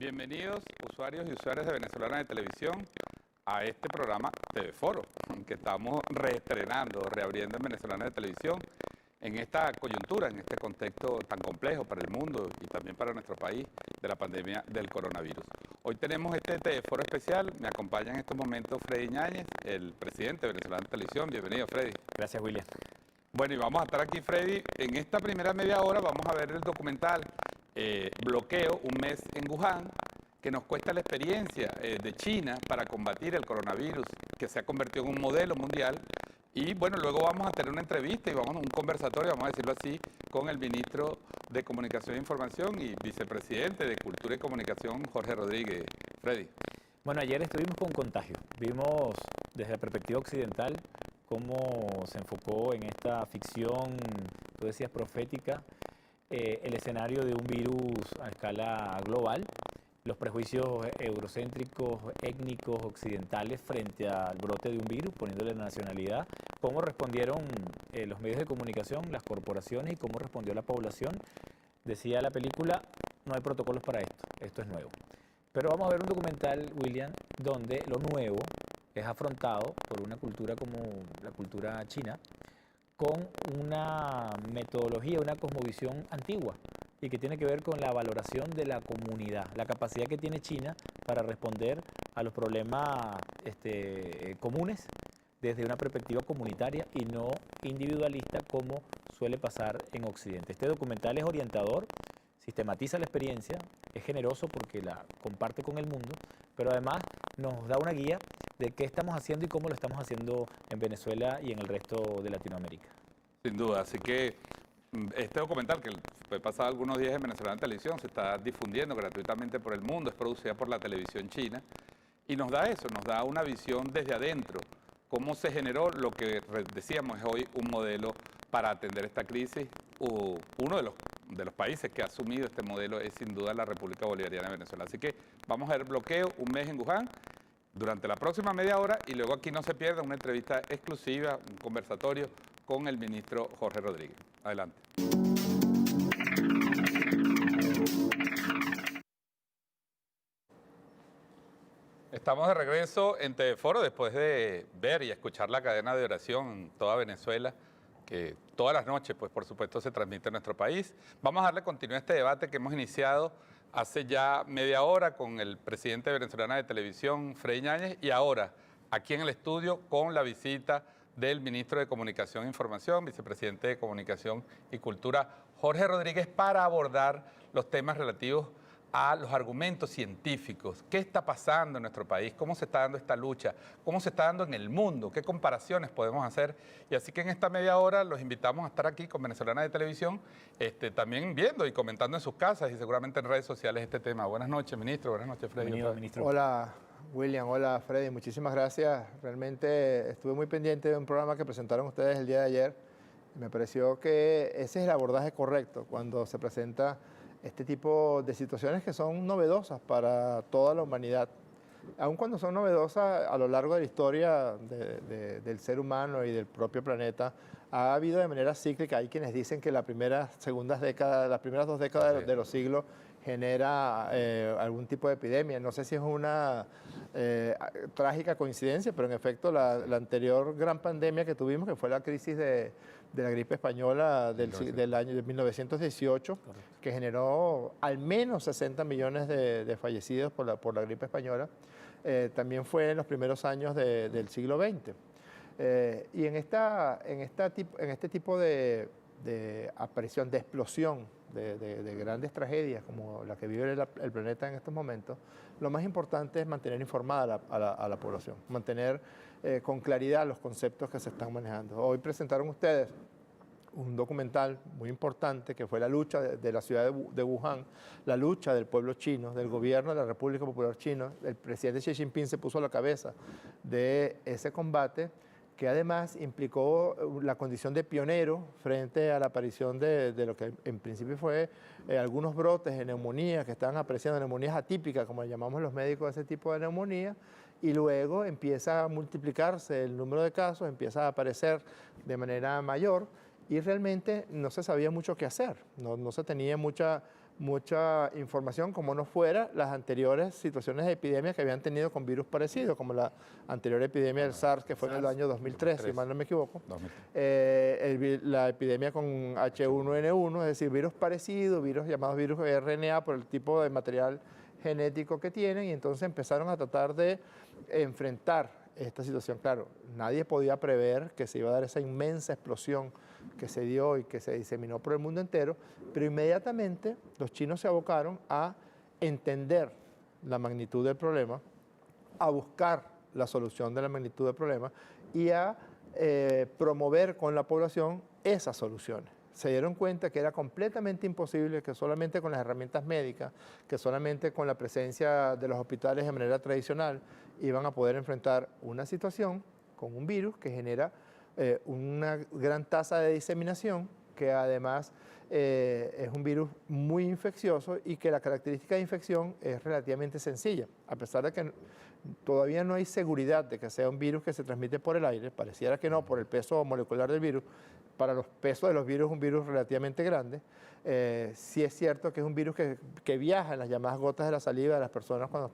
Bienvenidos usuarios y usuarias de Venezolana de Televisión a este programa TV Foro, que estamos reestrenando, reabriendo en Venezolana de Televisión en esta coyuntura, en este contexto tan complejo para el mundo y también para nuestro país de la pandemia del coronavirus. Hoy tenemos este TV Foro especial, me acompaña en estos momentos Freddy Ñáñez, el presidente de Venezolana de Televisión. Bienvenido, Freddy. Gracias, William. Bueno, y vamos a estar aquí, Freddy, en esta primera media hora vamos a ver el documental Bloqueo, un mes en Wuhan, que nos cuesta la experiencia de China para combatir el coronavirus, que se ha convertido en un modelo mundial. Y bueno, luego vamos a tener una entrevista y vamos a un conversatorio, vamos a decirlo así, con el ministro de Comunicación e Información y vicepresidente de Cultura y Comunicación, Jorge Rodríguez. Freddy. Bueno, ayer estuvimos con Contagio. Vimos desde la perspectiva occidental cómo se enfocó en esta ficción, tú decías, profética, el escenario de un virus a escala global, los prejuicios eurocéntricos, étnicos, occidentales frente al brote de un virus, poniéndole la nacionalidad, cómo respondieron los medios de comunicación, las corporaciones y cómo respondió la población. Decía la película, no hay protocolos para esto es nuevo. Pero vamos a ver un documental, William, donde lo nuevo es afrontado por una cultura como la cultura china, con una metodología, una cosmovisión antigua y que tiene que ver con la valoración de la comunidad, la capacidad que tiene China para responder a los problemas comunes desde una perspectiva comunitaria y no individualista como suele pasar en Occidente. Este documental es orientador, sistematiza la experiencia, es generoso porque la comparte con el mundo, pero además nos da una guía de qué estamos haciendo y cómo lo estamos haciendo en Venezuela y en el resto de Latinoamérica. Sin duda, así que este documental, que fue pasado algunos días en Venezolana Televisión, se está difundiendo gratuitamente por el mundo, es producida por la televisión china, y nos da eso, nos da una visión desde adentro, cómo se generó lo que decíamos es hoy un modelo para atender esta crisis. Uno de los países que ha asumido este modelo es sin duda la República Bolivariana de Venezuela. Así que vamos a ver Bloqueo, un mes en Wuhan, durante la próxima media hora, y luego aquí no se pierda una entrevista exclusiva, un conversatorio con el ministro Jorge Rodríguez. Adelante. Estamos de regreso en TV Foro después de ver y escuchar la cadena de oración en toda Venezuela, que todas las noches, pues por supuesto, se transmite en nuestro país. Vamos a darle continuidad a este debate que hemos iniciado hace ya media hora con el presidente de Venezolana de Televisión, Freddy Ñáñez, y ahora aquí en el estudio con la visita del ministro de Comunicación e Información, vicepresidente de Comunicación y Cultura, Jorge Rodríguez, para abordar los temas relativos a los argumentos científicos. ¿Qué está pasando en nuestro país? ¿Cómo se está dando esta lucha? ¿Cómo se está dando en el mundo? ¿Qué comparaciones podemos hacer? Y así que en esta media hora los invitamos a estar aquí con Venezolana de Televisión, también viendo y comentando en sus casas y seguramente en redes sociales este tema. Buenas noches, ministro. Buenas noches, Freddy. Bienvenido, ministro. Hola, William. Hola, Freddy. Muchísimas gracias. Realmente estuve muy pendiente de un programa que presentaron ustedes el día de ayer. Me pareció que ese es el abordaje correcto cuando se presenta este tipo de situaciones que son novedosas para toda la humanidad. Aun cuando son novedosas a lo largo de la historia del ser humano y del propio planeta, ha habido de manera cíclica. Hay quienes dicen que las primeras dos décadas de los siglos genera algún tipo de epidemia. No sé si es una trágica coincidencia, pero en efecto la anterior gran pandemia que tuvimos, que fue la crisis de la gripe española del año de 1918, correcto, que generó al menos 60 millones de fallecidos por la gripe española, también fue en los primeros años del siglo XX. Y en este tipo de aparición, de explosión de grandes tragedias como la que vive el planeta en estos momentos, lo más importante es mantener informada a la población, mantener con claridad los conceptos que se están manejando. Hoy presentaron ustedes un documental muy importante que fue la lucha de la ciudad de Wuhan, la lucha del pueblo chino, del gobierno de la República Popular China. El presidente Xi Jinping se puso a la cabeza de ese combate, que además implicó la condición de pionero frente a la aparición de lo que en principio fue algunos brotes de neumonía que estaban apareciendo, neumonías atípicas, como le llamamos los médicos a ese tipo de neumonía, y luego empieza a multiplicarse el número de casos, empieza a aparecer de manera mayor, y realmente no se sabía mucho qué hacer, no se tenía mucha mucha información, como no fuera las anteriores situaciones de epidemia que habían tenido con virus parecidos, como la anterior epidemia del SARS, que fue en el año 2003, si mal no me equivoco. La epidemia con H1N1, es decir, virus parecidos, virus llamados virus RNA por el tipo de material genético que tienen, y entonces empezaron a tratar de enfrentar esta situación. Claro, nadie podía prever que se iba a dar esa inmensa explosión que se dio y que se diseminó por el mundo entero, pero inmediatamente los chinos se abocaron a entender la magnitud del problema, a buscar la solución de la magnitud del problema y a promover con la población esas soluciones. Se dieron cuenta que era completamente imposible que solamente con las herramientas médicas, que solamente con la presencia de los hospitales de manera tradicional, iban a poder enfrentar una situación con un virus que genera una gran tasa de diseminación, que además es un virus muy infeccioso y que la característica de infección es relativamente sencilla. A pesar de que todavía no hay seguridad de que sea un virus que se transmite por el aire, pareciera que no, por el peso molecular del virus. Para los pesos de los virus, un virus relativamente grande. Sí es cierto que es un virus que viaja en las llamadas gotas de la saliva de las personas cuando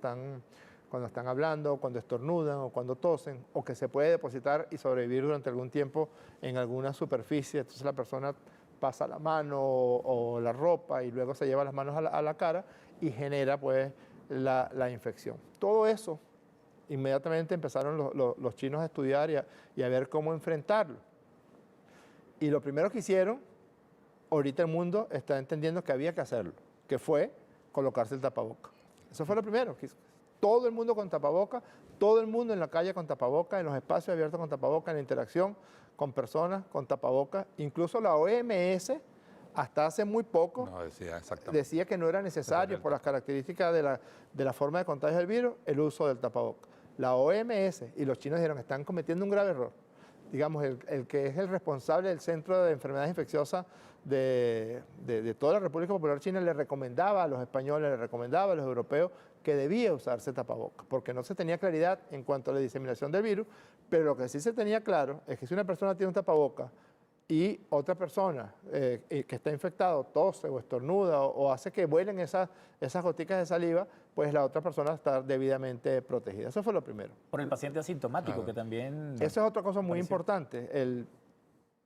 están hablando, cuando estornudan o cuando tosen, o que se puede depositar y sobrevivir durante algún tiempo en alguna superficie. Entonces la persona pasa la mano o la ropa y luego se lleva las manos a la cara y genera pues la infección. Todo eso inmediatamente empezaron los chinos a estudiar y a ver cómo enfrentarlo. Y lo primero que hicieron, ahorita el mundo está entendiendo que había que hacerlo, que fue colocarse el tapaboca. Eso fue lo primero. Todo el mundo con tapaboca, todo el mundo en la calle con tapaboca, en los espacios abiertos con tapaboca, en la interacción con personas con tapaboca. Incluso la OMS, hasta hace muy poco, decía que no era necesario, por las características de la forma de contagio del virus, el uso del tapaboca. La OMS y los chinos dijeron que están cometiendo un grave error. Digamos, el que es el responsable del Centro de Enfermedades Infecciosas de toda la República Popular China le recomendaba a los españoles, le recomendaba a los europeos que debía usarse tapabocas, porque no se tenía claridad en cuanto a la diseminación del virus, pero lo que sí se tenía claro es que si una persona tiene un tapabocas y otra persona que está infectado tose o estornuda o hace que vuelen esas goticas de saliva, pues la otra persona está debidamente protegida. Eso fue lo primero. Por el paciente asintomático, que también... Eso es otra cosa muy importante. El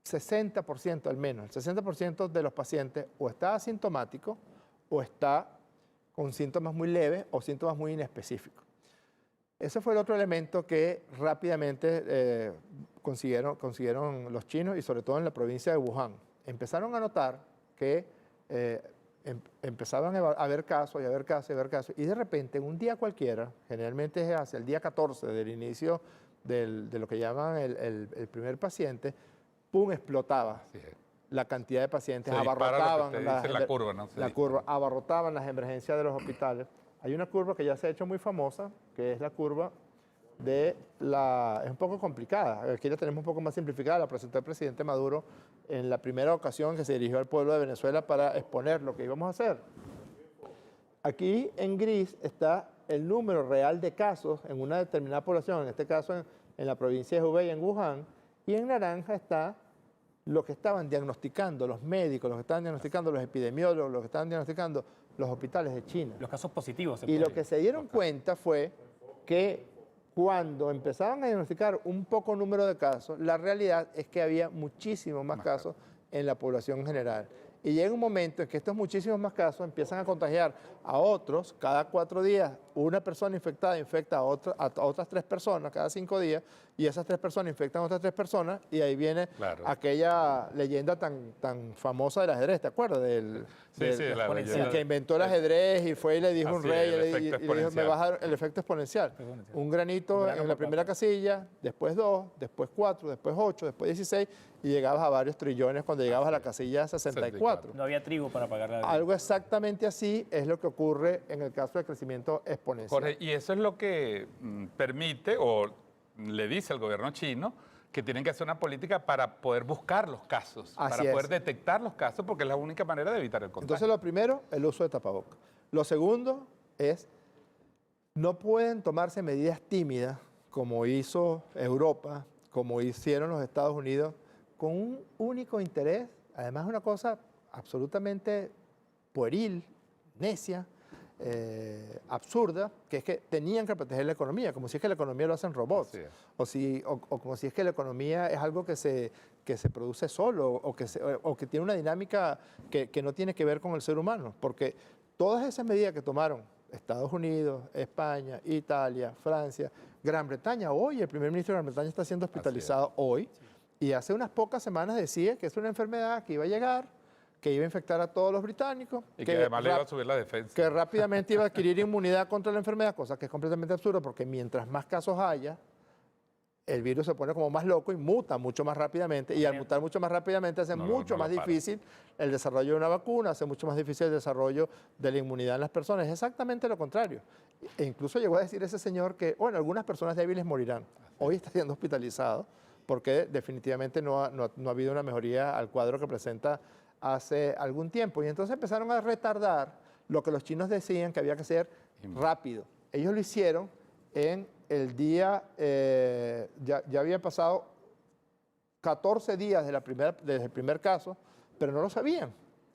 60% al menos, el 60% de los pacientes o está asintomático o está con síntomas muy leves o síntomas muy inespecíficos. Ese fue el otro elemento que rápidamente consiguieron los chinos y sobre todo en la provincia de Wuhan. Empezaron a notar que empezaban a haber casos y a haber casos y a haber casos y de repente en un día cualquiera, generalmente es hacia el día 14 del inicio de lo que llaman el primer paciente, ¡pum!, explotaba. Sí. La cantidad de pacientes, abarrotaban la curva, abarrotaban las emergencias de los hospitales. Hay una curva que ya se ha hecho muy famosa, que es la curva es un poco complicada, aquí la tenemos un poco más simplificada, la presentó el presidente Maduro en la primera ocasión que se dirigió al pueblo de Venezuela para exponer lo que íbamos a hacer. Aquí en gris está el número real de casos en una determinada población, en este caso en la provincia de Hubei, en Wuhan, y en naranja está lo que estaban diagnosticando los médicos, lo que estaban diagnosticando los epidemiólogos, lo que estaban diagnosticando los hospitales de China. Los casos positivos. Y lo que se dieron cuenta fue que cuando empezaban a diagnosticar un poco número de casos, la realidad es que había muchísimos más casos en la población en general. Y llega un momento en que estos muchísimos más casos empiezan a contagiar a otros. Cada 4 días una persona infectada infecta a otras 3 personas cada 5 días y esas 3 personas infectan a otras 3 personas y ahí viene aquella leyenda tan famosa del ajedrez, ¿te acuerdas? El que inventó el ajedrez y fue y le dijo a un rey, y le dijo, me baja el efecto exponencial. Un granito en la primera casilla, después 2, después 4, después 8, después 16 y llegabas a varios trillones cuando llegabas a la casilla 64. No había trigo para pagar la deuda. Algo exactamente así es lo que ocurre en el caso del crecimiento exponencial. Jorge, y eso es lo que permite o le dice al gobierno chino que tienen que hacer una política para poder buscar los casos, para poder detectar los casos, porque es la única manera de evitar el contagio. Entonces, lo primero, el uso de tapabocas. Lo segundo es, no pueden tomarse medidas tímidas como hizo Europa, como hicieron los Estados Unidos, con un único interés, además una cosa absolutamente pueril necia, absurda, que es que tenían que proteger la economía, como si es que la economía lo hacen robots, Así es. o como si es que la economía es algo que se produce solo, o que tiene una dinámica que no tiene que ver con el ser humano, porque todas esas medidas que tomaron Estados Unidos, España, Italia, Francia, Gran Bretaña, hoy el primer ministro de Gran Bretaña está siendo hospitalizado hoy, y hace unas pocas semanas decía que es una enfermedad que iba a llegar, que iba a infectar a todos los británicos. Y que además le iba a subir la defensa. Que rápidamente iba a adquirir inmunidad contra la enfermedad, cosa que es completamente absurda, porque mientras más casos haya, el virus se pone como más loco y muta mucho más rápidamente, y al mutar mucho más rápidamente hace mucho más difícil el desarrollo de una vacuna, hace mucho más difícil el desarrollo de la inmunidad en las personas. Es exactamente lo contrario. E incluso llegó a decir ese señor que, bueno, algunas personas débiles morirán. Hoy está siendo hospitalizado porque definitivamente no ha habido una mejoría al cuadro que presenta hace algún tiempo. Y entonces empezaron a retardar lo que los chinos decían que había que hacer rápido. Ellos lo hicieron en el día, ya habían pasado 14 días desde el primer caso, pero no lo sabían.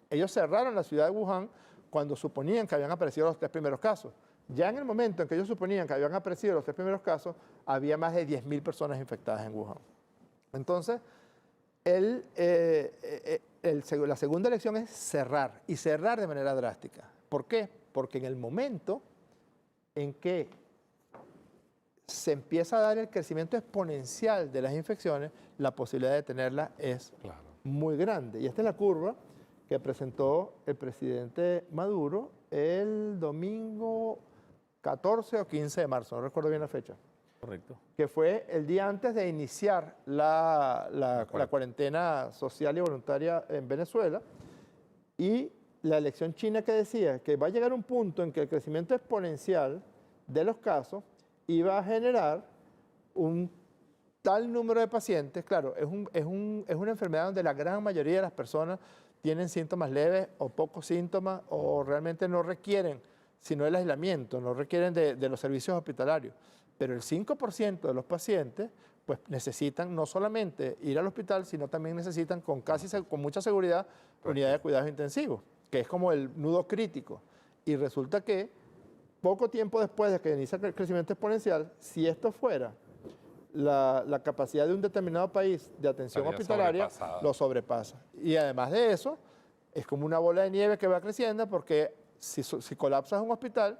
Ellos cerraron la ciudad de Wuhan cuando suponían que habían aparecido los 3 primeros casos. Ya en el momento en que ellos suponían que habían aparecido los 3 primeros casos, había más de 10.000 personas infectadas en Wuhan. Entonces, la segunda lección es cerrar, y cerrar de manera drástica. ¿Por qué? Porque en el momento en que se empieza a dar el crecimiento exponencial de las infecciones, la posibilidad de tenerlas es muy grande. Y esta es la curva que presentó el presidente Maduro el domingo 14 o 15 de marzo, no recuerdo bien la fecha. Correcto. Que fue el día antes de iniciar la cuarentena social y voluntaria en Venezuela, y la elección china que decía que va a llegar un punto en que el crecimiento exponencial de los casos iba a generar un tal número de pacientes. Claro, es una enfermedad donde la gran mayoría de las personas tienen síntomas leves o pocos síntomas, o realmente no requieren sino el aislamiento, no requieren de los servicios hospitalarios. Pero el 5% de los pacientes pues necesitan no solamente ir al hospital, sino también necesitan con mucha seguridad unidad de cuidados intensivos, que es como el nudo crítico. Y resulta que poco tiempo después de que inicia el crecimiento exponencial, si esto fuera la capacidad de un determinado país de atención hospitalaria, lo sobrepasa. Y además de eso, es como una bola de nieve que va creciendo, porque si colapsas un hospital,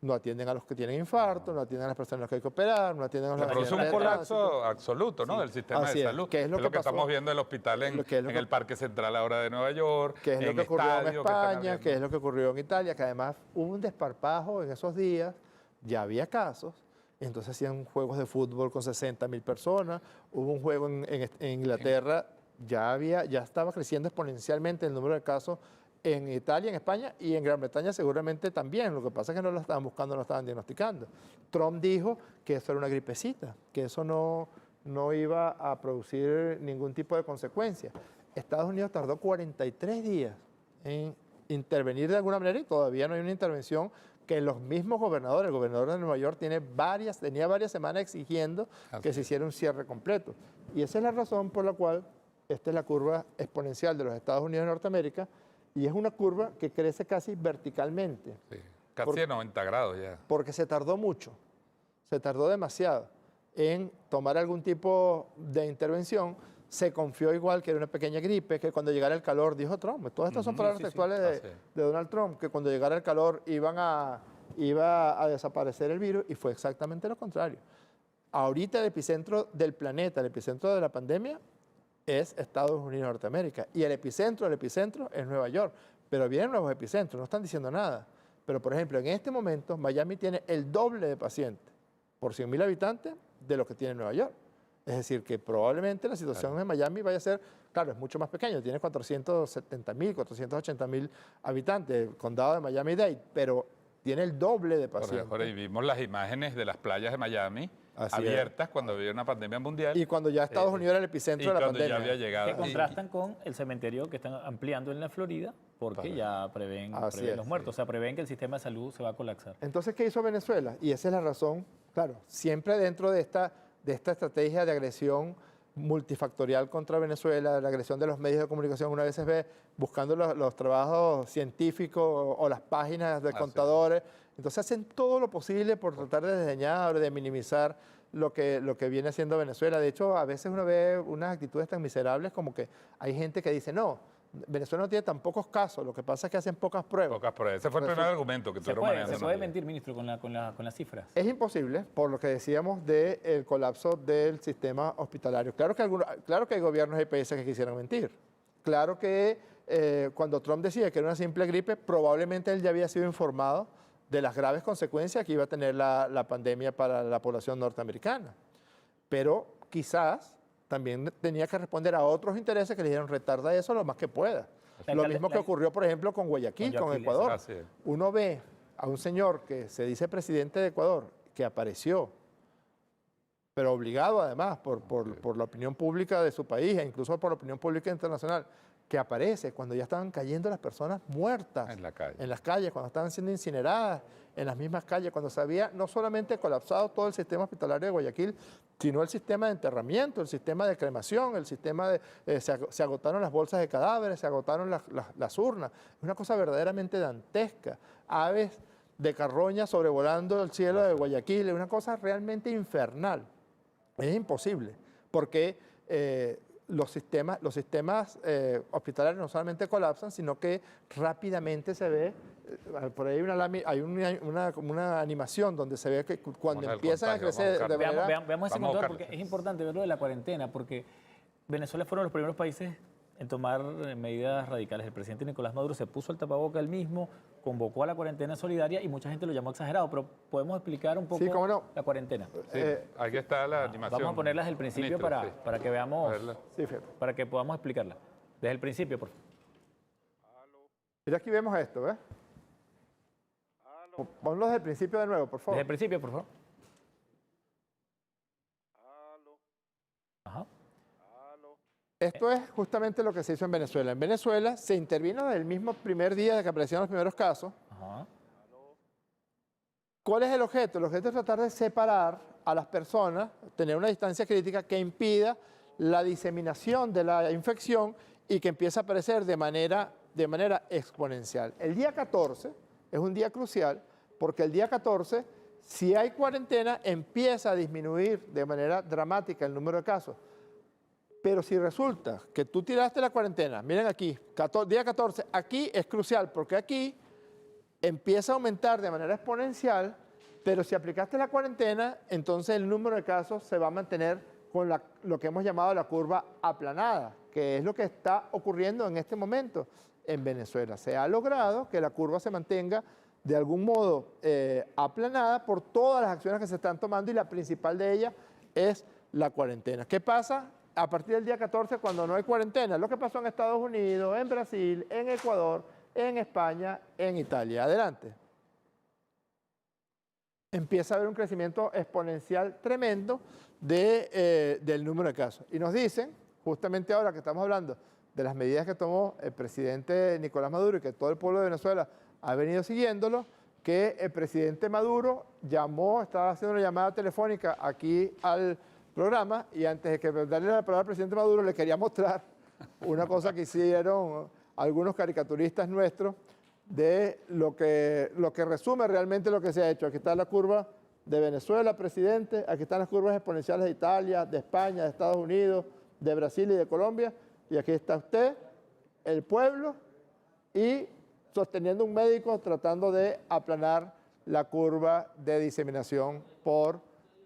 no atienden a los que tienen infarto, no atienden a las personas que hay que operar, no atienden a los que produce un colapso absoluto, ¿no? Del sistema de salud. Que es lo que estamos viendo en el hospital en el Parque Central ahora de Nueva York, que es lo que ocurrió en España, que es lo que ocurrió en Italia, que además hubo un desparpajo en esos días, ya había casos, entonces hacían juegos de fútbol con 60.000 personas, hubo un juego en Inglaterra, ya estaba creciendo exponencialmente el número de casos. En Italia, en España y en Gran Bretaña seguramente también. Lo que pasa es que no lo estaban buscando, no lo estaban diagnosticando. Trump dijo que eso era una gripecita, que eso no iba a producir ningún tipo de consecuencia. Estados Unidos tardó 43 días en intervenir de alguna manera, y todavía no hay una intervención que los mismos gobernadores, el gobernador de Nueva York tenía varias semanas exigiendo que se hiciera un cierre completo. Y esa es la razón por la cual esta es la curva exponencial de los Estados Unidos de Norteamérica. Y es una curva que crece casi verticalmente. Sí, casi de 90 grados ya. Porque se tardó mucho, se tardó demasiado en tomar algún tipo de intervención. Se confió igual que era una pequeña gripe, que cuando llegara el calor, dijo Trump. Todas estas son palabras textuales de Donald Trump, que cuando llegara el calor iba a desaparecer el virus, y fue exactamente lo contrario. Ahorita el epicentro del planeta, el epicentro de la pandemia, es Estados Unidos de Norteamérica. Y el epicentro del epicentro es Nueva York. Pero vienen nuevos epicentros, no están diciendo nada. Pero, por ejemplo, en este momento, Miami tiene el doble de pacientes por 100.000 habitantes de lo que tiene Nueva York. Es decir, que probablemente la situación en Miami vaya a ser, claro, es mucho más pequeño, tiene 470.000, 480.000 habitantes, el condado de Miami-Dade, pero tiene el doble de pacientes. Y vimos las imágenes de las playas de Miami abiertas cuando había una pandemia mundial. Y cuando ya Estados Unidos era el epicentro de la pandemia. Ya había llegado. Que contrastan con el cementerio que están ampliando en la Florida, porque ya prevén los muertos. O sea, prevén que el sistema de salud se va a colapsar. Entonces, ¿qué hizo Venezuela? Y esa es la razón, claro, siempre dentro de esta estrategia de agresión multifactorial contra Venezuela, la agresión de los medios de comunicación, una vez se ve buscando los trabajos científicos o las páginas de contadores. Entonces hacen todo lo posible por tratar de desdeñar o de minimizar lo que viene haciendo Venezuela. De hecho, a veces uno ve unas actitudes tan miserables como que hay gente que dice, no, Venezuela no tiene tan pocos casos, lo que pasa es que hacen pocas pruebas. Pocas pruebas. Ese fue el primer argumento que tuvieron manejando. ¿Se puede mentir, ministro, con las cifras? Es imposible, por lo que decíamos del colapso del sistema hospitalario. Claro que hay gobiernos y países que quisieran mentir. Claro que cuando Trump decía que era una simple gripe, probablemente él ya había sido informado de las graves consecuencias que iba a tener la pandemia para la población norteamericana. Pero quizás también tenía que responder a otros intereses que le dijeron retarda eso lo más que pueda. Lo mismo que ocurrió, por ejemplo, con Guayaquil, con Ecuador. Uno ve a un señor que se dice presidente de Ecuador, que apareció, pero obligado además por la opinión pública de su país e incluso por la opinión pública internacional, que aparece cuando ya estaban cayendo las personas muertas en la calle. En las calles, cuando estaban siendo incineradas en las mismas calles, cuando se había no solamente colapsado todo el sistema hospitalario de Guayaquil, sino el sistema de enterramiento, el sistema de cremación, el sistema de... se agotaron las bolsas de cadáveres, se agotaron las urnas. Es una cosa verdaderamente dantesca. Aves de carroña sobrevolando el cielo de Guayaquil, es una cosa realmente infernal. Es imposible, porque los sistemas hospitalarios no solamente colapsan, sino que rápidamente se ve, por ahí hay una animación donde se ve que cuando empiezan a crecer de manera... Veamos ese contador, porque es importante verlo de la cuarentena, porque Venezuela fueron los primeros países en tomar medidas radicales. El presidente Nicolás Maduro se puso el tapaboca él mismo, convocó a la cuarentena solidaria y mucha gente lo llamó exagerado, pero podemos explicar un poco la cuarentena. Sí, aquí está la animación. Vamos a ponerla desde el principio para que veamos, para que podamos explicarla. Desde el principio, por favor. Mira, aquí vemos esto, ¿ves? Ponlo desde el principio de nuevo, por favor. Desde el principio, por favor. Ajá. Esto es justamente lo que se hizo en Venezuela. En Venezuela se intervino desde el mismo primer día de que aparecieron los primeros casos. Ajá. ¿Cuál es el objeto? El objeto es tratar de separar a las personas, tener una distancia crítica que impida la diseminación de la infección y que empiece a aparecer de manera exponencial. El día 14 es un día crucial porque el día 14, si hay cuarentena, empieza a disminuir de manera dramática el número de casos. Pero si resulta que tú tiraste la cuarentena, miren aquí, día 14, aquí es crucial porque aquí empieza a aumentar de manera exponencial, pero si aplicaste la cuarentena, entonces el número de casos se va a mantener con lo que hemos llamado la curva aplanada, que es lo que está ocurriendo en este momento en Venezuela. Se ha logrado que la curva se mantenga de algún modo aplanada por todas las acciones que se están tomando y la principal de ellas es la cuarentena. ¿Qué pasa a partir del día 14 cuando no hay cuarentena? Lo que pasó en Estados Unidos, en Brasil, en Ecuador, en España, en Italia. Adelante. Empieza a haber un crecimiento exponencial tremendo del número de casos. Y nos dicen, justamente ahora que estamos hablando de las medidas que tomó el presidente Nicolás Maduro y que todo el pueblo de Venezuela ha venido siguiéndolo, que el presidente Maduro estaba haciendo una llamada telefónica aquí al programa y antes de que darle la palabra al presidente Maduro le quería mostrar una cosa que hicieron algunos caricaturistas nuestros de lo que resume realmente lo que se ha hecho. Aquí está la curva de Venezuela, presidente, aquí están las curvas exponenciales de Italia, de España, de Estados Unidos, de Brasil y de Colombia, y aquí está usted, el pueblo, y sosteniendo un médico tratando de aplanar la curva de diseminación por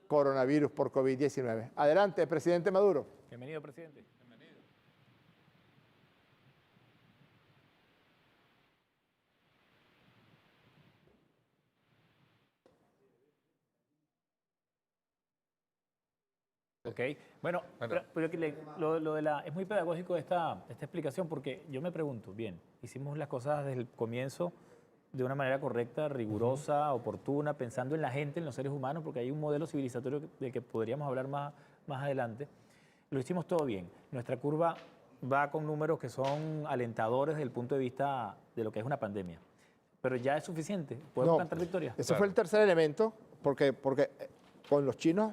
coronavirus, por COVID-19. Adelante, presidente Maduro. Bienvenido, presidente. Ok, bueno, pero es muy pedagógico esta explicación porque yo me pregunto, bien, hicimos las cosas desde el comienzo de una manera correcta, rigurosa, oportuna, pensando en la gente, en los seres humanos, porque hay un modelo civilizatorio del que podríamos hablar más adelante. Lo hicimos todo bien. Nuestra curva va con números que son alentadores desde el punto de vista de lo que es una pandemia. Pero ya es suficiente. ¿Podemos cantar victoria? Ese fue el tercer elemento, porque con los chinos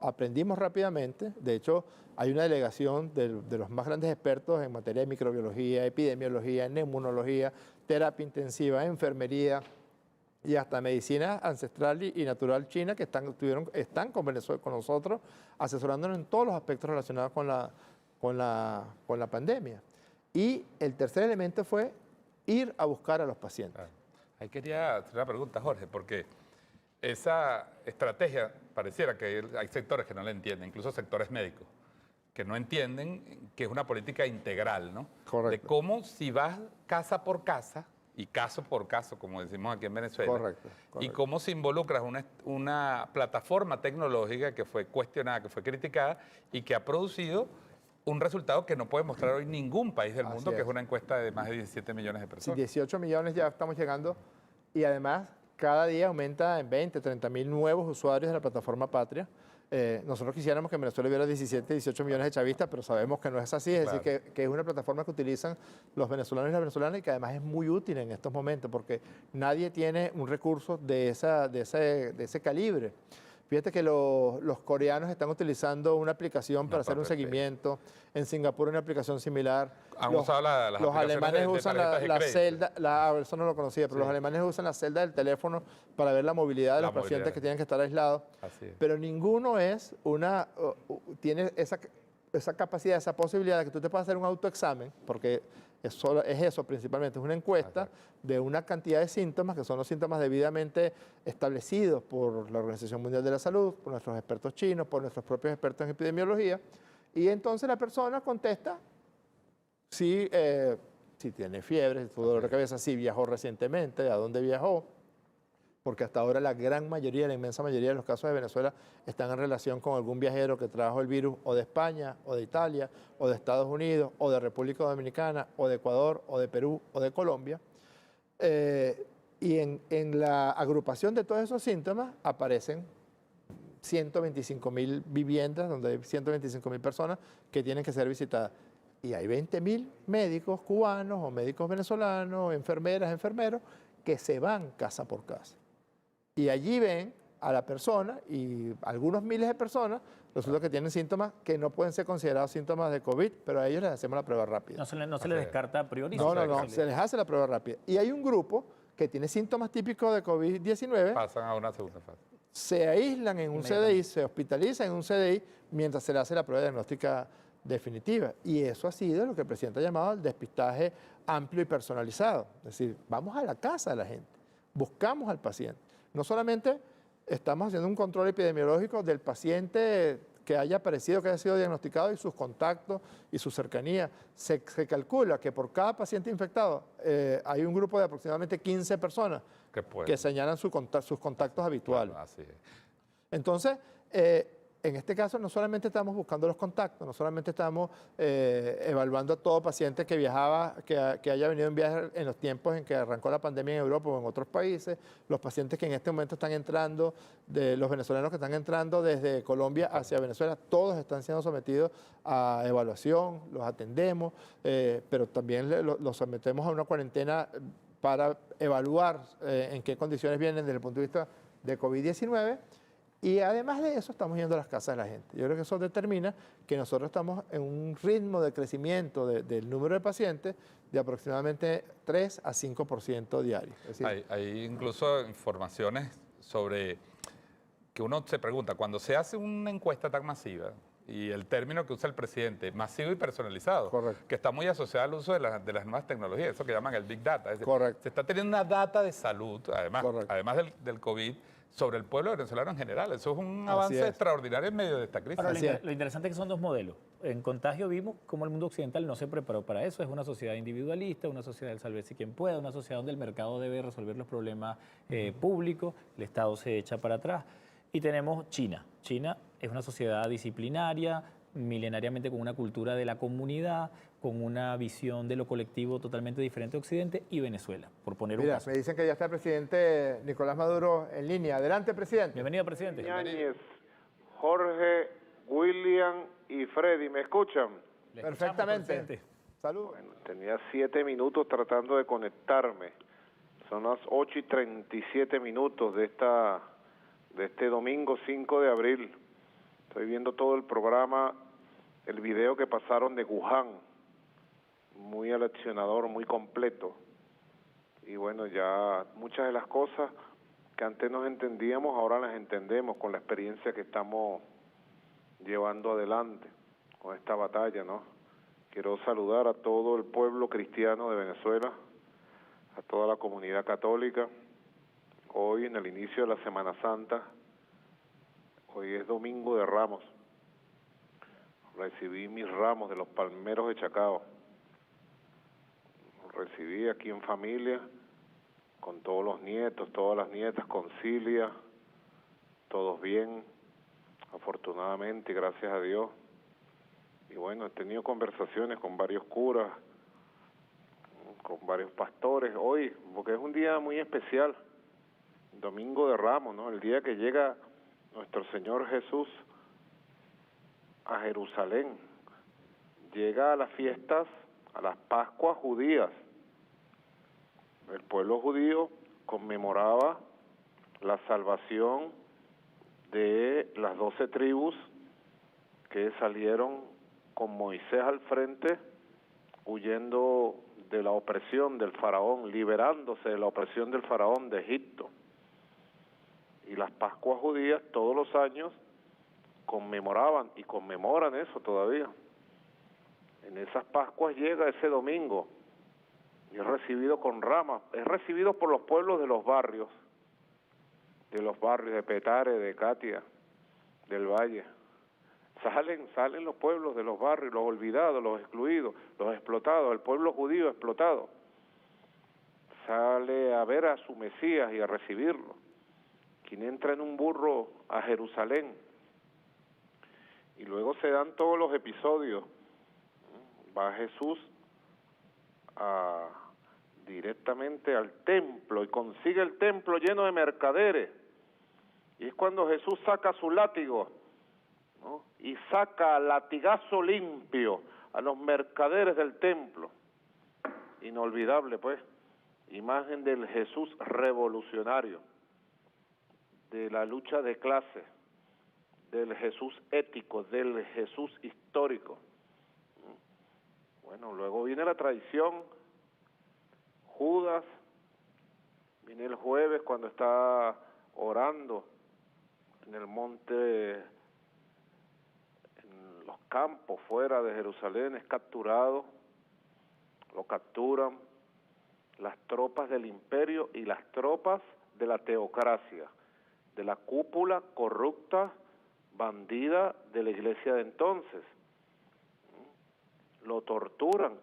aprendimos rápidamente. De hecho, hay una delegación de los más grandes expertos en materia de microbiología, epidemiología, neumonología, terapia intensiva, enfermería y hasta medicina ancestral y natural china que están con Venezuela, con nosotros, asesorándonos en todos los aspectos relacionados con la pandemia. Y el tercer elemento fue ir a buscar a los pacientes. Claro. Ahí quería hacer una pregunta, Jorge, porque esa estrategia pareciera que hay sectores que no la entienden, incluso sectores médicos, que no entienden que es una política integral, ¿no? Correcto. De cómo si vas casa por casa y caso por caso, como decimos aquí en Venezuela, Correcto. y cómo se involucras una plataforma tecnológica que fue cuestionada, que fue criticada y que ha producido un resultado que no puede mostrar hoy ningún país del mundo, que es una encuesta de más de 17 millones de Sí, personas. 18 millones ya estamos llegando y además cada día aumenta en 20, 30 mil nuevos usuarios de la plataforma Patria. Nosotros quisiéramos que en Venezuela hubiera 17, 18 millones de chavistas, pero sabemos que no es así. Es decir, que es una plataforma que utilizan los venezolanos y las venezolanas y que además es muy útil en estos momentos porque nadie tiene un recurso de ese calibre. Fíjate que los coreanos están utilizando una aplicación para hacer un seguimiento. En Singapur una aplicación similar. Han usado las los aplicaciones alemanes usan tarjetas de la crédito. celda, eso no lo conocía, pero los alemanes usan la celda del teléfono para ver la movilidad de los pacientes que tienen que estar aislados. Así es. Pero ninguno tiene esa capacidad, esa posibilidad de que tú te puedas hacer un autoexamen, porque es eso principalmente, es una encuesta de una cantidad de síntomas que son los síntomas debidamente establecidos por la Organización Mundial de la Salud, por nuestros expertos chinos, por nuestros propios expertos en epidemiología, y entonces la persona contesta si tiene fiebre, si tuvo dolor de cabeza, si viajó recientemente, a dónde viajó, porque hasta ahora la gran mayoría, la inmensa mayoría de los casos de Venezuela están en relación con algún viajero que trajo el virus o de España, o de Italia, o de Estados Unidos, o de República Dominicana, o de Ecuador, o de Perú, o de Colombia. Y en la agrupación de todos esos síntomas aparecen 125.000 viviendas, donde hay 125.000 personas que tienen que ser visitadas. Y hay 20.000 médicos cubanos o médicos venezolanos, enfermeras, enfermeros, que se van casa por casa. Y allí ven a la persona y algunos miles de personas resulta que tienen síntomas que no pueden ser considerados síntomas de COVID, pero a ellos les hacemos la prueba rápida. No se les descarta a priori. No, se les hace la prueba rápida. Y hay un grupo que tiene síntomas típicos de COVID-19. Pasan a una segunda fase. Se aíslan en un CDI, se hospitalizan en un CDI mientras se le hace la prueba diagnóstica definitiva. Y eso ha sido lo que el presidente ha llamado el despistaje amplio y personalizado. Es decir, vamos a la casa de la gente, buscamos al paciente. No solamente estamos haciendo un control epidemiológico del paciente que haya aparecido, que haya sido diagnosticado y sus contactos y su cercanía. Se calcula que por cada paciente infectado hay un grupo de aproximadamente 15 personas que señalan sus contactos habituales. Claro, así es. Entonces, en este caso no solamente estamos buscando los contactos, no solamente estamos evaluando a todo paciente que viajaba, que haya venido en viaje en los tiempos en que arrancó la pandemia en Europa o en otros países, los pacientes que en este momento están entrando, los venezolanos que están entrando desde Colombia hacia Venezuela, todos están siendo sometidos a evaluación, los atendemos, pero también los sometemos a una cuarentena para evaluar en qué condiciones vienen desde el punto de vista de COVID-19. Y además de eso, estamos yendo a las casas de la gente. Yo creo que eso determina que nosotros estamos en un ritmo de crecimiento del número de pacientes de aproximadamente 3 a 5% diario. Es decir, Hay incluso informaciones sobre que uno se pregunta, cuando se hace una encuesta tan masiva, y el término que usa el presidente, masivo y personalizado, correcto, que está muy asociado al uso de las nuevas tecnologías, eso que llaman el Big Data. Es decir, correcto, se está teniendo una data de salud, correcto, además del COVID, sobre el pueblo venezolano en general. Eso es un Así avance es. extraordinario en medio de esta crisis. Ahora, Así es. lo interesante es que son dos modelos. En Contagio vimos cómo el mundo occidental no se preparó para eso. Es una sociedad individualista, una sociedad del sálvese quien pueda, una sociedad donde el mercado debe resolver los problemas públicos, el Estado se echa para atrás. Y tenemos China. China es una sociedad disciplinaria, milenariamente con una cultura de la comunidad, con una visión de lo colectivo totalmente diferente a Occidente, y Venezuela, por poner un Mira, caso. me dicen que ya está el presidente Nicolás Maduro en línea. Adelante, presidente. Bienvenido, presidente. Yáñez, Jorge, William y Freddy, ¿me escuchan? Le Perfectamente. escuchamos, presidente. Saludos. Bueno, tenía 7 minutos tratando de conectarme. Son las 8:37 de este domingo 5 de abril. Estoy viendo todo el programa, el video que pasaron de Wuhan, muy aleccionador, muy completo. Y bueno, ya muchas de las cosas que antes no entendíamos, ahora las entendemos con la experiencia que estamos llevando adelante con esta batalla, ¿no? Quiero saludar a todo el pueblo cristiano de Venezuela, a toda la comunidad católica. Hoy, en el inicio de la Semana Santa, hoy es Domingo de Ramos. Recibí mis ramos de los palmeros de Chacao. Los recibí aquí en familia, con todos los nietos, todas las nietas, con Cilia, todos bien, afortunadamente, gracias a Dios. Y bueno, he tenido conversaciones con varios curas, con varios pastores hoy, porque es un día muy especial, Domingo de Ramos, ¿no? El día que llega nuestro Señor Jesús a Jerusalén, llega a las fiestas, a las Pascuas judías. El pueblo judío conmemoraba la salvación de las 12 tribus que salieron con Moisés al frente, huyendo de la opresión del faraón, liberándose de la opresión del faraón de Egipto. Y las Pascuas judías todos los años conmemoraban y conmemoran eso todavía. En esas Pascuas llega ese domingo y es recibido con ramas, es recibido por los pueblos de los barrios de Petare, de Catia, del Valle. Salen los pueblos de los barrios, los olvidados, los excluidos, los explotados, el pueblo judío explotado. Sale a ver a su Mesías y a recibirlo. Quien entra en un burro a Jerusalén. Y luego se dan todos los episodios. Va Jesús directamente al templo y consigue el templo lleno de mercaderes. Y es cuando Jesús saca su látigo, ¿no? Y saca latigazo limpio a los mercaderes del templo. Inolvidable, pues, imagen del Jesús revolucionario, de la lucha de clases, del Jesús ético, del Jesús histórico. Bueno, luego viene la traición, Judas, viene el jueves cuando está orando en el monte, en los campos fuera de Jerusalén, es capturado, lo capturan las tropas del imperio y las tropas de la teocracia, de la cúpula corrupta, bandida de la iglesia de entonces. Lo torturan.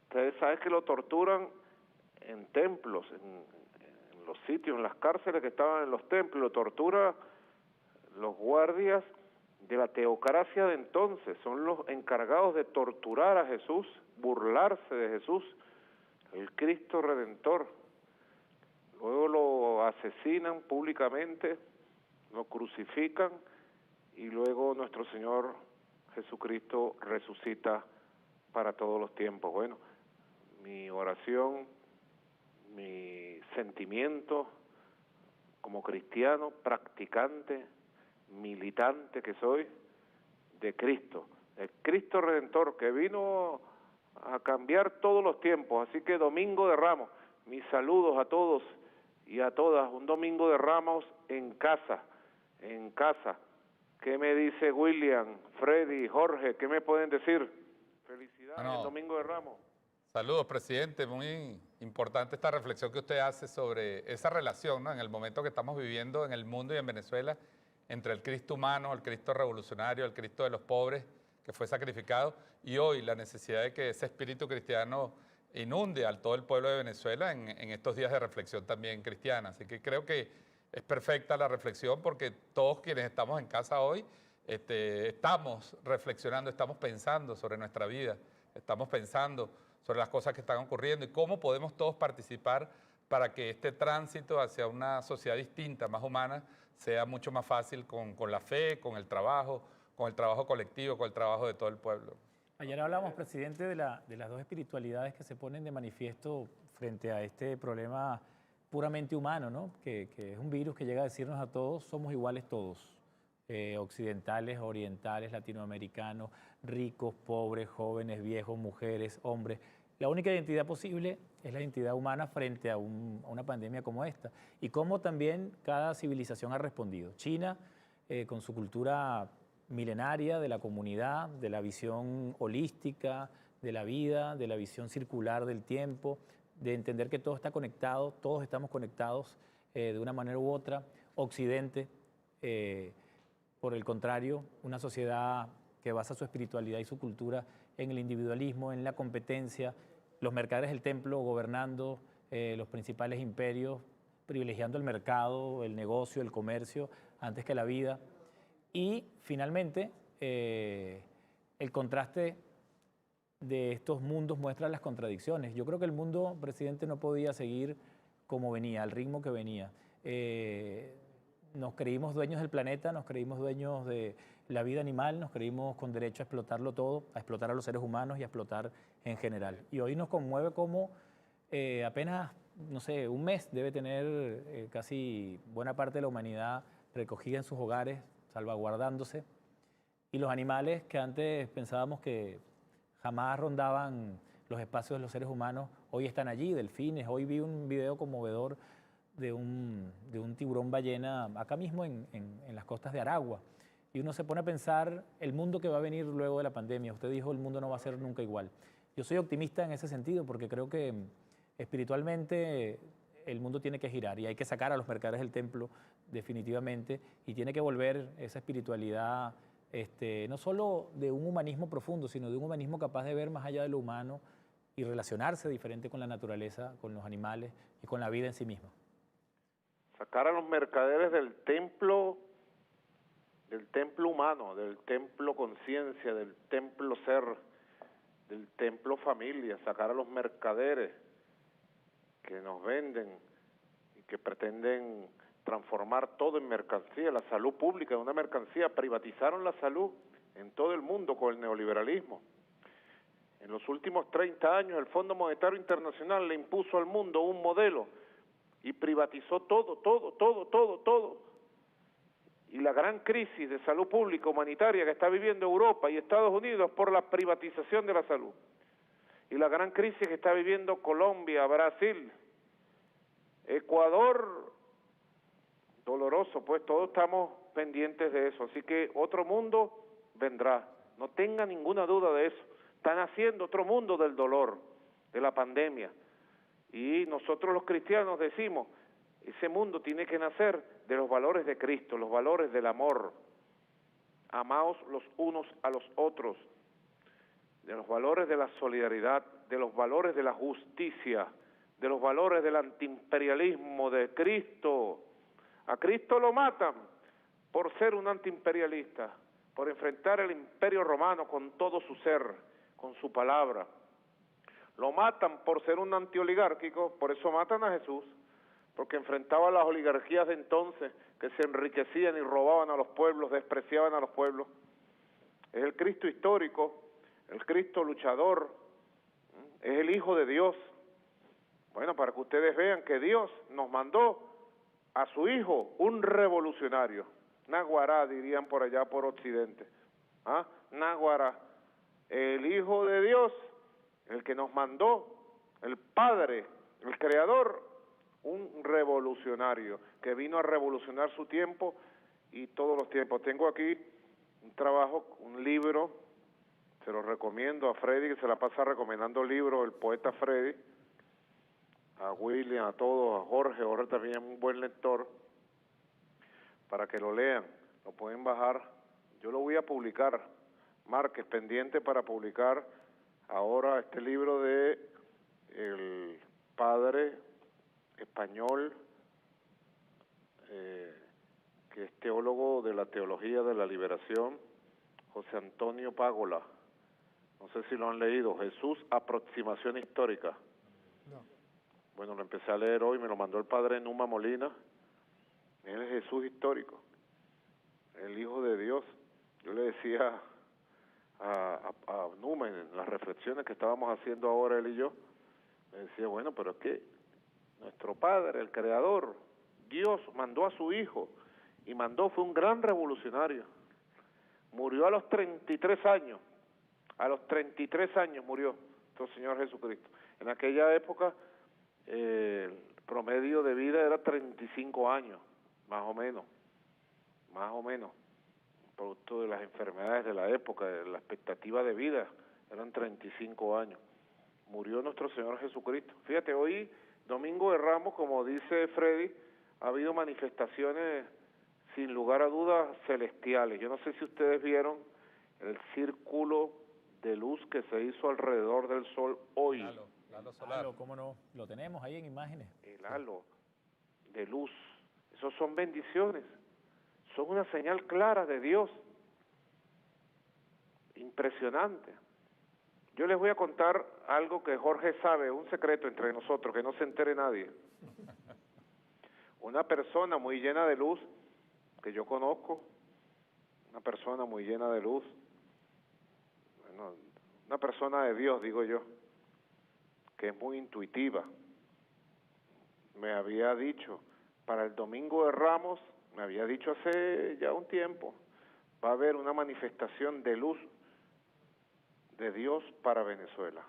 Ustedes saben que lo torturan en templos, en los sitios, en las cárceles que estaban en los templos, lo tortura los guardias de la teocracia de entonces, son los encargados de torturar a Jesús, burlarse de Jesús, el Cristo Redentor. Luego lo asesinan públicamente, lo crucifican y luego nuestro Señor Jesucristo resucita para todos los tiempos. Bueno, mi oración, mi sentimiento como cristiano, practicante, militante que soy, de Cristo, el Cristo Redentor que vino a cambiar todos los tiempos. Así que Domingo de Ramos, mis saludos a todos y a todas, un Domingo de Ramos en casa, en casa. ¿Qué me dice William, Freddy, Jorge? ¿Qué me pueden decir? Felicidades, el Domingo de Ramos. Saludos, presidente. Muy importante esta reflexión que usted hace sobre esa relación, ¿no? En el momento que estamos viviendo en el mundo y en Venezuela, entre el Cristo humano, el Cristo revolucionario, el Cristo de los pobres, que fue sacrificado, y hoy la necesidad de que ese espíritu cristiano inunde a todo el pueblo de Venezuela en estos días de reflexión también cristiana. Así que creo que es perfecta la reflexión porque todos quienes estamos en casa hoy estamos reflexionando, estamos pensando sobre nuestra vida, estamos pensando sobre las cosas que están ocurriendo y cómo podemos todos participar para que este tránsito hacia una sociedad distinta, más humana, sea mucho más fácil con la fe, con el trabajo colectivo, con el trabajo de todo el pueblo. Ayer hablamos, presidente, de las dos espiritualidades que se ponen de manifiesto frente a este problema puramente humano, ¿no? Que es un virus que llega a decirnos a todos, somos iguales todos. occidentales, orientales, latinoamericanos, ricos, pobres, jóvenes, viejos, mujeres, hombres. La única identidad posible es la identidad humana frente a una pandemia como esta. Y cómo también cada civilización ha respondido. China, con su cultura milenaria de la comunidad, de la visión holística de la vida, de la visión circular del tiempo, de entender que todo está conectado, todos estamos conectados de una manera u otra. Occidente, por el contrario, una sociedad que basa su espiritualidad y su cultura en el individualismo, en la competencia, los mercaderes del templo gobernando los principales imperios, privilegiando el mercado, el negocio, el comercio, antes que la vida. Y finalmente, el contraste de estos mundos muestra las contradicciones. Yo creo que el mundo, presidente, no podía seguir como venía, al ritmo que venía. Nos creímos dueños del planeta, nos creímos dueños de la vida animal, nos creímos con derecho a explotarlo todo, a explotar a los seres humanos y a explotar en general. Y hoy nos conmueve como apenas, no sé, un mes debe tener casi buena parte de la humanidad recogida en sus hogares, salvaguardándose. Y los animales que antes pensábamos que jamás rondaban los espacios de los seres humanos, hoy están allí, delfines. Hoy vi un video conmovedor de un tiburón ballena acá mismo en las costas de Aragua. Y uno se pone a pensar el mundo que va a venir luego de la pandemia. Usted dijo el mundo no va a ser nunca igual. Yo soy optimista en ese sentido porque creo que espiritualmente el mundo tiene que girar y hay que sacar a los mercaderes del templo definitivamente y tiene que volver esa espiritualidad no solo de un humanismo profundo, sino de un humanismo capaz de ver más allá de lo humano y relacionarse diferente con la naturaleza, con los animales y con la vida en sí misma. Sacar a los mercaderes del templo humano, del templo conciencia, del templo ser, del templo familia, sacar a los mercaderes que nos venden y que pretenden transformar todo en mercancía, la salud pública en una mercancía. Privatizaron la salud en todo el mundo con el neoliberalismo. En los últimos 30 años el Fondo Monetario Internacional le impuso al mundo un modelo y privatizó todo. Y la gran crisis de salud pública humanitaria que está viviendo Europa y Estados Unidos por la privatización de la salud. Y la gran crisis que está viviendo Colombia, Brasil, Ecuador, doloroso, pues todos estamos pendientes de eso. Así que otro mundo vendrá, no tenga ninguna duda de eso. Están haciendo otro mundo del dolor, de la pandemia. Y nosotros los cristianos decimos, ese mundo tiene que nacer de los valores de Cristo, los valores del amor. Amaos los unos a los otros, de los valores de la solidaridad, de los valores de la justicia, de los valores del antiimperialismo de Cristo. A Cristo lo matan por ser un antiimperialista, por enfrentar el imperio romano con todo su ser, con su palabra. Lo matan por ser un antioligárquico, por eso matan a Jesús, porque enfrentaba a las oligarquías de entonces que se enriquecían y robaban a los pueblos, despreciaban a los pueblos. Es el Cristo histórico, el Cristo luchador, es el Hijo de Dios. Bueno, para que ustedes vean que Dios nos mandó a su Hijo, un revolucionario. Naguará, dirían por allá por Occidente. ¿Ah? Naguará, el Hijo de Dios, el que nos mandó, el Padre, el Creador, un revolucionario que vino a revolucionar su tiempo y todos los tiempos. Tengo aquí un trabajo, un libro, se lo recomiendo a Freddy, que se la pasa recomendando libros, el poeta Freddy, a William, a todos, a Jorge también es un buen lector, para que lo lean, lo pueden bajar. Yo lo voy a publicar, Márquez, pendiente para publicar ahora este libro de el padre español, que es teólogo de la teología de la liberación, José Antonio Págola. No sé si lo han leído, Jesús, aproximación histórica. No. Bueno, lo empecé a leer hoy, me lo mandó el padre Numa Molina. Él es Jesús histórico, el Hijo de Dios. Yo le decía a Numa en las reflexiones que estábamos haciendo ahora él y yo, me decía, bueno, pero es que nuestro Padre, el Creador, Dios mandó a su Hijo, y mandó, fue un gran revolucionario. Murió a los 33 años. A los 33 años murió nuestro Señor Jesucristo. En aquella época el promedio de vida era 35 años, más o menos, producto de las enfermedades de la época, de la expectativa de vida, eran 35 años. Murió nuestro Señor Jesucristo. Fíjate, hoy, Domingo de Ramos, como dice Freddy, ha habido manifestaciones sin lugar a dudas celestiales. Yo no sé si ustedes vieron el círculo de luz que se hizo alrededor del sol hoy. El halo solar. ¿Cómo no? Lo tenemos ahí en imágenes. El halo de luz. Esos son bendiciones. Son una señal clara de Dios. Impresionante. Yo les voy a contar algo que Jorge sabe, un secreto entre nosotros, que no se entere nadie. Una persona muy llena de luz, que yo conozco, una persona muy llena de luz, bueno, una persona de Dios, digo yo, que es muy intuitiva, me había dicho, para el Domingo de Ramos, me había dicho hace ya un tiempo, va a haber una manifestación de luz de Dios para Venezuela.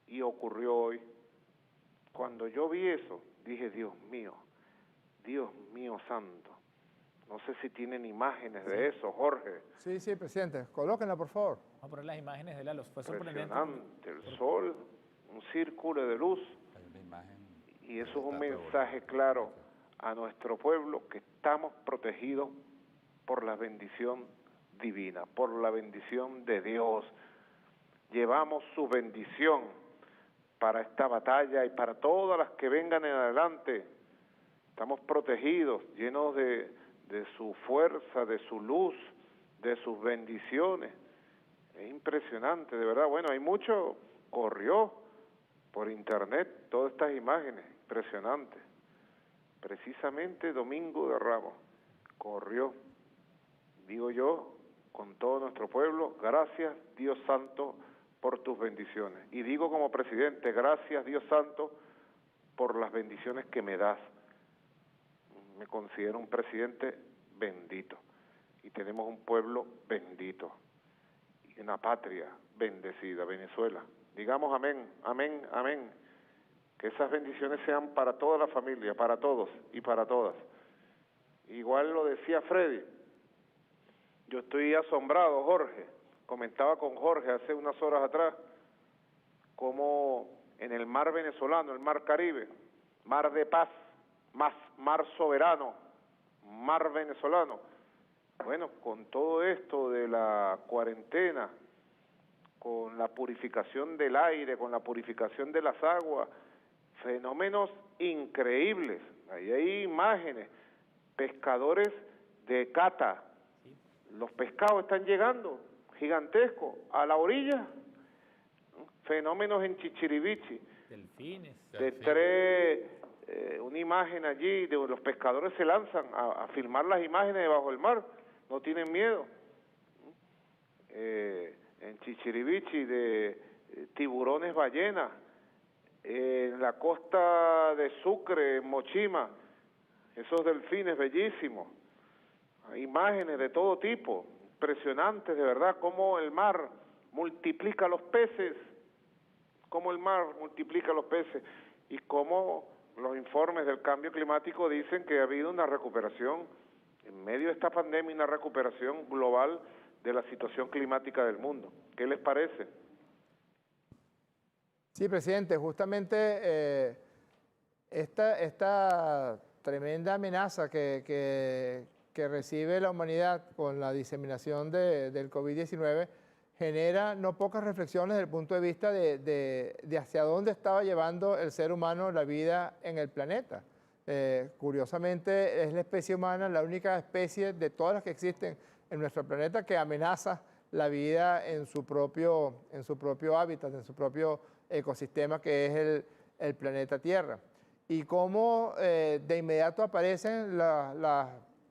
Y ocurrió hoy. Cuando yo vi eso, dije, Dios mío santo. No sé si tienen imágenes de eso, Jorge. Sí, presidente. Colóquenla, por favor. Vamos a poner las imágenes de fue sorprendente. Impresionante, el sol, un círculo de luz. Hay una imagen. Y eso es un mensaje claro a nuestro pueblo que estamos protegidos por la bendición divina, por la bendición de Dios. Llevamos su bendición para esta batalla y para todas las que vengan en adelante. Estamos protegidos, llenos de su fuerza, de su luz, de sus bendiciones. Es impresionante, de verdad. Bueno, hay mucho, corrió por internet todas estas imágenes, impresionantes. Precisamente Domingo de Ramos corrió, digo yo, con todo nuestro pueblo, gracias Dios Santo por tus bendiciones. Y digo como presidente, gracias Dios Santo por las bendiciones que me das. Me considero un presidente bendito y tenemos un pueblo bendito y una patria bendecida, Venezuela. Digamos amén, amén, amén. Que esas bendiciones sean para toda la familia, para todos y para todas. Igual lo decía Freddy. Yo estoy asombrado, Jorge. Comentaba con Jorge hace unas horas atrás cómo en el mar venezolano, el mar Caribe, mar de paz, mar soberano, mar venezolano. Bueno, con todo esto de la cuarentena, con la purificación del aire, con la purificación de las aguas, fenómenos increíbles. Ahí hay imágenes, pescadores de cata. Los pescados están llegando, gigantescos, a la orilla. Fenómenos en Chichirivichi. Delfines. Una imagen allí, de los pescadores se lanzan a filmar las imágenes debajo del mar, no tienen miedo. En Chichirivichi, de tiburones ballenas, en la costa de Sucre, en Mochima, esos delfines bellísimos. Hay imágenes de todo tipo, impresionantes de verdad, cómo el mar multiplica los peces, y cómo los informes del cambio climático dicen que ha habido una recuperación, en medio de esta pandemia, una recuperación global de la situación climática del mundo. ¿Qué les parece? Sí, presidente, justamente esta tremenda amenaza que recibe la humanidad con la diseminación del COVID-19 genera no pocas reflexiones desde el punto de vista de hacia dónde estaba llevando el ser humano la vida en el planeta. Curiosamente, es la especie humana la única especie de todas las que existen en nuestro planeta que amenaza la vida en su propio hábitat, en su propio ecosistema que es el planeta Tierra. Y cómo de inmediato aparecen las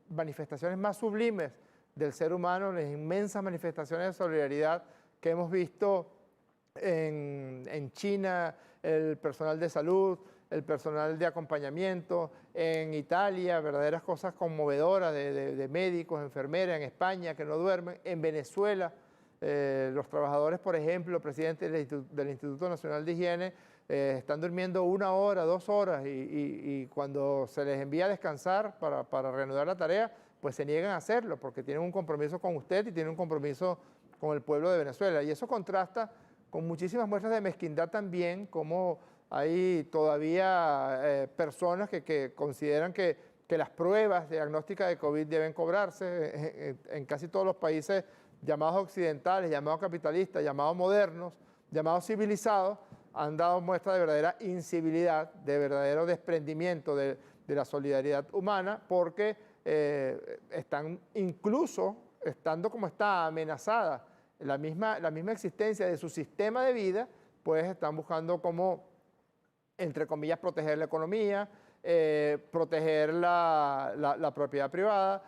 manifestaciones más sublimes del ser humano, las inmensas manifestaciones de solidaridad que hemos visto en China, el personal de salud, el personal de acompañamiento, en Italia, verdaderas cosas conmovedoras de médicos, enfermeras, en España que no duermen, en Venezuela, los trabajadores, por ejemplo, presidentes del Instituto Nacional de Higiene, están durmiendo 1 hora, 2 horas y cuando se les envía a descansar para reanudar la tarea, pues se niegan a hacerlo porque tienen un compromiso con usted y tienen un compromiso con el pueblo de Venezuela. Y eso contrasta con muchísimas muestras de mezquindad también, como hay todavía personas que consideran que las pruebas diagnósticas de COVID deben cobrarse en casi todos los países llamados occidentales, llamados capitalistas, llamados modernos, llamados civilizados, han dado muestra de verdadera incivilidad, de verdadero desprendimiento de la solidaridad humana, porque están incluso, estando como está amenazada la misma existencia de su sistema de vida, pues están buscando cómo, entre comillas, proteger la economía, proteger la propiedad privada,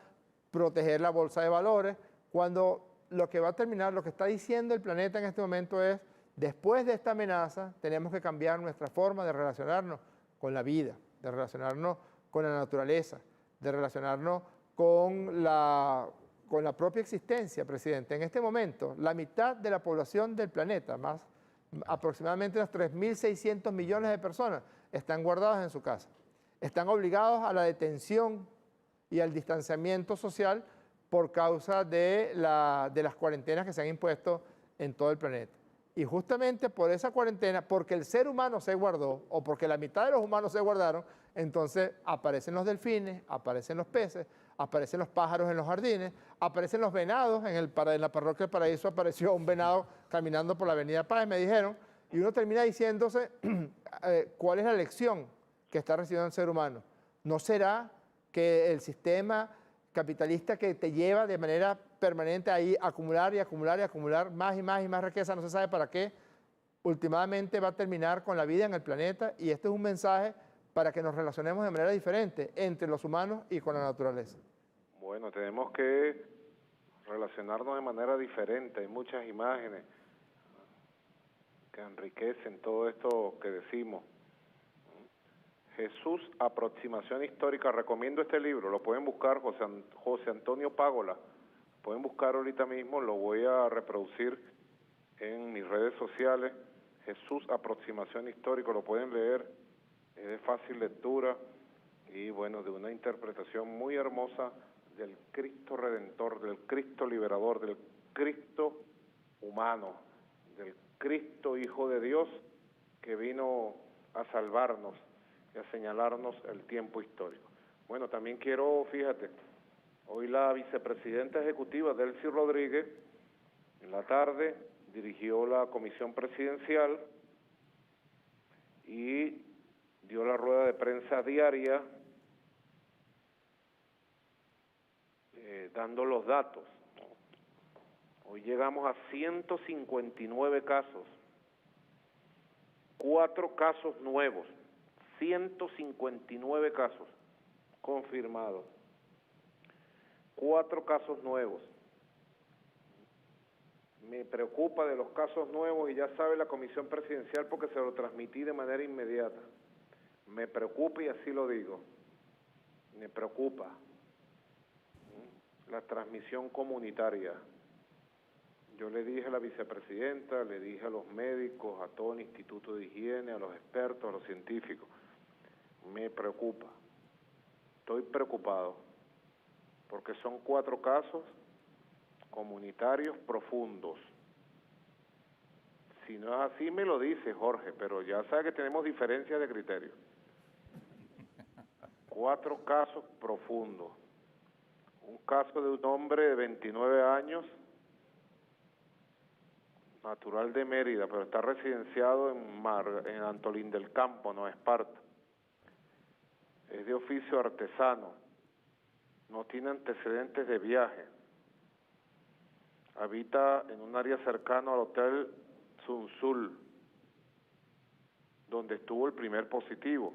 proteger la bolsa de valores, cuando lo que va a terminar, lo que está diciendo el planeta en este momento es: después de esta amenaza, tenemos que cambiar nuestra forma de relacionarnos con la vida, de relacionarnos con la naturaleza, de relacionarnos con la propia existencia, presidente. En este momento, la mitad de la población del planeta, aproximadamente unos 3.600 millones de personas, están guardadas en su casa. Están obligados a la detención y al distanciamiento social por causa de las cuarentenas que se han impuesto en todo el planeta. Y justamente por esa cuarentena, porque el ser humano se guardó, o porque la mitad de los humanos se guardaron, entonces aparecen los delfines, aparecen los peces, aparecen los pájaros en los jardines, aparecen los venados. En la parroquia del Paraíso apareció un venado caminando por la avenida Páez, me dijeron, y uno termina diciéndose cuál es la lección que está recibiendo el ser humano. ¿No será que el sistema capitalista que te lleva de manera permanente ahí a acumular y acumular y acumular más y más y más riqueza, no se sabe para qué, últimamente va a terminar con la vida en el planeta? Y este es un mensaje para que nos relacionemos de manera diferente entre los humanos y con la naturaleza. Bueno, tenemos que relacionarnos de manera diferente. Hay muchas imágenes que enriquecen todo esto que decimos. Jesús, aproximación histórica. Recomiendo este libro, lo pueden buscar, José Antonio Págola. Pueden buscar ahorita mismo, lo voy a reproducir en mis redes sociales. Jesús, aproximación histórica, lo pueden leer, es de fácil lectura y bueno, de una interpretación muy hermosa del Cristo Redentor, del Cristo Liberador, del Cristo humano, del Cristo Hijo de Dios que vino a salvarnos y a señalarnos el tiempo histórico. Bueno, también quiero, fíjate, hoy la vicepresidenta ejecutiva, Delcy Rodríguez, en la tarde dirigió la comisión presidencial y dio la rueda de prensa diaria dando los datos. Hoy llegamos a 159 casos, 4 casos nuevos, 159 casos confirmados, 4 casos nuevos. Me preocupa de los casos nuevos y ya sabe la comisión presidencial porque se lo transmití de manera inmediata. Me preocupa y así lo digo, me preocupa la transmisión comunitaria. Yo le dije a la vicepresidenta, le dije a los médicos, a todo el Instituto de Higiene, a los expertos, a los científicos, me preocupa, estoy preocupado, porque son 4 casos comunitarios profundos. Si no es así, me lo dice Jorge, pero ya sabe que tenemos diferencias de criterio. 4 casos profundos. Un caso de un hombre de 29 años, natural de Mérida, pero está residenciado en Antolín del Campo, no Esparta. Es de oficio artesano, no tiene antecedentes de viaje. Habita en un área cercano al Hotel Sunsul, donde estuvo el primer positivo.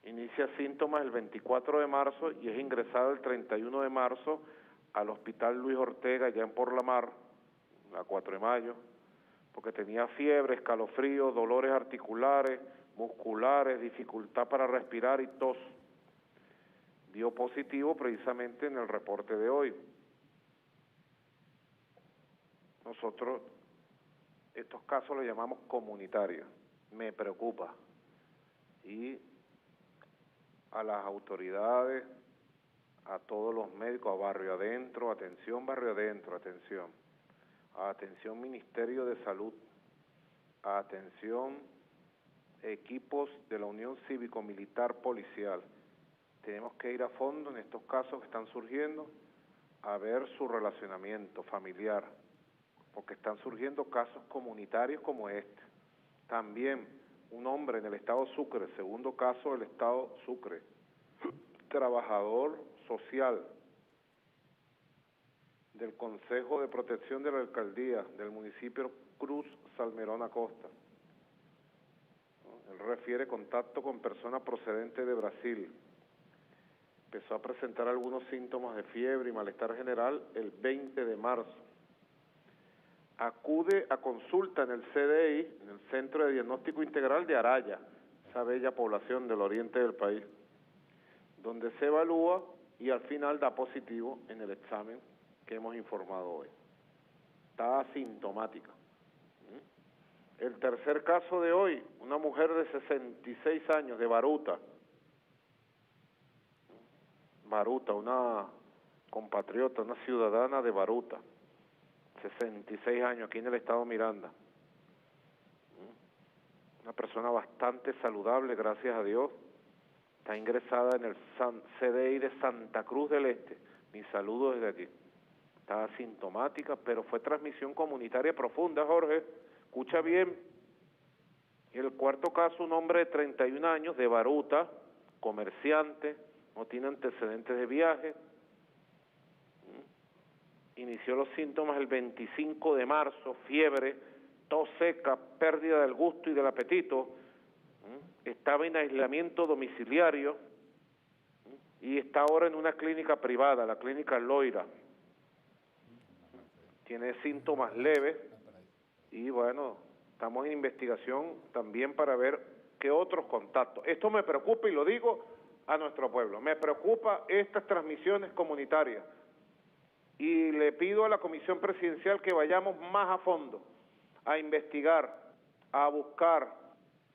Inicia síntomas el 24 de marzo y es ingresado el 31 de marzo al Hospital Luis Ortega, allá en Por la Mar, a 4 de mayo, porque tenía fiebre, escalofríos, dolores articulares, musculares, dificultad para respirar y tos. Dio positivo precisamente en el reporte de hoy. Nosotros estos casos los llamamos comunitarios. Me preocupa. Y a las autoridades, a todos los médicos, a Barrio Adentro, atención Barrio Adentro, atención Ministerio de Salud, atención equipos de la Unión Cívico-Militar Policial. Tenemos que ir a fondo en estos casos que están surgiendo, a ver su relacionamiento familiar, porque están surgiendo casos comunitarios como este. También un hombre en el estado Sucre, segundo caso del estado Sucre, trabajador social del Consejo de Protección de la Alcaldía del municipio Cruz Salmerón Acosta. Él refiere contacto con personas procedentes de Brasil. Empezó a presentar algunos síntomas de fiebre y malestar general el 20 de marzo. Acude a consulta en el CDI, en el Centro de Diagnóstico Integral de Araya, esa bella población del oriente del país, donde se evalúa y al final da positivo en el examen que hemos informado hoy. Está asintomática. El tercer caso de hoy, una mujer de 66 años de Baruta. Baruta, una compatriota, una ciudadana de Baruta, 66 años, aquí en el estado Miranda. Una persona bastante saludable, gracias a Dios. Está ingresada en el CDI de Santa Cruz del Este. Mi saludo desde aquí. Está asintomática, pero fue transmisión comunitaria profunda, Jorge. Escucha bien. Y el cuarto caso, un hombre de 31 años de Baruta, comerciante, no tiene antecedentes de viaje. Inició los síntomas el 25 de marzo, fiebre, tos seca, pérdida del gusto y del apetito. Estaba en aislamiento domiciliario y está ahora en una clínica privada, la clínica Loira. Tiene síntomas leves y bueno, estamos en investigación también para ver qué otros contactos. Esto me preocupa y lo digo a nuestro pueblo. Me preocupa estas transmisiones comunitarias y le pido a la Comisión Presidencial que vayamos más a fondo a investigar, a buscar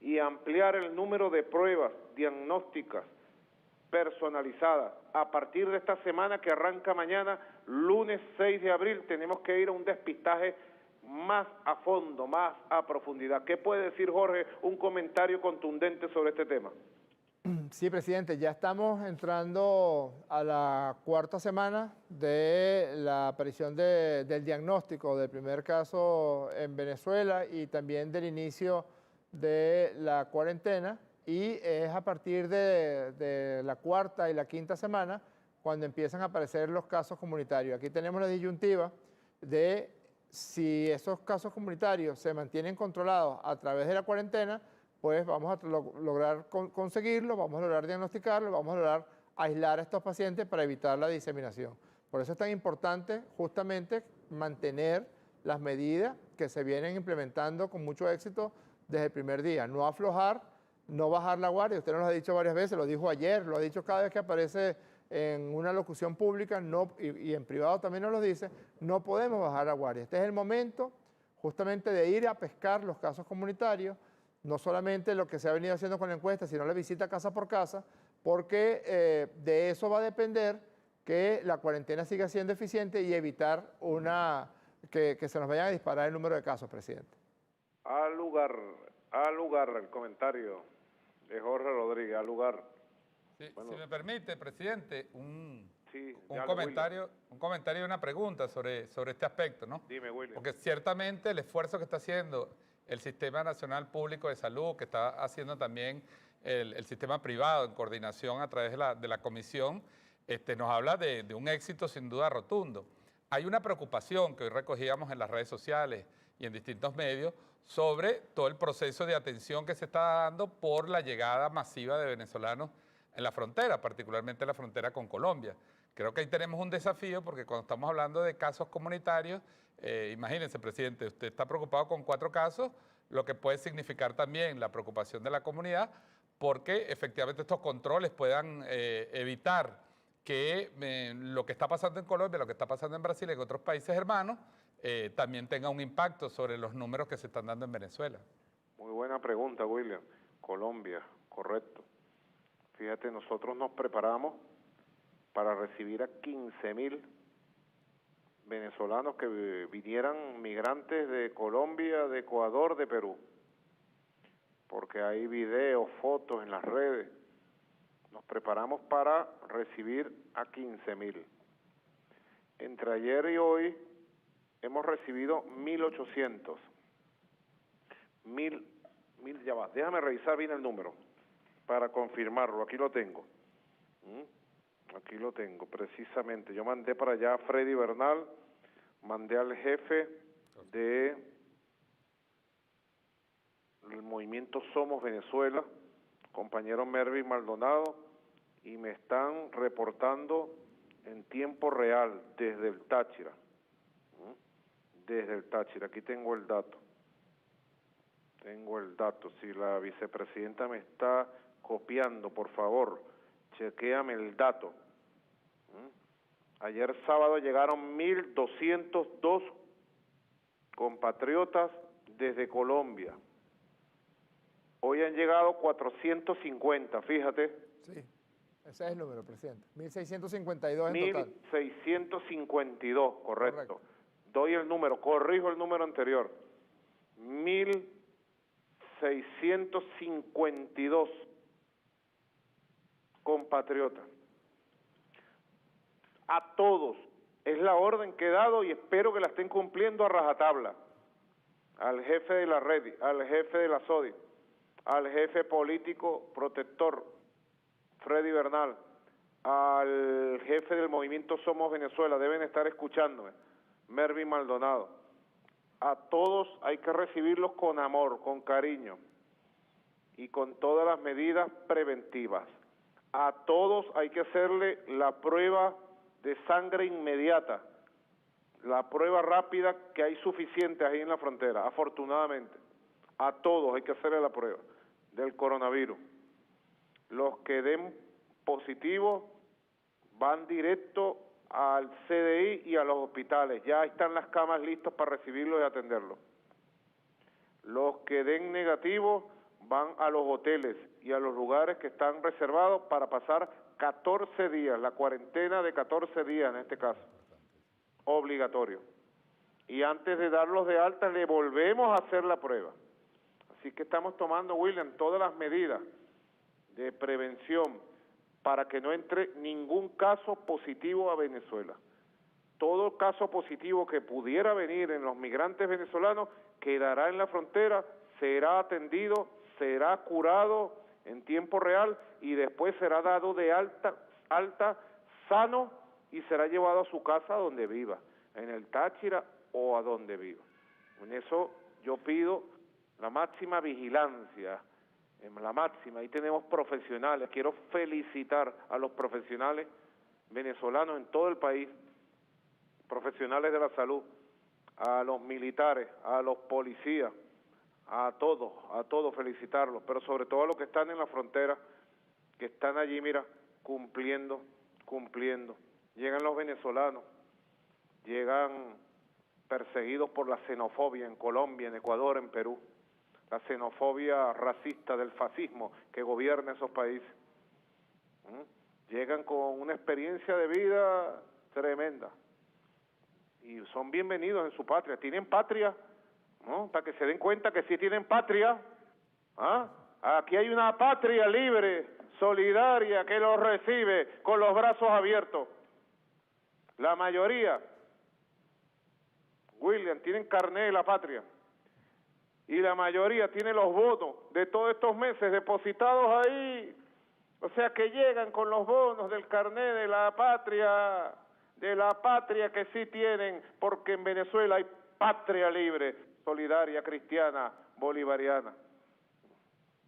y ampliar el número de pruebas diagnósticas personalizadas. A partir de esta semana que arranca mañana, lunes 6 de abril, tenemos que ir a un despistaje más a fondo, más a profundidad. ¿Qué puede decir, Jorge, un comentario contundente sobre este tema? Sí, presidente, ya estamos entrando a la cuarta semana de la aparición del diagnóstico del primer caso en Venezuela y también del inicio de la cuarentena, y es a partir de la cuarta y la quinta semana cuando empiezan a aparecer los casos comunitarios. Aquí tenemos la disyuntiva de si esos casos comunitarios se mantienen controlados a través de la cuarentena, pues vamos a lograr conseguirlo, vamos a lograr diagnosticarlo, vamos a lograr aislar a estos pacientes para evitar la diseminación. Por eso es tan importante justamente mantener las medidas que se vienen implementando con mucho éxito desde el primer día. No aflojar, no bajar la guardia. Usted nos lo ha dicho varias veces, lo dijo ayer, lo ha dicho cada vez que aparece en una locución pública y en privado también nos lo dice, no podemos bajar la guardia. Este es el momento justamente de ir a pescar los casos comunitarios, no solamente lo que se ha venido haciendo con la encuesta, sino la visita casa por casa, porque de eso va a depender que la cuarentena siga siendo eficiente y evitar que se nos vayan a disparar el número de casos, presidente. Al lugar el comentario de Jorge Rodríguez, al lugar. Sí, bueno, si me permite, presidente, un comentario y una pregunta sobre este aspecto, ¿no? Dime, William. Porque ciertamente el esfuerzo que está haciendo el Sistema Nacional Público de Salud, que está haciendo también el sistema privado en coordinación a través de la comisión, nos habla de un éxito sin duda rotundo. Hay una preocupación que hoy recogíamos en las redes sociales y en distintos medios sobre todo el proceso de atención que se está dando por la llegada masiva de venezolanos en la frontera, particularmente en la frontera con Colombia. Creo que ahí tenemos un desafío porque cuando estamos hablando de casos comunitarios, imagínense, presidente, usted está preocupado con 4 casos, lo que puede significar también la preocupación de la comunidad, porque efectivamente estos controles puedan evitar que lo que está pasando en Colombia, lo que está pasando en Brasil y en otros países hermanos, también tenga un impacto sobre los números que se están dando en Venezuela. Muy buena pregunta, William. Colombia, correcto. Fíjate, nosotros nos preparamos para recibir a 15.000 venezolanos que vinieran migrantes de Colombia, de Ecuador, de Perú. Porque hay videos, fotos en las redes. Nos preparamos para recibir a 15.000. Entre ayer y hoy hemos recibido 1.800. Ya va, déjame revisar bien el número para confirmarlo. Aquí lo tengo. Aquí lo tengo, precisamente. Yo mandé para allá a Freddy Bernal, mandé al jefe del movimiento Somos Venezuela, compañero Mervin Maldonado, y me están reportando en tiempo real desde el Táchira. Desde el Táchira, aquí tengo el dato. Si la vicepresidenta me está copiando, por favor, chequéame el dato. Ayer sábado llegaron 1.202 compatriotas desde Colombia. Hoy han llegado 450, fíjate. Sí, ese es el número, presidente. 1.652 en total. 1.652, correcto. Doy el número, corrijo el número anterior. 1.652 compatriotas. A todos, es la orden que he dado y espero que la estén cumpliendo a rajatabla. Al jefe de la red, al jefe de la SODI, al jefe político protector, Freddy Bernal, al jefe del movimiento Somos Venezuela, deben estar escuchándome, Mervin Maldonado. A todos hay que recibirlos con amor, con cariño y con todas las medidas preventivas. A todos hay que hacerle la prueba de sangre inmediata, la prueba rápida, que hay suficientes ahí en la frontera, afortunadamente. A todos hay que hacerle la prueba del coronavirus. Los que den positivo van directo al CDI y a los hospitales. Ya están las camas listas para recibirlos y atenderlos. Los que den negativo van a los hoteles y a los lugares que están reservados para pasar 14 días, la cuarentena de 14 días en este caso, obligatorio. Y antes de darlos de alta le volvemos a hacer la prueba. Así que estamos tomando, William, todas las medidas de prevención para que no entre ningún caso positivo a Venezuela. Todo caso positivo que pudiera venir en los migrantes venezolanos quedará en la frontera, será atendido, será curado en tiempo real y después será dado de alta sano y será llevado a su casa donde viva, en el Táchira o a donde viva. En eso yo pido la máxima vigilancia, la máxima. Ahí tenemos profesionales. Quiero felicitar a los profesionales venezolanos en todo el país, profesionales de la salud, a los militares, a los policías, a todos felicitarlos, pero sobre todo a los que están en la frontera, que están allí, mira, cumpliendo. Llegan los venezolanos, llegan perseguidos por la xenofobia en Colombia, en Ecuador, en Perú, la xenofobia racista del fascismo que gobierna esos países. Llegan con una experiencia de vida tremenda y son bienvenidos en su patria. ¿Tienen patria? ¿No? Para que se den cuenta que sí tienen patria. Aquí hay una patria libre, solidaria, que los recibe con los brazos abiertos. La mayoría, William, tienen carné de la patria. Y la mayoría tiene los bonos de todos estos meses depositados ahí. O sea que llegan con los bonos del carné de la patria que sí tienen, porque en Venezuela hay patria libre, solidaria, cristiana, bolivariana.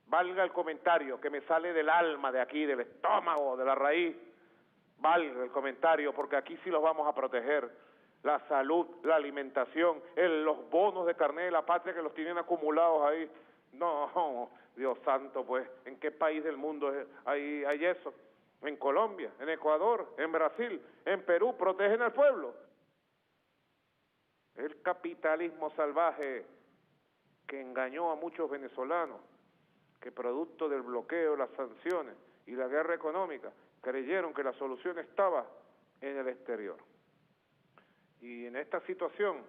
Valga el comentario que me sale del alma, de aquí, del estómago, de la raíz. Valga el comentario, porque aquí sí los vamos a proteger. la salud, la alimentación, los bonos de carnet de la patria que los tienen acumulados ahí. No, Dios santo, pues, ¿en qué país del mundo hay eso? En Colombia, en Ecuador, en Brasil, en Perú, protegen al pueblo. El capitalismo salvaje que engañó a muchos venezolanos, que producto del bloqueo, las sanciones y la guerra económica, creyeron que la solución estaba en el exterior. Y en esta situación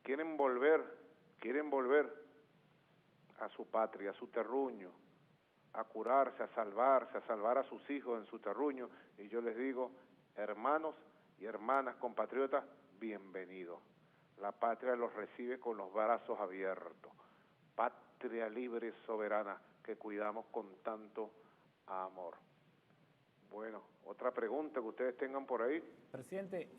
quieren volver a su patria, a su terruño, a curarse, a salvar a sus hijos en su terruño. Y yo les digo, hermanos y hermanas, compatriotas, bienvenidos. La patria los recibe con los brazos abiertos. Patria libre y soberana que cuidamos con tanto amor. Bueno, otra pregunta que ustedes tengan por ahí. Presidente,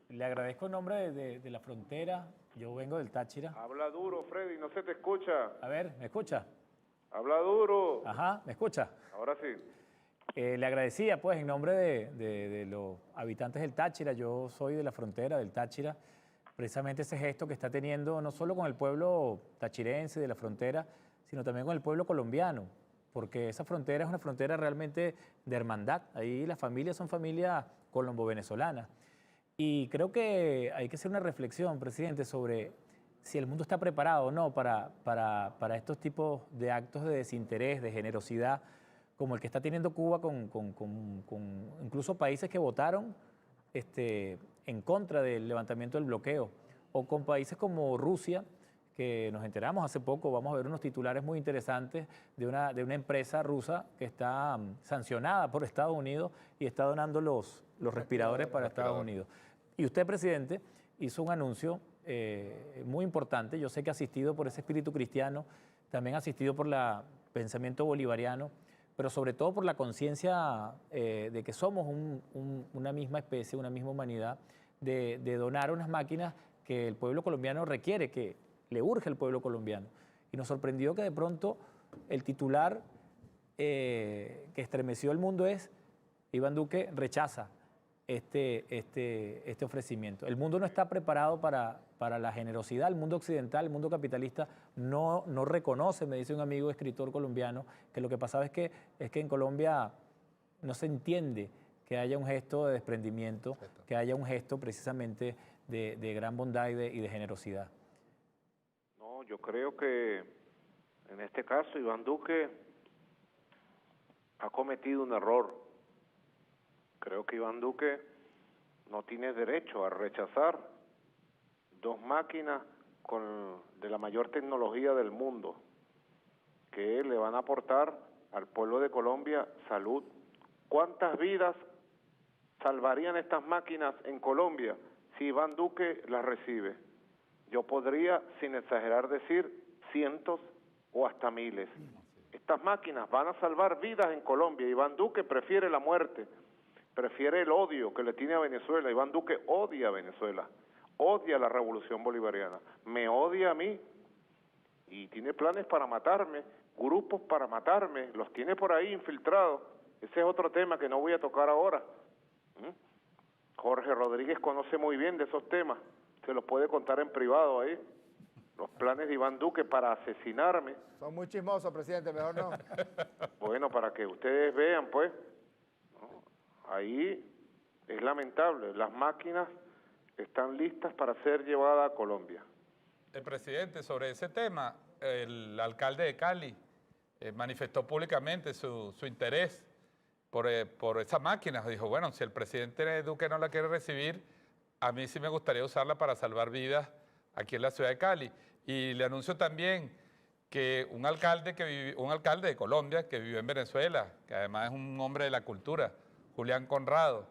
le agradezco en nombre de la frontera. Yo vengo del Táchira. Habla duro, Freddy, no se te escucha. A ver, ¿me escucha? Habla duro. Ajá, ¿me escucha? Ahora sí. Le agradecía, pues, en nombre de los habitantes del Táchira. Yo soy de la frontera del Táchira. Precisamente ese gesto que está teniendo no solo con el pueblo tachirense de la frontera, sino también con el pueblo colombiano, porque esa frontera es una frontera realmente de hermandad. Ahí las familias son familias colombo-venezolanas. Y creo que hay que hacer una reflexión, presidente, sobre si el mundo está preparado o no para estos tipos de actos de desinterés, de generosidad, como el que está teniendo Cuba con incluso países que votaron en contra del levantamiento del bloqueo, o con países como Rusia, que nos enteramos hace poco, vamos a ver unos titulares muy interesantes de una empresa rusa que está sancionada por Estados Unidos y está donando los respiradores para Estados Unidos. Y usted, presidente, hizo un anuncio muy importante. Yo sé que ha asistido por ese espíritu cristiano, también ha asistido por el pensamiento bolivariano, pero sobre todo por la conciencia de que somos una misma especie, una misma humanidad, de donar unas máquinas que el pueblo colombiano requiere, que le urge al pueblo colombiano. Y nos sorprendió que de pronto el titular que estremeció el mundo es: Iván Duque rechaza este ofrecimiento. El mundo no está preparado para la generosidad. El mundo occidental, el mundo capitalista no reconoce, me dice un amigo escritor colombiano, que lo que pasaba es que en Colombia no se entiende que haya un gesto de desprendimiento, que haya un gesto precisamente de gran bondad y de generosidad. No, yo creo que en este caso Iván Duque ha cometido un error. Creo que Iván Duque no tiene derecho a rechazar 2 máquinas de la mayor tecnología del mundo, que le van a aportar al pueblo de Colombia salud. ¿Cuántas vidas salvarían estas máquinas en Colombia si Iván Duque las recibe? Yo podría, sin exagerar, decir cientos o hasta miles. Estas máquinas van a salvar vidas en Colombia. Iván Duque prefiere la muerte, prefiere el odio que le tiene a Venezuela. Iván Duque odia a Venezuela, odia la revolución bolivariana, me odia a mí y tiene planes para matarme, grupos para matarme, los tiene por ahí infiltrados. Ese es otro tema que no voy a tocar ahora. Jorge Rodríguez conoce muy bien de esos temas, se los puede contar en privado ahí. Los planes de Iván Duque para asesinarme. Son muy chismosos, presidente, mejor no. Bueno, para que ustedes vean, pues, ¿no? Ahí es lamentable. Las máquinas están listas para ser llevadas a Colombia. El presidente, sobre ese tema, el alcalde de Cali manifestó públicamente su interés por esas máquinas. Dijo, bueno, si el presidente Duque no la quiere recibir, a mí sí me gustaría usarla para salvar vidas aquí en la ciudad de Cali. Y le anuncio también que un alcalde de Colombia que vivió en Venezuela, que además es un hombre de la cultura, Julián Conrado,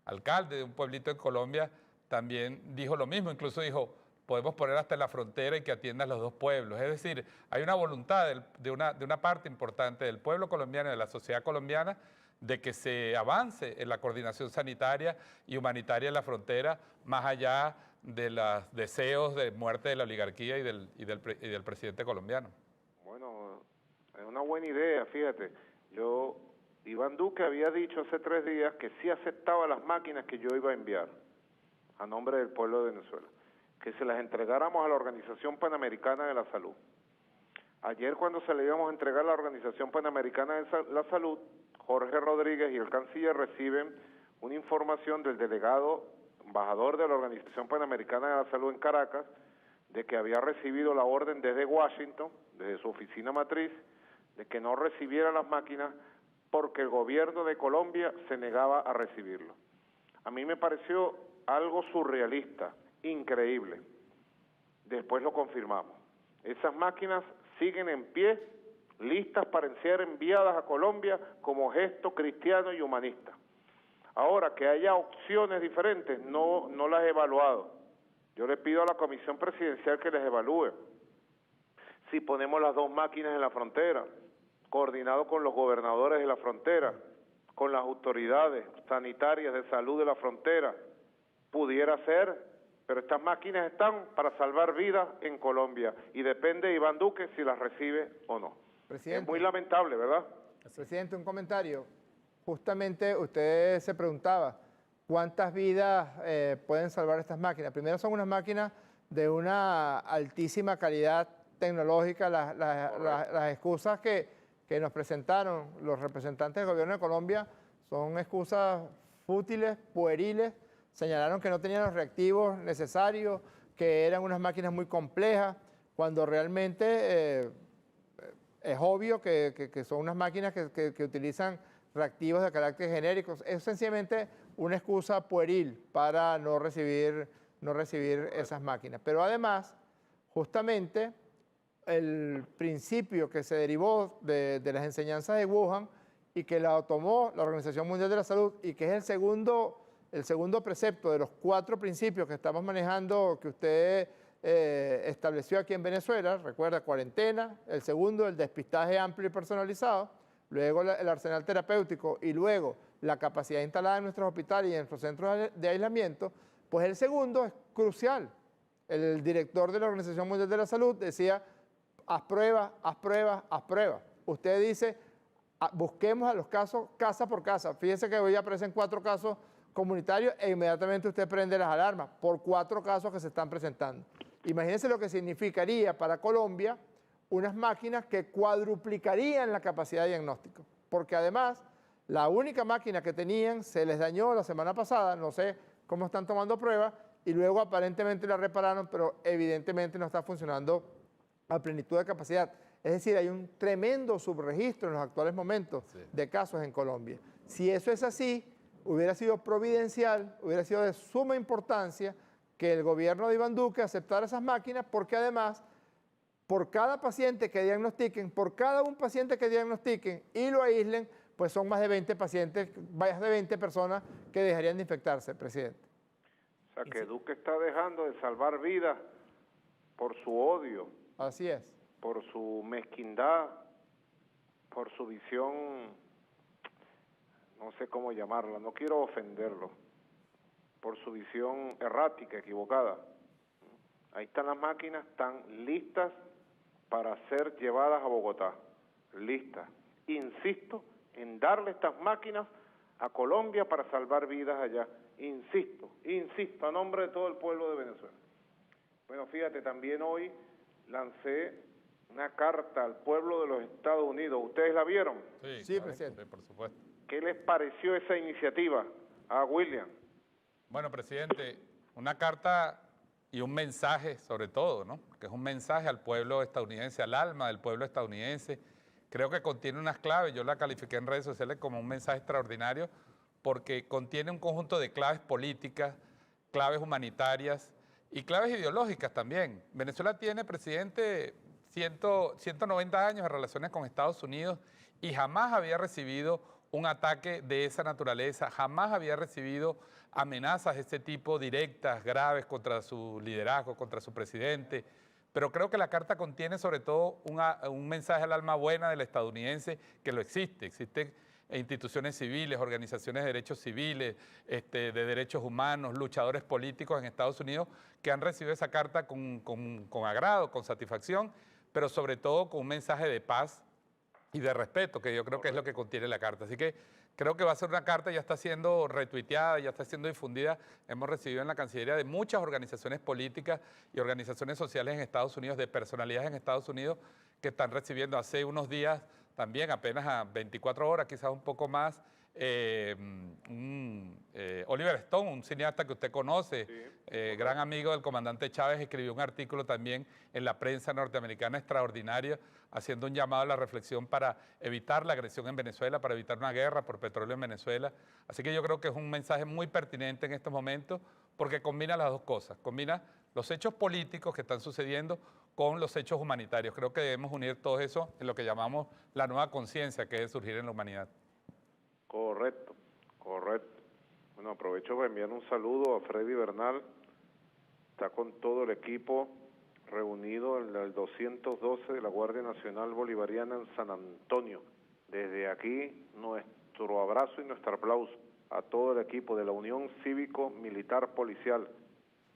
alcalde de un pueblito en Colombia, también dijo lo mismo. Incluso dijo, podemos poner hasta en la frontera y que atiendan los 2 pueblos. Es decir, hay una voluntad de una parte importante del pueblo colombiano y de la sociedad colombiana de que se avance en la coordinación sanitaria y humanitaria en la frontera, más allá de los deseos de muerte de la oligarquía y del presidente colombiano. Bueno, es una buena idea, fíjate. Iván Duque había dicho hace 3 días que sí aceptaba las máquinas que yo iba a enviar. a nombre del pueblo de Venezuela, que se las entregáramos a la Organización Panamericana de la Salud. Ayer, cuando se le íbamos a entregar a la Organización Panamericana de la Salud, Jorge Rodríguez y el canciller reciben una información del delegado embajador de la Organización Panamericana de la Salud en Caracas, de que había recibido la orden desde Washington, desde su oficina matriz, de que no recibiera las máquinas porque el gobierno de Colombia se negaba a recibirlo. A mí me pareció algo surrealista, increíble. Después lo confirmamos. Esas máquinas siguen en pie, listas para ser enviadas a Colombia como gesto cristiano y humanista. Ahora, que haya opciones diferentes, no las he evaluado. Yo le pido a la Comisión Presidencial que les evalúe. Si ponemos las dos máquinas en la frontera, coordinado con los gobernadores de la frontera, con las autoridades sanitarias de salud de la frontera, pudiera ser, pero estas máquinas están para salvar vidas en Colombia y depende de Iván Duque si las recibe o no. Presidente, es muy lamentable, ¿verdad? Presidente, un comentario. Justamente usted se preguntaba, ¿cuántas vidas pueden salvar estas máquinas? Primero, son unas máquinas de una altísima calidad tecnológica. Las excusas que nos presentaron los representantes del gobierno de Colombia son excusas fútiles, pueriles. Señalaron que no tenían los reactivos necesarios, que eran unas máquinas muy complejas, cuando realmente es obvio que son unas máquinas que utilizan reactivos de carácter genérico. Es sencillamente una excusa pueril para no recibir esas máquinas. Pero además, justamente, el principio que se derivó de las enseñanzas de Wuhan y que la tomó la Organización Mundial de la Salud y que es el segundo precepto de los 4 principios que estamos manejando, que usted estableció aquí en Venezuela, recuerda, cuarentena, el segundo, el despistaje amplio y personalizado, luego el arsenal terapéutico y luego la capacidad instalada en nuestros hospitales y en nuestros centros de aislamiento, pues el segundo es crucial. El director de la Organización Mundial de la Salud decía, haz pruebas, haz pruebas, haz pruebas. Usted dice, busquemos a los casos casa por casa. Fíjese que hoy aparecen 4 casos comunitarios e inmediatamente usted prende las alarmas por 4 casos que se están presentando. Imagínense lo que significaría para Colombia unas máquinas que cuadruplicarían la capacidad de diagnóstico, porque además la única máquina que tenían se les dañó la semana pasada, no sé cómo están tomando pruebas, y luego aparentemente la repararon, pero evidentemente no está funcionando a plenitud de capacidad. Es decir, hay un tremendo subregistro en los actuales momentos de casos en Colombia. Si eso es así, hubiera sido providencial, hubiera sido de suma importancia que el gobierno de Iván Duque aceptara esas máquinas, porque además, por cada paciente que diagnostiquen, por cada un paciente que diagnostiquen y lo aíslen, pues son más de 20 pacientes, más de 20 personas que dejarían de infectarse, presidente. O sea, que Duque está dejando de salvar vidas por su odio. Así es. Por su mezquindad, por su visión, no sé cómo llamarla, no quiero ofenderlo, por su visión errática, equivocada. Ahí están las máquinas, están listas para ser llevadas a Bogotá, listas. Insisto en darle estas máquinas a Colombia para salvar vidas allá. Insisto, a nombre de todo el pueblo de Venezuela. Bueno, fíjate, también hoy lancé una carta al pueblo de los Estados Unidos. ¿Ustedes la vieron? Sí, presidente. Sí, por supuesto. ¿Qué les pareció esa iniciativa a William? Bueno, presidente, una carta y un mensaje sobre todo, ¿no? Que es un mensaje al pueblo estadounidense, al alma del pueblo estadounidense. Creo que contiene unas claves, yo la califiqué en redes sociales como un mensaje extraordinario porque contiene un conjunto de claves políticas, claves humanitarias y claves ideológicas también. Venezuela tiene, presidente, 190 años de relaciones con Estados Unidos y jamás había recibido un ataque de esa naturaleza, jamás había recibido amenazas de este tipo directas, graves contra su liderazgo, contra su presidente. Pero creo que la carta contiene sobre todo un mensaje al alma buena del estadounidense que lo existe. Existen instituciones civiles, organizaciones de derechos civiles, de derechos humanos, luchadores políticos en Estados Unidos que han recibido esa carta con agrado, con satisfacción, pero sobre todo con un mensaje de paz y de respeto, que yo creo que es lo que contiene la carta. Así que creo que va a ser una carta, ya está siendo retuiteada, ya está siendo difundida. Hemos recibido en la Cancillería de muchas organizaciones políticas y organizaciones sociales en Estados Unidos, de personalidades en Estados Unidos, que están recibiendo hace unos días, también apenas a 24 horas, quizás un poco más, Oliver Stone, un cineasta que usted conoce, gran amigo del comandante Chávez, escribió un artículo también en la prensa norteamericana extraordinario, haciendo un llamado a la reflexión para evitar la agresión en Venezuela, para evitar una guerra por petróleo en Venezuela. Así que yo creo que es un mensaje muy pertinente en estos momentos, porque combina las dos cosas, combina los hechos políticos que están sucediendo con los hechos humanitarios. Creo que debemos unir todo eso en lo que llamamos la nueva conciencia que debe surgir en la humanidad. Correcto, correcto. Bueno, aprovecho para enviar un saludo a Freddy Bernal. Está con todo el equipo reunido en el 212 de la Guardia Nacional Bolivariana en San Antonio. Desde aquí, nuestro abrazo y nuestro aplauso a todo el equipo de la Unión Cívico Militar Policial,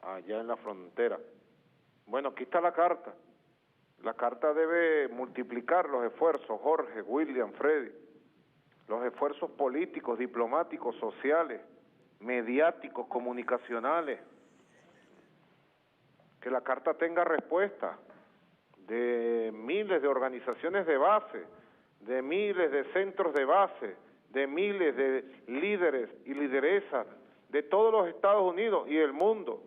allá en la frontera. Bueno, aquí está la carta. La carta debe multiplicar los esfuerzos, Jorge, William, Freddy, los esfuerzos políticos, diplomáticos, sociales, mediáticos, comunicacionales. Que la carta tenga respuesta de miles de organizaciones de base, de miles de centros de base, de miles de líderes y lideresas de todos los Estados Unidos y el mundo,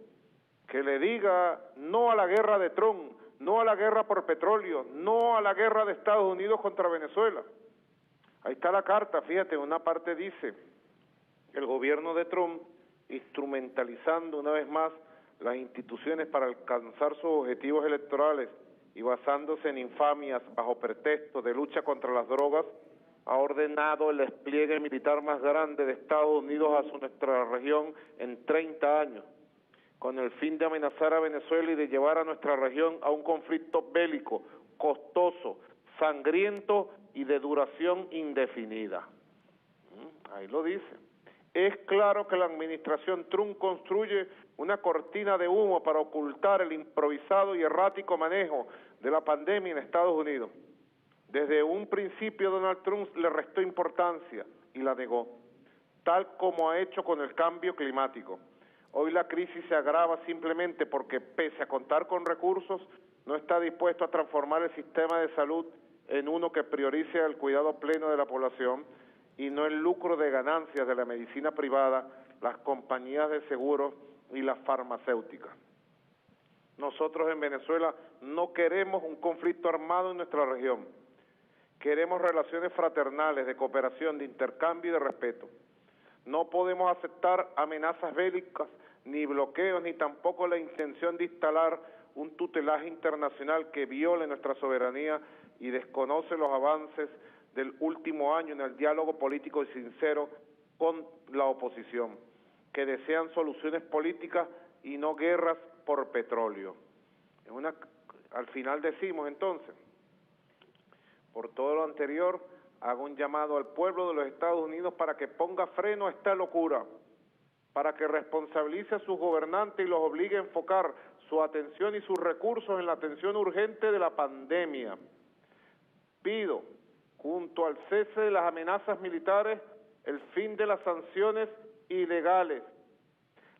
que le diga no a la guerra de Trump, no a la guerra por petróleo, no a la guerra de Estados Unidos contra Venezuela. Ahí está la carta, fíjate, en una parte dice, el gobierno de Trump, instrumentalizando una vez más las instituciones para alcanzar sus objetivos electorales y basándose en infamias bajo pretexto de lucha contra las drogas, ha ordenado el despliegue militar más grande de Estados Unidos hacia nuestra región en 30 años, con el fin de amenazar a Venezuela y de llevar a nuestra región a un conflicto bélico, costoso, sangriento y de duración indefinida. Ahí lo dice. Es claro que la administración Trump construye una cortina de humo para ocultar el improvisado y errático manejo de la pandemia en Estados Unidos. Desde un principio Donald Trump le restó importancia y la negó, tal como ha hecho con el cambio climático. Hoy la crisis se agrava simplemente porque, pese a contar con recursos, no está dispuesto a transformar el sistema de salud en uno que priorice el cuidado pleno de la población y no el lucro de ganancias de la medicina privada, las compañías de seguros y las farmacéuticas. Nosotros en Venezuela no queremos un conflicto armado en nuestra región. Queremos relaciones fraternales, de cooperación, de intercambio y de respeto. No podemos aceptar amenazas bélicas, ni bloqueos, ni tampoco la intención de instalar un tutelaje internacional que viole nuestra soberanía y desconoce los avances del último año en el diálogo político y sincero con la oposición, que desean soluciones políticas y no guerras por petróleo. Al final decimos entonces, por todo lo anterior, hago un llamado al pueblo de los Estados Unidos para que ponga freno a esta locura, para que responsabilice a sus gobernantes y los obligue a enfocar su atención y sus recursos en la atención urgente de la pandemia. Pido, junto al cese de las amenazas militares, el fin de las sanciones ilegales.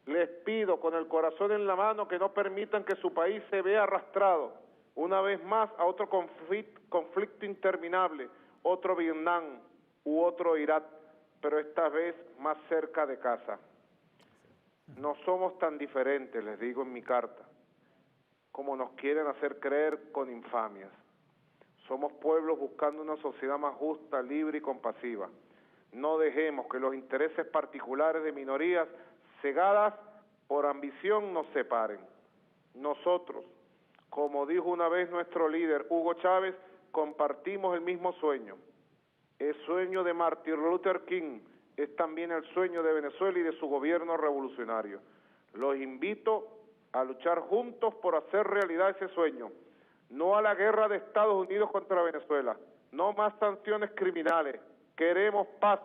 Les pido con el corazón en la mano que no permitan que su país se vea arrastrado una vez más a otro conflicto interminable, otro Vietnam u otro Irak, pero esta vez más cerca de casa. No somos tan diferentes, les digo en mi carta, como nos quieren hacer creer con infamias. Somos pueblos buscando una sociedad más justa, libre y compasiva. No dejemos que los intereses particulares de minorías cegadas por ambición nos separen. Nosotros, como dijo una vez nuestro líder Hugo Chávez, compartimos el mismo sueño. El sueño de Martin Luther King es también el sueño de Venezuela y de su gobierno revolucionario. Los invito a luchar juntos por hacer realidad ese sueño. No a la guerra de Estados Unidos contra Venezuela, no más sanciones criminales, queremos paz.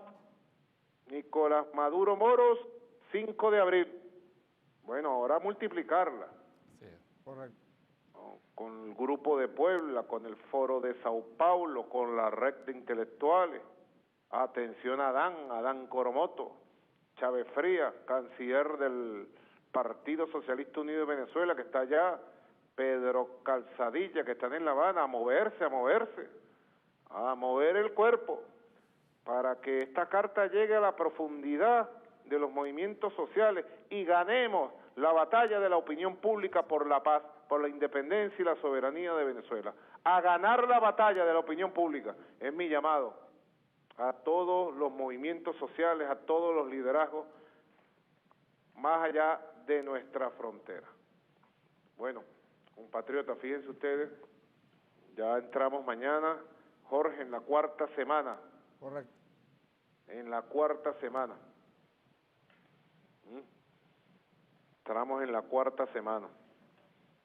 Nicolás Maduro Moros, 5 de abril. Bueno, ahora multiplicarla. Sí. Correcto. ¿no? Con el Grupo de Puebla, con el Foro de Sao Paulo, con la Red de Intelectuales. Atención a Adán Coromoto, Chávez Frías, canciller del Partido Socialista Unido de Venezuela, que está allá, Pedro Calzadilla, que están en La Habana, a mover el cuerpo, para que esta carta llegue a la profundidad de los movimientos sociales y ganemos la batalla de la opinión pública por la paz, por la independencia y la soberanía de Venezuela. A ganar la batalla de la opinión pública es mi llamado a todos los movimientos sociales, a todos los liderazgos, más allá de nuestra frontera. Bueno, compatriotas, fíjense ustedes, ya entramos mañana, Jorge, en la 4ª semana. Correcto. En la 4ª semana. Entramos en la 4ª semana.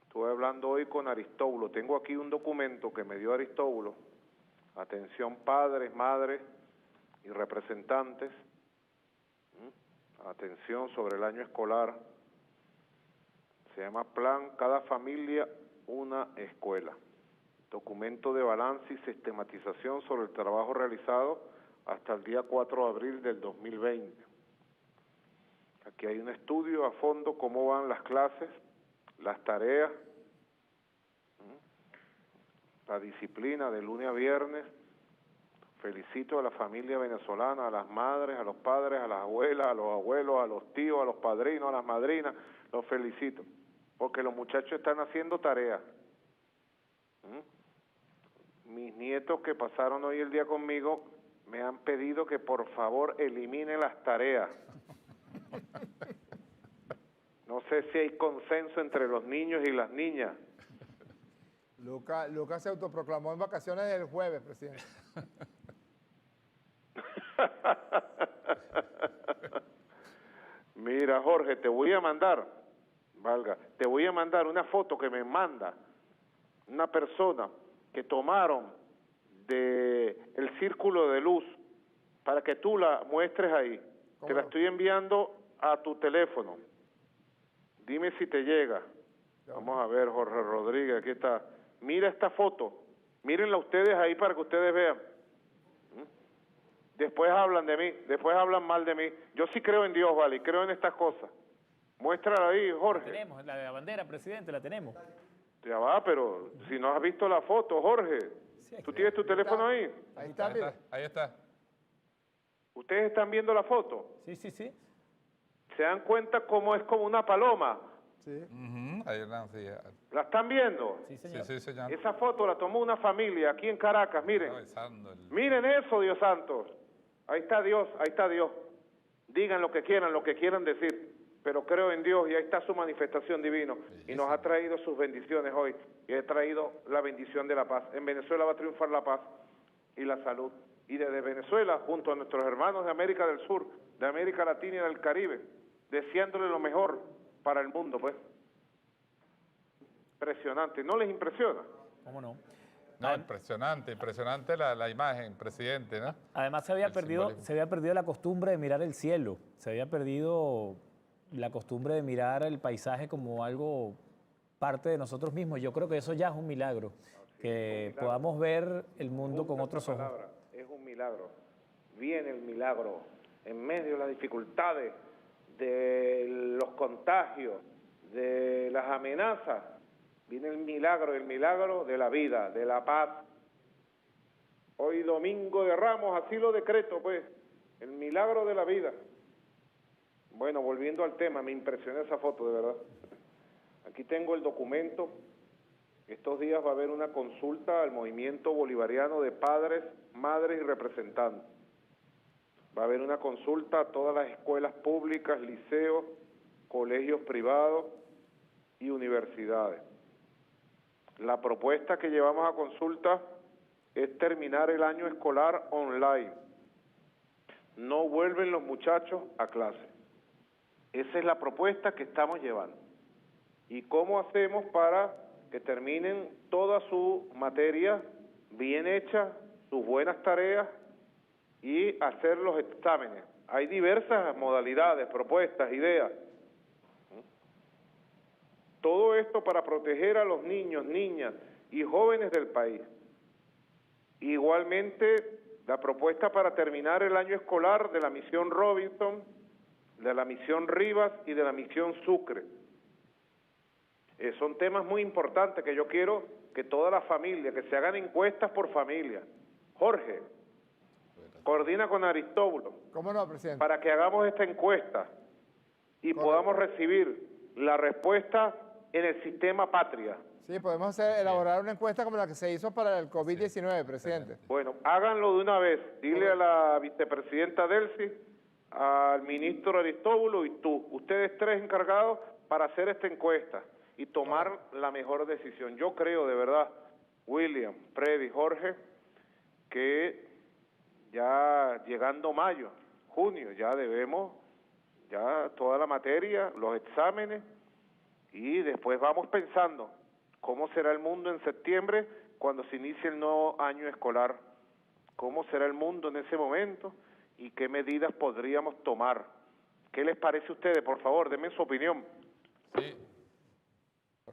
Estuve hablando hoy con Aristóbulo. Tengo aquí un documento que me dio Aristóbulo. Atención padres, madres y representantes. Atención sobre el año escolar. Se llama Plan Cada Familia Una Escuela. Documento de balance y sistematización sobre el trabajo realizado hasta el día 4 de abril del 2020. Aquí hay un estudio a fondo cómo van las clases, las tareas, la disciplina de lunes a viernes. Felicito a la familia venezolana, a las madres, a los padres, a las abuelas, a los abuelos, a los tíos, a los padrinos, a las madrinas. Los felicito, porque los muchachos están haciendo tareas. Mis nietos que pasaron hoy el día conmigo me han pedido que por favor eliminen las tareas. No sé si hay consenso entre los niños y las niñas. Lucas se autoproclamó en vacaciones el jueves, presidente. Mira, Jorge, te voy a mandar una foto que me manda una persona que tomaron de el círculo de luz para que tú la muestres ahí. Te la estoy enviando a tu teléfono. Dime si te llega. Vamos a ver, Jorge Rodríguez, aquí está. Mira esta foto. Mírenla ustedes ahí para que ustedes vean. Después hablan de mí, después hablan mal de mí. Yo sí creo en Dios, vale, y creo en estas cosas. Muéstrala ahí, Jorge. La tenemos, la de la bandera, presidente, la tenemos. Ya va, pero si no has visto la foto, Jorge. Sí, ¿Tú tienes tu teléfono ahí? Ahí está, mire. Ahí está. ¿Ustedes están viendo la foto? Sí, sí, sí. ¿Se dan cuenta cómo es como una paloma? Sí. Ahí está, sí. ¿La están viendo? Sí, Sí, señor. sí, señor. Esa foto la tomó una familia aquí en Caracas, miren. Está besando el- Miren eso, Dios santo. Ahí está Dios, ahí está Dios. Digan lo que quieran decir, pero creo en Dios y ahí está su manifestación divina. Y nos ha traído sus bendiciones hoy y ha traído la bendición de la paz. En Venezuela va a triunfar la paz y la salud. Y desde Venezuela, junto a nuestros hermanos de América del Sur, de América Latina y del Caribe, deseándole lo mejor para el mundo, pues. Impresionante, ¿no les impresiona? ¿Cómo no? No, impresionante la imagen, presidente, ¿no? Además se El había simbolismo. perdido la costumbre de mirar el cielo, se había perdido la costumbre de mirar el paisaje como algo parte de nosotros mismos. Yo creo que eso ya es un milagro, que podamos ver el mundo con otros ojos. Es un milagro. Viene el milagro en medio de las dificultades, de los contagios, de las amenazas. Viene el milagro de la vida, de la paz. Hoy domingo de Ramos, así lo decreto, pues, el milagro de la vida. Bueno, volviendo al tema, me impresionó esa foto, de verdad. Aquí tengo el documento. Estos días va a haber una consulta al movimiento bolivariano de padres, madres y representantes. Va a haber una consulta a todas las escuelas públicas, liceos, colegios privados y universidades. La propuesta que llevamos a consulta es terminar el año escolar online. No vuelven los muchachos a clase. Esa es la propuesta que estamos llevando. ¿Y cómo hacemos para que terminen toda su materia bien hecha, sus buenas tareas y hacer los exámenes? Hay diversas modalidades, propuestas, ideas. Todo esto para proteger a los niños, niñas y jóvenes del país. Igualmente, la propuesta para terminar el año escolar de la misión Robinson, de la misión Rivas y de la misión Sucre. Son temas muy importantes que yo quiero que toda la familia, que se hagan encuestas por familia. Jorge, coordina con Aristóbulo. ¿Cómo no, presidente? Para que hagamos esta encuesta y podamos recibir la respuesta en el sistema Patria. Sí, podemos elaborar una encuesta como la que se hizo para el COVID-19, presidente. Bueno, háganlo de una vez. Dile a la vicepresidenta Delcy, al ministro Aristóbulo y tú, ustedes tres encargados para hacer esta encuesta y tomar la mejor decisión. Yo creo de verdad, William, Freddy, Jorge, que ya llegando mayo, junio, ya debemos, ya toda la materia, los exámenes, y después vamos pensando cómo será el mundo en septiembre cuando se inicie el nuevo año escolar, cómo será el mundo en ese momento y qué medidas podríamos tomar. ¿Qué les parece a ustedes? Por favor, denme su opinión. Sí.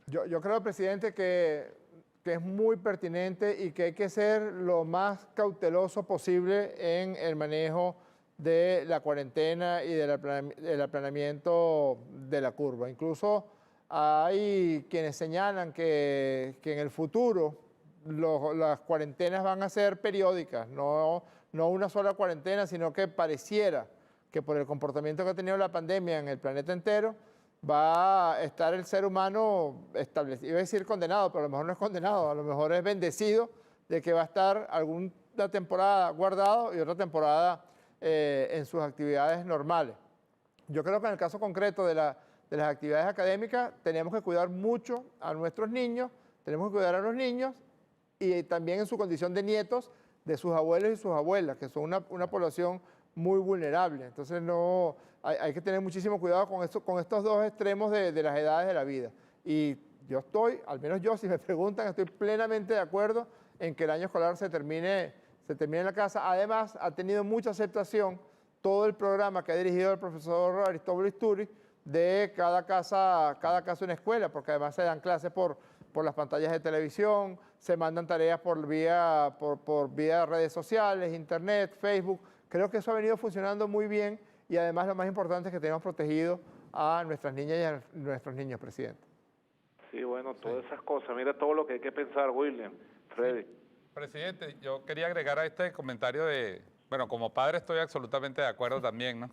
Yo creo, presidente, que es muy pertinente y que hay que ser lo más cauteloso posible en el manejo de la cuarentena y del aplanamiento de la curva. Incluso hay quienes señalan que en el futuro las cuarentenas van a ser periódicas, no una sola cuarentena, sino que pareciera que por el comportamiento que ha tenido la pandemia en el planeta entero, va a estar el ser humano establecido, iba a decir condenado, pero a lo mejor no es condenado, a lo mejor es bendecido de que va a estar alguna temporada guardado y otra temporada en sus actividades normales. Yo creo que en el caso concreto de las actividades académicas tenemos que cuidar mucho a nuestros niños, tenemos que cuidar a los niños y también en su condición de nietos de sus abuelos y sus abuelas, que son una población muy vulnerable. Entonces hay que tener muchísimo cuidado con estos dos extremos de las edades de la vida. Y yo al menos yo, si me preguntan, estoy plenamente de acuerdo en que el año escolar se termine en la casa. Además, ha tenido mucha aceptación todo el programa que ha dirigido el profesor Aristóbulo Isturi de cada casa una escuela, porque además se dan clases por las pantallas de televisión, se mandan tareas por vía redes sociales, internet, Facebook. Creo que eso ha venido funcionando muy bien y además lo más importante es que tenemos protegido a nuestras niñas y a nuestros niños, presidente. Sí, bueno, todas esas cosas. Mira todo lo que hay que pensar, William, Freddy. Sí. Presidente, yo quería agregar a este comentario bueno, como padre estoy absolutamente de acuerdo también, ¿no?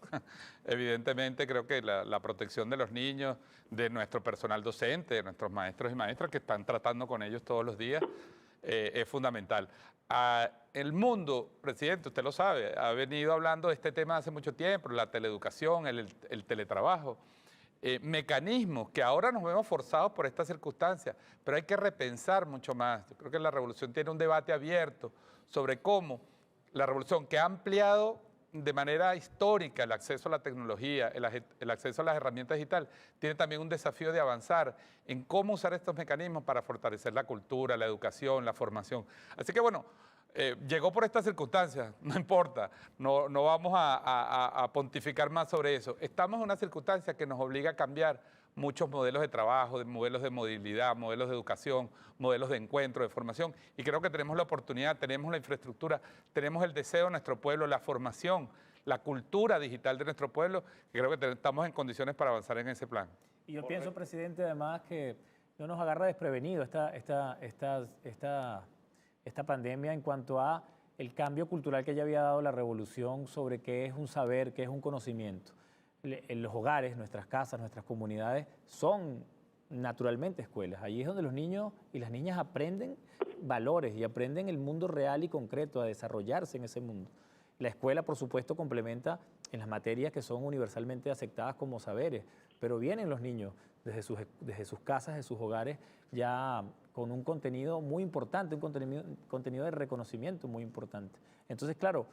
Evidentemente creo que la protección de los niños, de nuestro personal docente, de nuestros maestros y maestras que están tratando con ellos todos los días, es fundamental. El mundo, presidente, usted lo sabe, ha venido hablando de este tema hace mucho tiempo, la teleeducación, el teletrabajo, mecanismos que ahora nos vemos forzados por estas circunstancias, pero hay que repensar mucho más. Yo creo que la revolución tiene un debate abierto sobre cómo la revolución que ha ampliado de manera histórica el acceso a la tecnología, el acceso a las herramientas digitales, tiene también un desafío de avanzar en cómo usar estos mecanismos para fortalecer la cultura, la educación, la formación. Así que bueno, llegó por estas circunstancias, no importa, no vamos a pontificar más sobre eso. Estamos en una circunstancia que nos obliga a cambiar muchos modelos de trabajo, modelos de movilidad, modelos de educación, modelos de encuentro, de formación, y creo que tenemos la oportunidad, tenemos la infraestructura, tenemos el deseo de nuestro pueblo, la formación, la cultura digital de nuestro pueblo, que creo que estamos en condiciones para avanzar en ese plan. Y yo pienso, presidente, además que no nos agarra desprevenido esta pandemia en cuanto a el cambio cultural que ya había dado la revolución sobre qué es un saber, qué es un conocimiento. En los hogares, nuestras casas, nuestras comunidades son naturalmente escuelas. Allí es donde los niños y las niñas aprenden valores y aprenden el mundo real y concreto, a desarrollarse en ese mundo. La escuela, por supuesto, complementa en las materias que son universalmente aceptadas como saberes, pero vienen los niños desde sus casas, de sus hogares, ya con un contenido muy importante, un contenido de reconocimiento muy importante. Entonces, claro,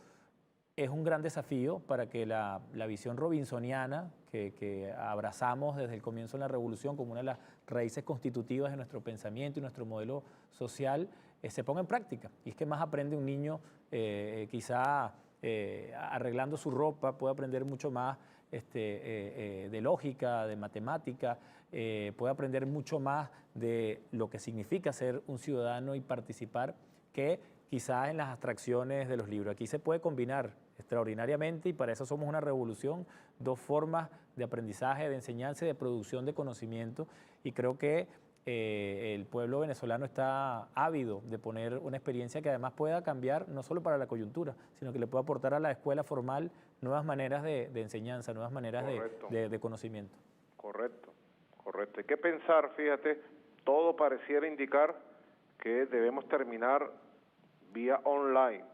es un gran desafío para que la visión robinsoniana que abrazamos desde el comienzo de la revolución como una de las raíces constitutivas de nuestro pensamiento y nuestro modelo social se ponga en práctica. Y es que más aprende un niño quizá arreglando su ropa, puede aprender mucho más de lógica, de matemática, puede aprender mucho más de lo que significa ser un ciudadano y participar que quizás en las abstracciones de los libros. Aquí se puede combinar extraordinariamente y para eso somos una revolución, dos formas de aprendizaje, de enseñanza y de producción de conocimiento, y creo que el pueblo venezolano está ávido de poner una experiencia que además pueda cambiar no solo para la coyuntura, sino que le pueda aportar a la escuela formal nuevas maneras de enseñanza, nuevas maneras de conocimiento. Correcto, correcto. Hay que pensar, fíjate, todo pareciera indicar que debemos terminar vía online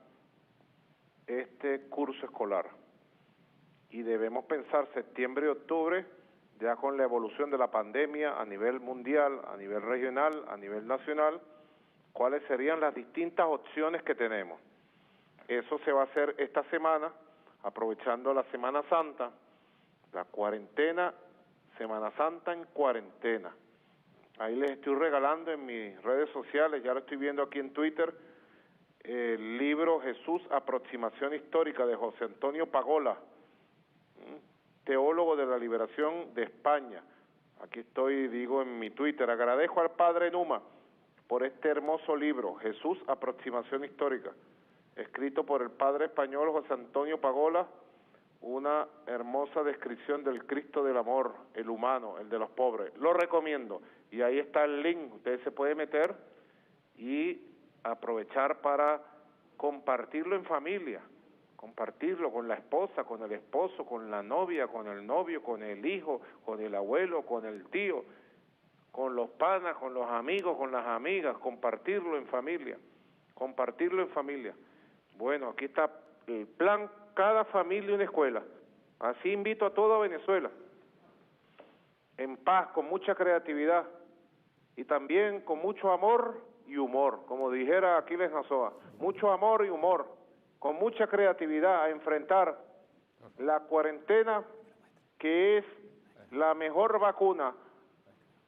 este curso escolar y debemos pensar septiembre y octubre, ya con la evolución de la pandemia a nivel mundial, a nivel regional, a nivel nacional, cuáles serían las distintas opciones que tenemos. Eso se va a hacer esta semana, aprovechando la Semana Santa, la cuarentena, Semana Santa en cuarentena. Ahí les estoy regalando en mis redes sociales, ya lo estoy viendo aquí en Twitter, el libro Jesús, Aproximación Histórica de José Antonio Pagola, teólogo de la liberación de España. Aquí estoy, digo en mi Twitter, agradezco al Padre Numa por este hermoso libro, Jesús, Aproximación Histórica, escrito por el Padre español José Antonio Pagola, una hermosa descripción del Cristo del amor, el humano, el de los pobres. Lo recomiendo, y ahí está el link, usted se puede meter y aprovechar para compartirlo en familia, compartirlo con la esposa, con el esposo, con la novia, con el novio, con el hijo, con el abuelo, con el tío, con los panas, con los amigos, con las amigas, compartirlo en familia, compartirlo en familia. Bueno, aquí está el plan, cada familia una escuela. Así invito a toda Venezuela, en paz, con mucha creatividad y también con mucho amor y humor, como dijera Aquiles Nazoa, mucho amor y humor, con mucha creatividad a enfrentar la cuarentena, que es la mejor vacuna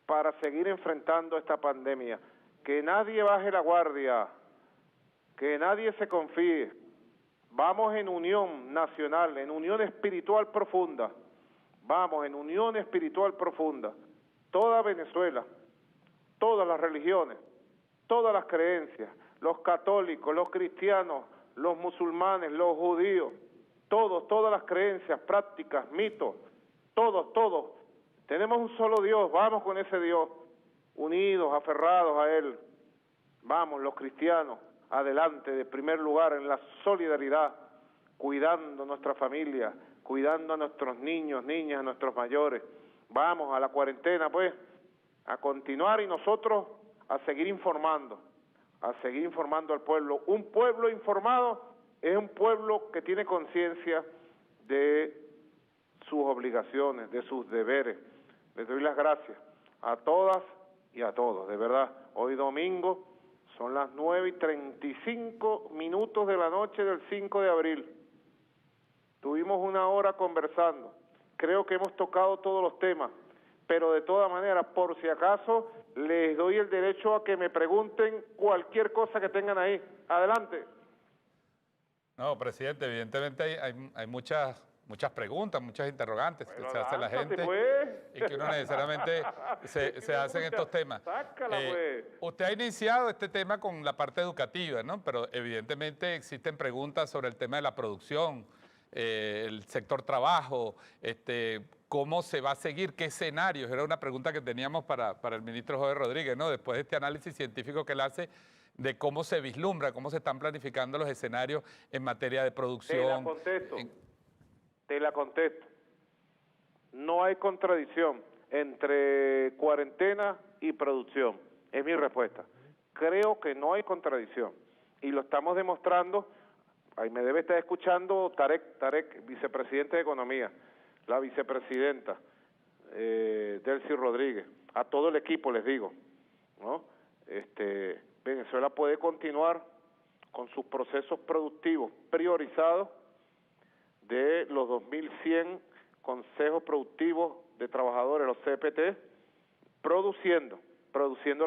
para seguir enfrentando esta pandemia. Que nadie baje la guardia, que nadie se confíe. Vamos en unión nacional, en unión espiritual profunda. Vamos en unión espiritual profunda. Toda Venezuela, todas las religiones, todas las creencias, los católicos, los cristianos, los musulmanes, los judíos, todas las creencias, prácticas, mitos, todos. Tenemos un solo Dios, vamos con ese Dios, unidos, aferrados a Él. Vamos, los cristianos, adelante, de primer lugar, en la solidaridad, cuidando nuestra familia, cuidando a nuestros niños, niñas, a nuestros mayores. Vamos a la cuarentena, pues, a continuar y nosotros a seguir informando al pueblo. Un pueblo informado es un pueblo que tiene conciencia de sus obligaciones, de sus deberes. Les doy las gracias a todas y a todos, de verdad. Hoy domingo son las 9:35 de la noche del 5 de abril. Tuvimos una hora conversando. Creo que hemos tocado todos los temas, pero de todas maneras, por si acaso, les doy el derecho a que me pregunten cualquier cosa que tengan ahí. Adelante. No, presidente, evidentemente hay muchas preguntas, muchas interrogantes que se hace la gente pues. y que uno necesariamente se hace en estos temas. Sácala, pues. Usted ha iniciado este tema con la parte educativa, ¿no? Pero evidentemente existen preguntas sobre el tema de la producción, el sector trabajo, cómo se va a seguir, qué escenarios. Era una pregunta que teníamos para el ministro Jorge Rodríguez, ¿no? Después de este análisis científico que él hace de cómo se vislumbra, cómo se están planificando los escenarios en materia de producción. Te la contesto. No hay contradicción entre cuarentena y producción. Es mi respuesta. Creo que no hay contradicción. Y lo estamos demostrando. Ahí me debe estar escuchando Tarek, vicepresidente de Economía, la vicepresidenta Delcy Rodríguez. A todo el equipo les digo, ¿no? Venezuela puede continuar con sus procesos productivos priorizados de los 2.100 consejos productivos de trabajadores, los CPT, produciendo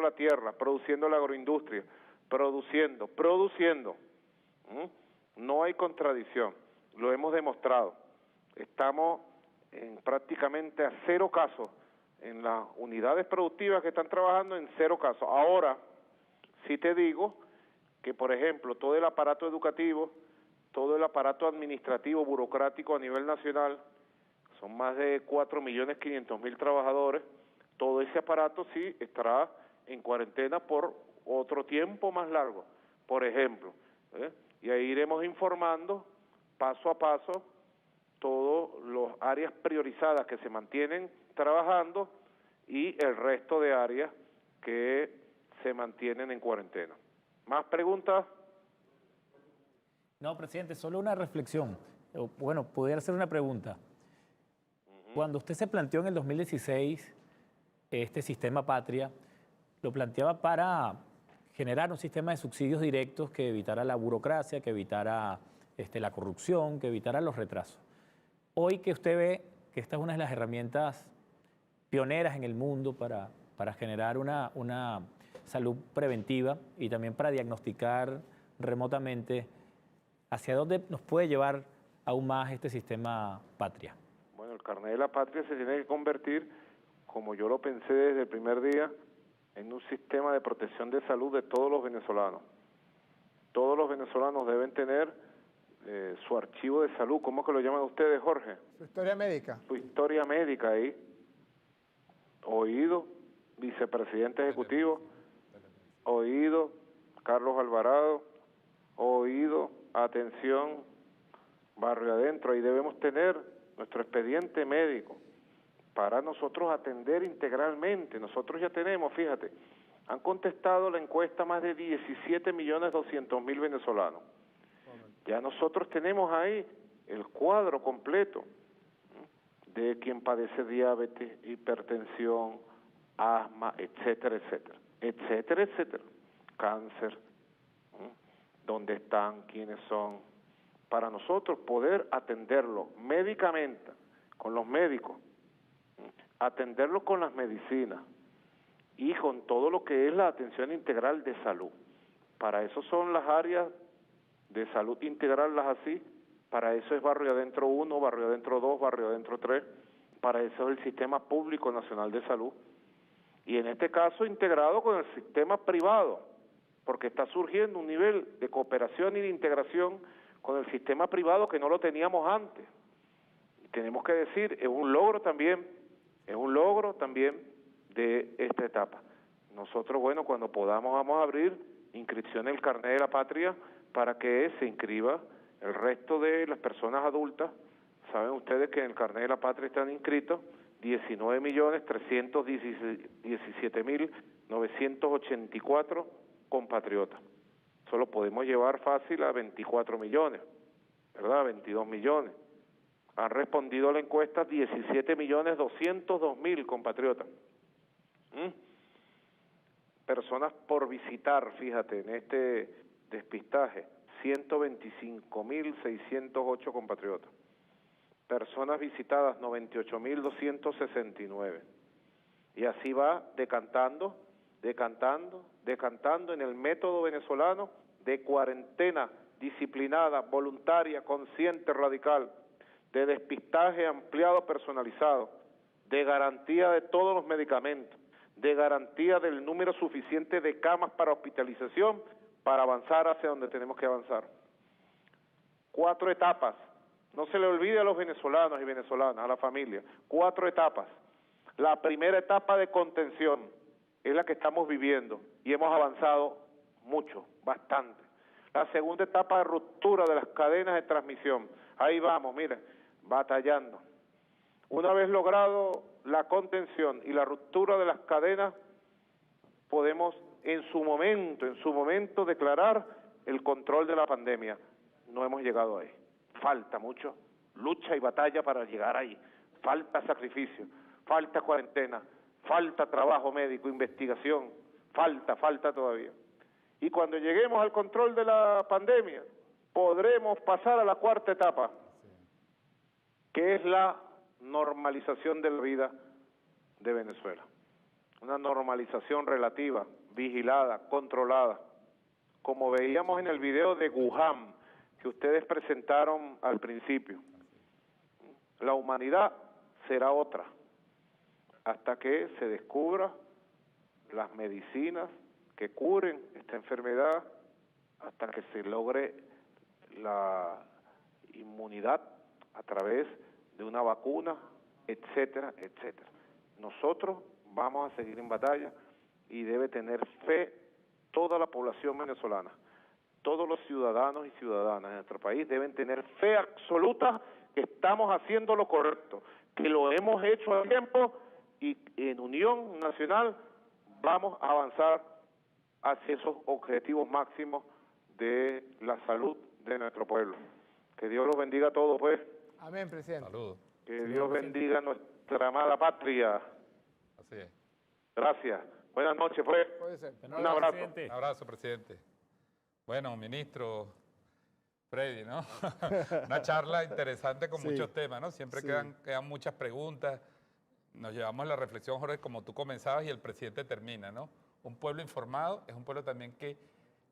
la tierra, produciendo la agroindustria, produciendo. No hay contradicción. lo hemos demostrado. Estamos en prácticamente a 0 casos en las unidades productivas que están trabajando, en 0 casos. Ahora, sí te digo que, por ejemplo, todo el aparato educativo, todo el aparato administrativo, burocrático a nivel nacional, son más de 4.500.000 trabajadores, todo ese aparato sí estará en cuarentena por otro tiempo más largo, por ejemplo, y ahí iremos informando paso a paso todas las áreas priorizadas que se mantienen trabajando y el resto de áreas que se mantienen en cuarentena. ¿Más preguntas? No, presidente, solo una reflexión. Bueno, pudiera hacer una pregunta. Cuando usted se planteó en el 2016 este sistema Patria, lo planteaba para generar un sistema de subsidios directos que evitara la burocracia, que evitara la corrupción, que evitara los retrasos. Hoy que usted ve que esta es una de las herramientas pioneras en el mundo para generar una salud preventiva y también para diagnosticar remotamente, ¿hacia dónde nos puede llevar aún más este sistema Patria? Bueno, el carnet de la patria se tiene que convertir, como yo lo pensé desde el primer día, en un sistema de protección de salud de todos los venezolanos. Todos los venezolanos deben tener su archivo de salud. ¿Cómo es que lo llaman ustedes, Jorge? Su historia médica. Su historia médica ahí. Oído, vicepresidente ejecutivo. Oído, Carlos Alvarado. Oído, atención, barrio adentro. Ahí debemos tener nuestro expediente médico para nosotros atender integralmente. Nosotros ya tenemos, fíjate, han contestado la encuesta más de 17.200.000 venezolanos. Ya nosotros tenemos ahí el cuadro completo de quien padece diabetes, hipertensión, asma, etcétera, etcétera, etcétera, etcétera, cáncer, dónde están, quiénes son, para nosotros poder atenderlo médicamente, con los médicos, atenderlo con las medicinas y con todo lo que es la atención integral de salud. Para eso son las áreas de salud integral, las así, para eso es Barrio Adentro 1, Barrio Adentro 2, Barrio Adentro 3, para eso es el Sistema Público Nacional de Salud, y en este caso integrado con el sistema privado, porque está surgiendo un nivel de cooperación y de integración con el sistema privado que no lo teníamos antes. Y tenemos que decir, es un logro también de esta etapa. Nosotros, bueno, cuando podamos vamos a abrir inscripción en el carnet de la patria para que se inscriba el resto de las personas adultas. Saben ustedes que en el carnet de la patria están inscritos 19.317.984 compatriotas. Solo podemos llevar fácil a 24 millones, ¿verdad? 22 millones. Han respondido a la encuesta 17.202.000 compatriotas. Personas por visitar, fíjate, en este despistaje, 125.608 compatriotas. Personas visitadas, 98.269. Y así va decantando en el método venezolano de cuarentena disciplinada, voluntaria, consciente, radical, de despistaje ampliado, personalizado, de garantía de todos los medicamentos, de garantía del número suficiente de camas para hospitalización para avanzar hacia donde tenemos que avanzar. 4 etapas, no se le olvide a los venezolanos y venezolanas, a la familia, 4 etapas. La primera etapa de contención es la que estamos viviendo y hemos avanzado mucho, bastante. La segunda etapa de ruptura de las cadenas de transmisión, ahí vamos, miren, batallando. Una vez logrado la contención y la ruptura de las cadenas, podemos en su momento declarar el control de la pandemia. No hemos llegado ahí. Falta mucho, lucha y batalla para llegar ahí. Falta sacrificio, falta cuarentena, falta trabajo médico, investigación, falta todavía. Y cuando lleguemos al control de la pandemia, podremos pasar a la 4ª etapa, que es la normalización de la vida de Venezuela. Una normalización relativa, vigilada, controlada. Como veíamos en el video de Wuhan, que ustedes presentaron al principio. La humanidad será otra hasta que se descubra las medicinas que curen esta enfermedad, hasta que se logre la inmunidad a través de una vacuna, etcétera, etcétera. Nosotros vamos a seguir en batalla y debe tener fe toda la población venezolana. Todos los ciudadanos y ciudadanas de nuestro país deben tener fe absoluta que estamos haciendo lo correcto, que lo hemos hecho a tiempo y en unión nacional vamos a avanzar hacia esos objetivos máximos de la salud de nuestro pueblo. Que Dios los bendiga a todos, pues. Amén, presidente. Saludos. Que Dios bendiga a nuestra amada patria. Así es. Gracias. Buenas noches, pues. Puede ser. Un abrazo. Presidente. Un abrazo, presidente. Bueno, ministro Freddy, ¿no? Una charla interesante con Sí. muchos temas, ¿no? Siempre Sí. quedan muchas preguntas. Nos llevamos la reflexión, Jorge, como tú comenzabas y el presidente termina, ¿no? Un pueblo informado es un pueblo también que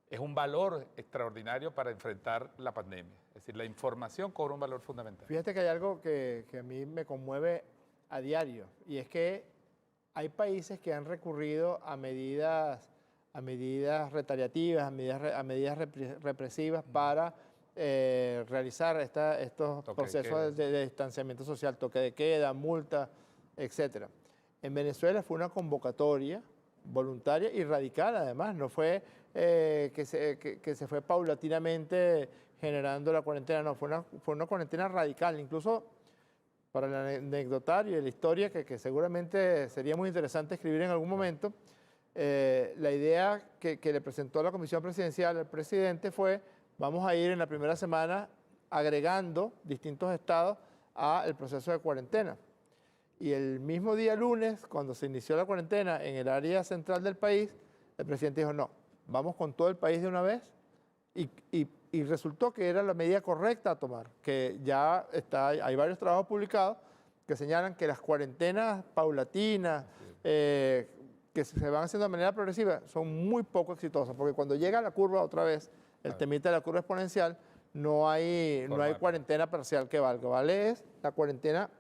es un valor extraordinario para enfrentar la pandemia. Es decir, la información cobra un valor fundamental. Fíjate que hay algo que a mí me conmueve a diario, y es que hay países que han recurrido a medidas retaliativas, a medidas represivas para realizar estos Toque de procesos queda. de distanciamiento social, toque de queda, multa, etcétera. En Venezuela fue una convocatoria voluntaria y radical, además, no fue que se fue paulatinamente generando la cuarentena, no, fue una cuarentena radical, incluso para el anecdotario y la historia, que seguramente sería muy interesante escribir en algún momento. La idea que le presentó la Comisión Presidencial al presidente fue: vamos a ir en la primera semana agregando distintos estados al proceso de cuarentena. Y el mismo día lunes, cuando se inició la cuarentena en el área central del país, el presidente dijo: no, vamos con todo el país de una vez. Y resultó que era la medida correcta a tomar, que ya hay varios trabajos publicados que señalan que las cuarentenas paulatinas, que se van haciendo de manera progresiva, son muy poco exitosas, porque cuando llega la curva otra vez, el temita de la curva exponencial, no hay cuarentena parcial que valga. Vale es la cuarentena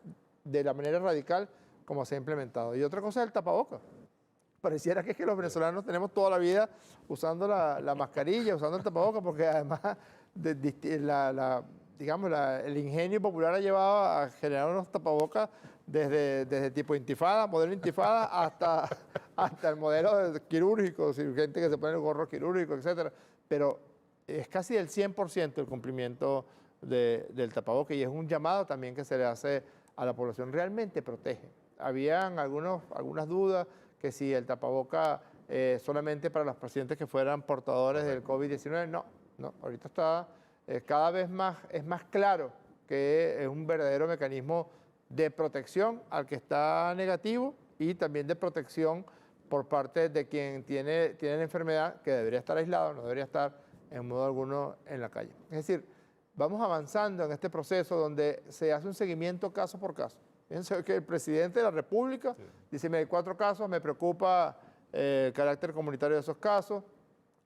de la manera radical como se ha implementado. Y otra cosa es el tapabocas. Pareciera que es que los venezolanos tenemos toda la vida usando la mascarilla, usando el tapabocas, porque además el ingenio popular ha llevado a generar unos tapabocas desde tipo intifada, modelo intifada, hasta el modelo quirúrgico, gente que se pone el gorro quirúrgico, etcétera. Pero es casi el 100% el cumplimiento del tapabocas, y es un llamado también que se le hace a la población. Realmente protege. Habían algunas dudas que si el tapaboca solamente para los pacientes que fueran portadores del COVID-19, no, ahorita está cada vez más, es más claro que es un verdadero mecanismo de protección al que está negativo, y también de protección por parte de quien tiene la enfermedad, que debería estar aislado, no debería estar en modo alguno en la calle. Es decir, vamos avanzando en este proceso donde se hace un seguimiento caso por caso. Fíjense que el presidente de la República dice: hay 4 casos, me preocupa el carácter comunitario de esos casos,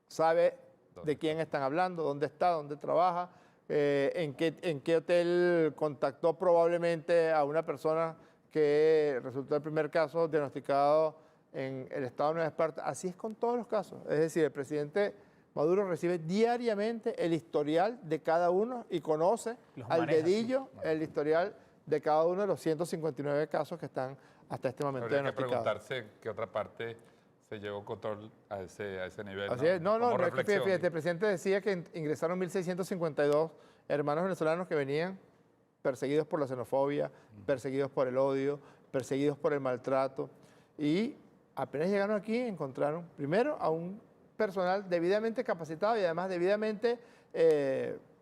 sabe de quién están hablando, dónde está, dónde trabaja, en qué hotel contactó probablemente a una persona que resultó el primer caso diagnosticado en el estado de Nueva Esparta. Así es con todos los casos. Es decir, el presidente Maduro recibe diariamente el historial de cada uno y conoce al dedillo el historial de cada uno de los 159 casos que están hasta este momento Habría que diagnosticados. preguntarse qué otra parte se llevó control a ese nivel. Así es. No, Como es que reflexión. fíjate, el presidente decía que ingresaron 1.652 hermanos venezolanos que venían perseguidos por la xenofobia, perseguidos por el odio, perseguidos por el maltrato, y apenas llegaron aquí encontraron primero a un personal debidamente capacitado y además debidamente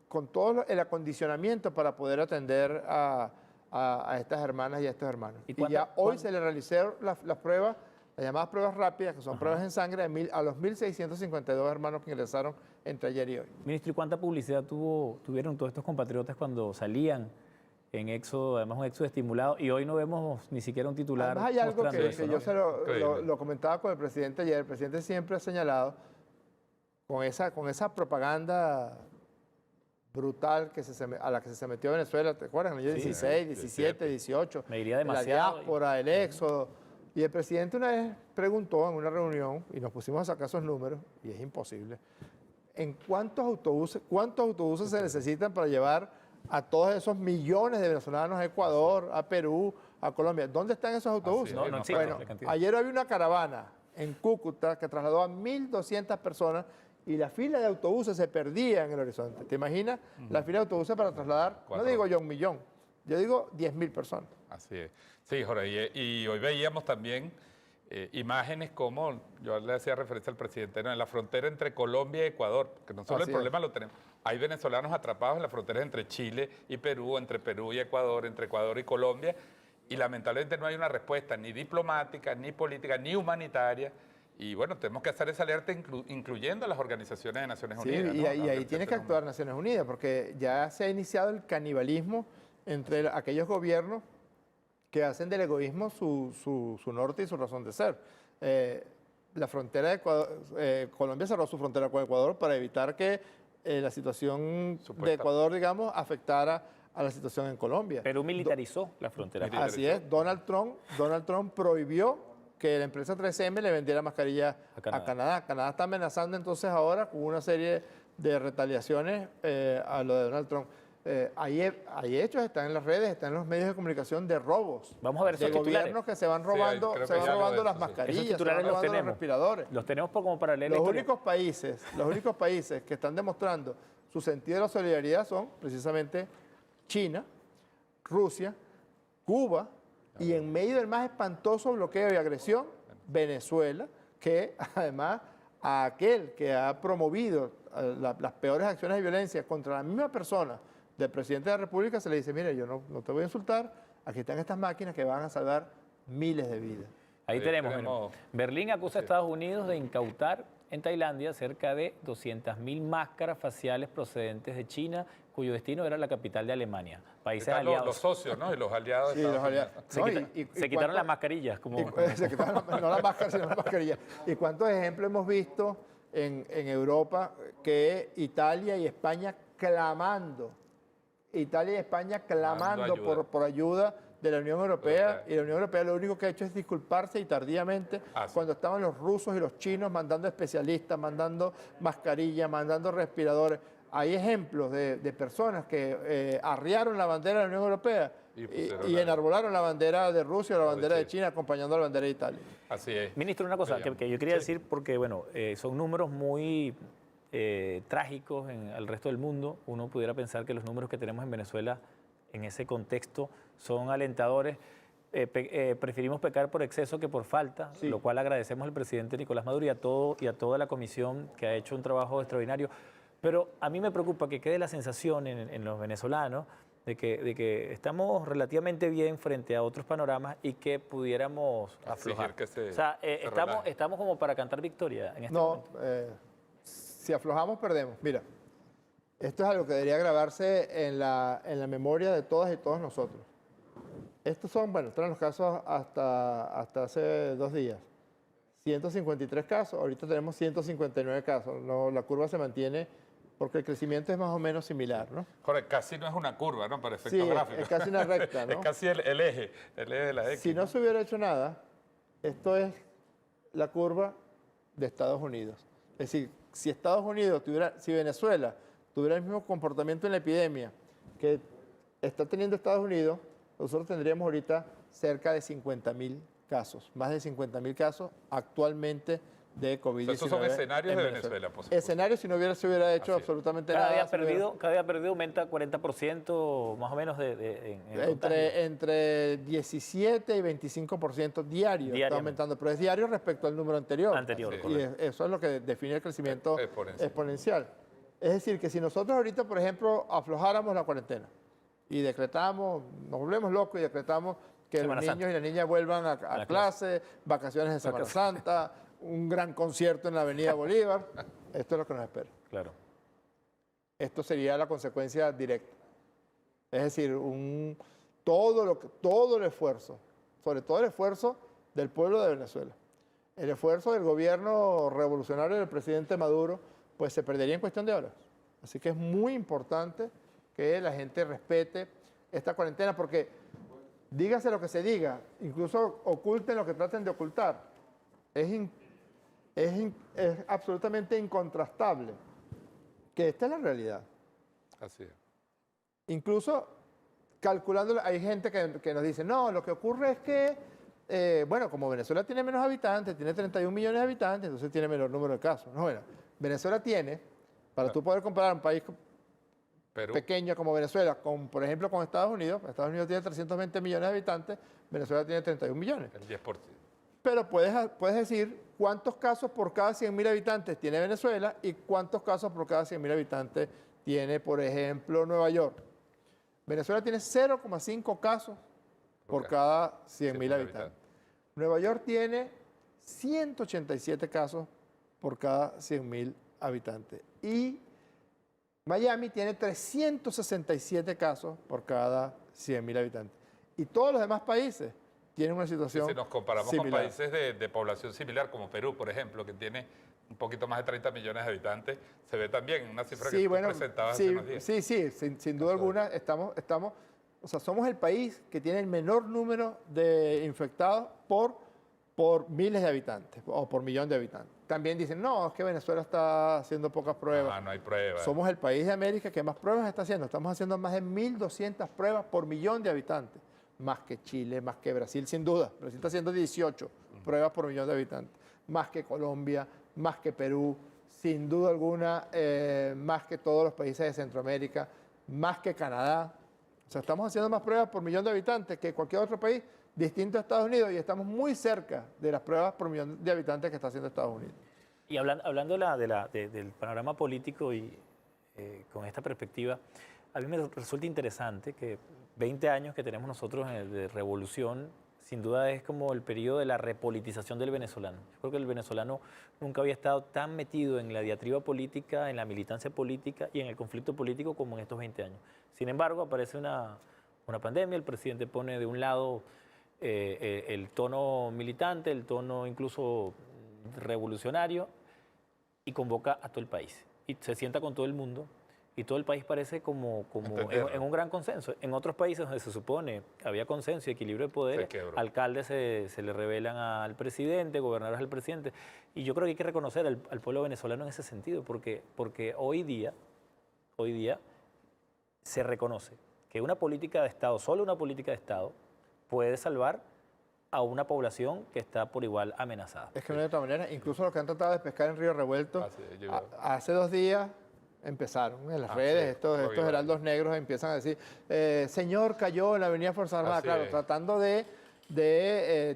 con todo el acondicionamiento para poder atender a estas hermanas y a estos hermanos. Y ya hoy se le realizaron las pruebas, las llamadas pruebas rápidas, que son pruebas en sangre, a los 1.652 hermanos que ingresaron entre ayer y hoy. Ministro, ¿y cuánta publicidad tuvieron todos estos compatriotas cuando salían en éxodo, además un éxodo estimulado, y hoy no vemos ni siquiera un titular? Además hay algo mostrando que eso, ¿no? yo lo comentaba con el presidente ayer. El presidente siempre ha señalado con esa propaganda brutal a la que se metió Venezuela, ¿te acuerdas? En el año 16, 17, 18. Me diría demasiado. La diáspora, el éxodo. Y el presidente una vez preguntó en una reunión, y nos pusimos a sacar esos números, y es imposible, ¿en cuántos autobuses se necesitan para llevar a todos esos millones de venezolanos a Ecuador, a Perú, a Colombia? ¿Dónde están esos autobuses? No existe Bueno, la cantidad. ayer había una caravana en Cúcuta que trasladó a 1.200 personas y la fila de autobuses se perdía en el horizonte. ¿Te imaginas? La fila de autobuses para trasladar, no digo yo 1 millón, yo digo 10.000 personas. Así es. Sí, Jorge, y hoy veíamos también imágenes como, yo le hacía referencia al presidente, ¿no? En la frontera entre Colombia y Ecuador, que no solo Así el problema lo tenemos, hay venezolanos atrapados en las fronteras entre Chile y Perú, entre Perú y Ecuador, entre Ecuador y Colombia, y lamentablemente no hay una respuesta ni diplomática, ni política, ni humanitaria. Y bueno, tenemos que hacer esa alerta incluyendo a las organizaciones de Naciones Sí, Unidas. y, ¿no? ahí tiene que actuar Naciones Unidas, porque ya se ha iniciado el canibalismo entre aquellos gobiernos que hacen del egoísmo su norte y su razón de ser. La frontera de Ecuador, Colombia cerró su frontera con Ecuador para evitar que la situación de Ecuador, digamos, afectara a la situación en Colombia. Perú militarizó la frontera. Así es, Donald Trump prohibió que la empresa 3M le vendiera mascarillas a Canadá. Canadá está amenazando entonces ahora con una serie de retaliaciones a lo de Donald Trump. Hay hechos, están en las redes, están en los medios de comunicación de robos. Vamos a ver esos de gobiernos que se van robando, creo que se van ya lo robando he las visto, sí. mascarillas, Esos se van titulares los robando los tenemos. respiradores. Los tenemos como para leer la Los historia. únicos países que están demostrando su sentido de la solidaridad son precisamente China, Rusia, Cuba y en medio del más espantoso bloqueo y agresión, Venezuela, que además a aquel que ha promovido las peores acciones de violencia contra la misma persona del presidente de la República se le dice, mire, yo no te voy a insultar, aquí están estas máquinas que van a salvar miles de vidas. Ahí Sí, tenemos. tenemos- Bueno, Berlín acusa a Estados Unidos de incautar en Tailandia cerca de 200.000 máscaras faciales procedentes de China, cuyo destino era la capital de Alemania. Países Están aliados. los socios, ¿no? Y los aliados de Sí, Estados los aliados. Unidos. Se, No, quita- y se quitaron cuánto- las mascarillas. Como, Se quitaron no la máscara, sino la mascarilla. ¿Y cuántos ejemplos hemos visto en Europa que Italia y España clamando ayuda. por ayuda de la Unión Europea? Y la Unión Europea lo único que ha hecho es disculparse y tardíamente Ah, sí. cuando estaban los rusos y los chinos mandando especialistas, mandando mascarillas, mandando respiradores. Hay ejemplos de personas que arriaron la bandera de la Unión Europea Y pusieron y la- enarbolaron la bandera de Rusia o la de bandera de Chile. China acompañando a la bandera de Italia. Así es. Ministro, una cosa que yo quería Sí. decir, porque bueno, son números muy trágicos en el resto del mundo. Uno pudiera pensar que los números que tenemos en Venezuela en ese contexto son alentadores. Preferimos pecar por exceso que por falta, Sí. lo cual agradecemos al presidente Nicolás Maduro y a toda la comisión que ha hecho un trabajo extraordinario. Pero a mí me preocupa que quede la sensación en los venezolanos de que estamos relativamente bien frente a otros panoramas y que pudiéramos Exigir aflojar. que se- o sea, se relaje. estamos como para cantar victoria en este No, momento. si aflojamos, perdemos. Mira, esto es algo que debería grabarse en la memoria de todas y todos nosotros. Estos son, bueno, estos eran los casos hasta hace 2 días. 153 casos, ahorita tenemos 159 casos. No, la curva se mantiene porque el crecimiento es más o menos similar, ¿no? Jorge, casi no es una curva, ¿no? Para Sí, efectos gráficos. es casi una recta, Es ¿no? casi el eje de la X. Si no se hubiera hecho nada, esto es la curva de Estados Unidos. Es decir, si Estados Unidos si Venezuela tuviera el mismo comportamiento en la epidemia que está teniendo Estados Unidos, nosotros tendríamos ahorita cerca de 50.000 casos, más de 50.000 casos actualmente de COVID-19. Esos son escenarios en de Venezuela, por supuesto. Escenarios si no se hubiera hecho Así es. absolutamente Cada nada. día, se hubiera- perdido aumenta 40% más o menos en el contagio. entre 17 y 25% diario está Diariamente. aumentando, pero es diario respecto al número anterior. Anterior, Sí. Y correcto. eso es lo que define el crecimiento Exponencial. exponencial. Es decir, que si nosotros ahorita, por ejemplo, aflojáramos la cuarentena y decretamos, nos volvemos locos y decretamos que Semana los niños Santa. y las niñas vuelvan a la clase, vacaciones de Semana Santa, un gran concierto en la Avenida Bolívar, esto es lo que nos espera. Claro. Esto sería la consecuencia directa. Es decir, todo el esfuerzo, sobre todo el esfuerzo del pueblo de Venezuela, el esfuerzo del gobierno revolucionario del presidente Maduro, pues se perdería en cuestión de horas. Así que es muy importante que la gente respete esta cuarentena, porque dígase lo que se diga, incluso oculten lo que traten de ocultar, es absolutamente incontrastable que esta es la realidad. Así es. Incluso calculándolo, hay gente que nos dice, no, lo que ocurre es que, bueno, como Venezuela tiene menos habitantes, tiene 31 millones de habitantes, entonces tiene menor número de casos. No, bueno, Venezuela tiene, para tú poder comparar un país Perú. pequeño como Venezuela, por ejemplo, con Estados Unidos tiene 320 millones de habitantes, Venezuela tiene 31 millones. El 10%. Pero puedes decir cuántos casos por cada 100.000 habitantes tiene Venezuela y cuántos casos por cada 100.000 habitantes tiene, por ejemplo, Nueva York. Venezuela tiene 0,5 casos por cada 100.000 habitantes. Nueva York tiene 187 casos por cada 100.000 habitantes. Y Miami tiene 367 casos por cada 100.000 habitantes. Y todos los demás países tienen una situación Si nos comparamos similar. con países de población similar, como Perú, por ejemplo, que tiene un poquito más de 30 millones de habitantes, se ve también una cifra que tú presentabas hace unos días. Sí, sin duda alguna, o sea, somos el país que tiene el menor número de infectados por miles de habitantes o por millón de habitantes. También dicen, no, es que Venezuela está haciendo pocas pruebas. Ah, no hay pruebas. Somos el país de América que más pruebas está haciendo. Estamos haciendo más de 1.200 pruebas por millón de habitantes. Más que Chile, más que Brasil, sin duda. Brasil está haciendo 18 pruebas por millón de habitantes. Más que Colombia, más que Perú, sin duda alguna, más que todos los países de Centroamérica, más que Canadá. O sea, estamos haciendo más pruebas por millón de habitantes que cualquier otro país distinto a Estados Unidos y estamos muy cerca de las pruebas por millón de habitantes que está haciendo Estados Unidos. Y hablando del panorama político y con esta perspectiva, a mí me resulta interesante que 20 años que tenemos nosotros de revolución, sin duda es como el periodo de la repolitización del venezolano. Yo creo que el venezolano nunca había estado tan metido en la diatriba política, en la militancia política y en el conflicto político como en estos 20 años. Sin embargo, aparece una pandemia, el presidente pone de un lado el tono militante, el tono incluso revolucionario y convoca a todo el país. Y se sienta con todo el mundo y todo el país parece como en un gran consenso. En otros países donde se supone había consenso y equilibrio de poderes, alcaldes se le revelan al presidente, gobernadores al presidente. Y yo creo que hay que reconocer al pueblo venezolano en ese sentido, porque hoy día se reconoce que una política de Estado, solo una política de Estado, puede salvar a una población que está por igual amenazada. Es que no hay otra manera. Incluso los que han tratado de pescar en Río Revuelto, hace 2 días empezaron en las redes, estos heraldos negros empiezan a decir, señor cayó en la avenida Fuerza Armada, claro, tratando de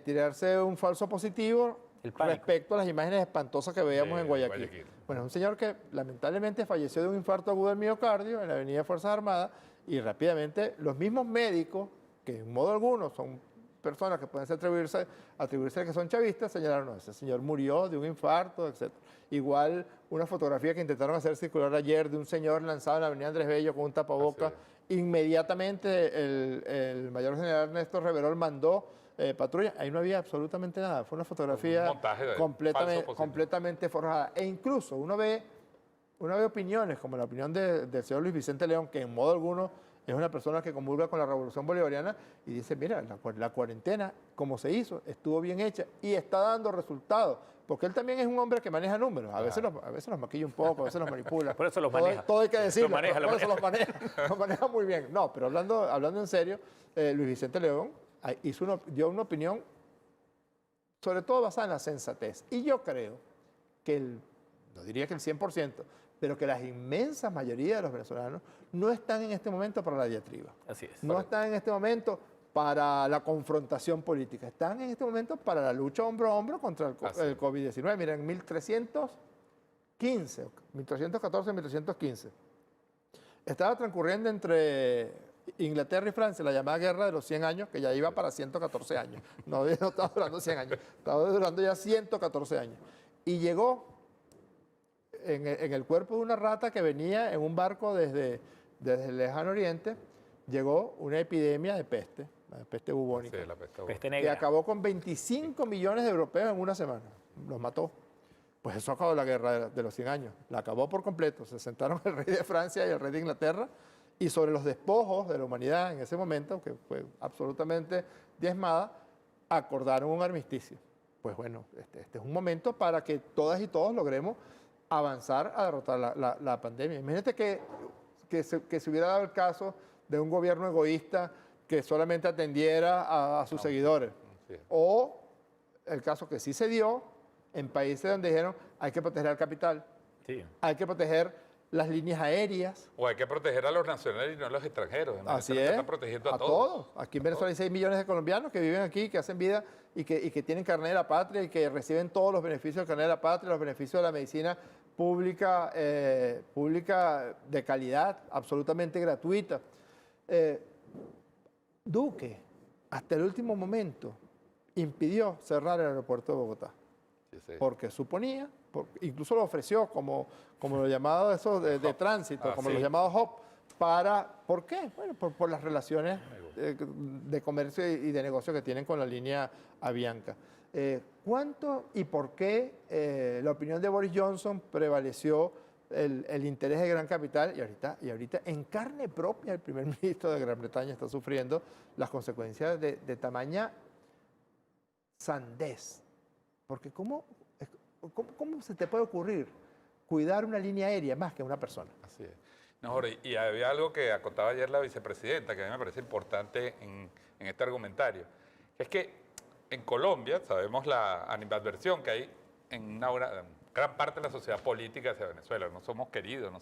tirarse un falso positivo respecto a las imágenes espantosas que veíamos en Guayaquil. Bueno, un señor que lamentablemente falleció de un infarto agudo del miocardio en la avenida Fuerzas Armadas y rápidamente los mismos médicos, que en modo alguno son personas que pueden atribuirse a que son chavistas, señalaron, no, ese señor murió de un infarto, etc. Igual una fotografía que intentaron hacer circular ayer de un señor lanzado en la avenida Andrés Bello con un tapaboca. Inmediatamente el mayor general Néstor Reverol mandó patrulla. Ahí no había absolutamente nada. Fue una fotografía completamente forjada. E incluso uno ve opiniones, como la opinión del señor Luis Vicente León, que en modo alguno es una persona que comulga con la revolución bolivariana y dice, mira, la cuarentena, como se hizo, estuvo bien hecha y está dando resultados. Porque él también es un hombre que maneja números. A veces los maquilla un poco, a veces los manipula. Por eso los maneja. Todo hay que decirlo. Los maneja muy bien. No, pero hablando en serio, Luis Vicente León dio una opinión sobre todo basada en la sensatez. Y yo creo que no diría que el 100%, pero que la inmensa mayoría de los venezolanos no están en este momento para la diatriba. Así es. No están en este momento para la confrontación política. Están en este momento para la lucha hombro a hombro contra el COVID-19. Miren, 1314, 1315. Estaba transcurriendo entre Inglaterra y Francia la llamada Guerra de los 100 años, que ya iba para 114 años. No estaba durando 100 años, estaba durando ya 114 años. Y llegó en el cuerpo de una rata que venía en un barco desde el lejano oriente, llegó una epidemia de peste, la peste bubónica, peste negra, que acabó con 25 millones de europeos en una semana. Los mató. Pues eso acabó la guerra de los 100 años, la acabó por completo. Se sentaron el rey de Francia y el rey de Inglaterra y sobre los despojos de la humanidad en ese momento, que fue absolutamente diezmada, acordaron un armisticio. Pues bueno, este es un momento para que todas y todos logremos avanzar a derrotar la pandemia. Imagínate que se hubiera dado el caso de un gobierno egoísta que solamente atendiera a sus seguidores. Sí. O el caso que sí se dio en países donde dijeron hay que proteger al capital, Sí. hay que proteger las líneas aéreas. O hay que proteger a los nacionales y no a los extranjeros. En Así Venezuela se es, están protegiendo a a todos. todos. Aquí en Venezuela hay 6 millones de colombianos que viven aquí, que hacen vida y que tienen carnet de la patria y que reciben todos los beneficios del carnet de la patria, los beneficios de la medicina pública, pública de calidad, absolutamente gratuita. Duque, hasta el último momento, impidió cerrar el aeropuerto de Bogotá, Sí, sí. porque suponía, incluso lo ofreció como lo llamado eso de tránsito, como sí. los llamados hub, ¿por qué? Bueno, por las relaciones de comercio y de negocio que tienen con la línea Avianca. ¿Cuánto y por qué la opinión de Boris Johnson prevaleció el interés de gran capital? Y ahorita en carne propia el primer ministro de Gran Bretaña está sufriendo las consecuencias de tamaña sandez. Porque ¿cómo se te puede ocurrir cuidar una línea aérea más que una persona? Así es. No, Jorge, y había algo que acotaba ayer la vicepresidenta, que a mí me parece importante en este argumentario. Es que en Colombia sabemos la animadversión que hay en gran parte de la sociedad política hacia Venezuela. No somos queridos,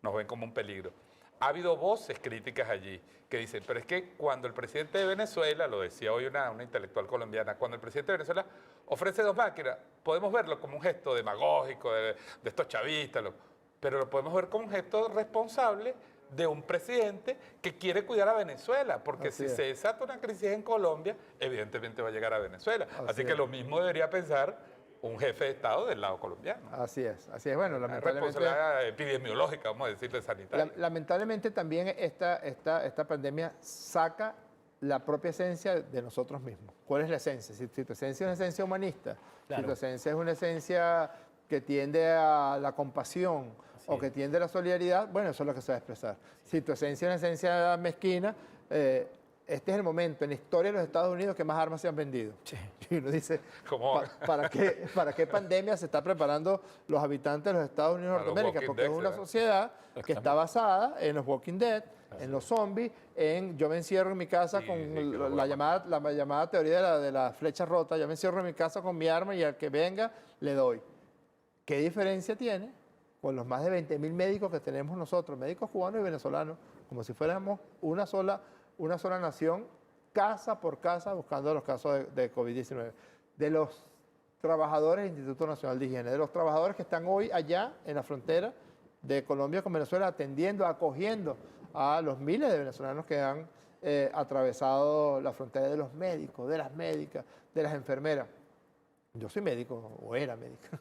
nos ven como un peligro. Ha habido voces críticas allí que dicen, pero es que cuando el presidente de Venezuela, lo decía hoy una intelectual colombiana, cuando el presidente de Venezuela ofrece 2 máquinas, podemos verlo como un gesto demagógico de estos chavistas, pero lo podemos ver como un gesto responsable de un presidente que quiere cuidar a Venezuela, porque Así si es. se desata una crisis en Colombia, evidentemente va a llegar a Venezuela. Así que es. lo mismo debería pensar un jefe de Estado del lado colombiano. Así es. Bueno, Una lamentablemente... responsabilidad epidemiológica, vamos a decirle, sanitaria. Lamentablemente también esta pandemia saca la propia esencia de nosotros mismos. ¿Cuál es la esencia? Si tu esencia es una esencia humanista, Claro. si tu esencia es una esencia que tiende a la compasión o que tiende a la solidaridad, bueno, eso es lo que se va a expresar. Si tu esencia es una esencia mezquina, este es el momento en la historia de los Estados Unidos que más armas se han vendido. Sí. Y uno dice, ¿Cómo? ¿para qué pandemia se está preparando los habitantes de los Estados Unidos de Para los Norteamérica? Walking Porque es Dead, una ¿verdad? sociedad que está basada en los Walking Dead, en los zombies, en yo me encierro en mi casa Sí, con sí, que lo la voy a llamada teoría de la flecha rota. Yo me encierro en mi casa con mi arma y al que venga le doy. ¿Qué diferencia tiene con los más de 20.000 médicos que tenemos nosotros, médicos cubanos y venezolanos, como si fuéramos una sola nación, casa por casa, buscando los casos de COVID-19? De los trabajadores del Instituto Nacional de Higiene, de los trabajadores que están hoy allá en la frontera de Colombia con Venezuela, atendiendo, acogiendo a los miles de venezolanos que han atravesado la frontera, de los médicos, de las médicas, de las enfermeras. Yo soy médico, o era médico,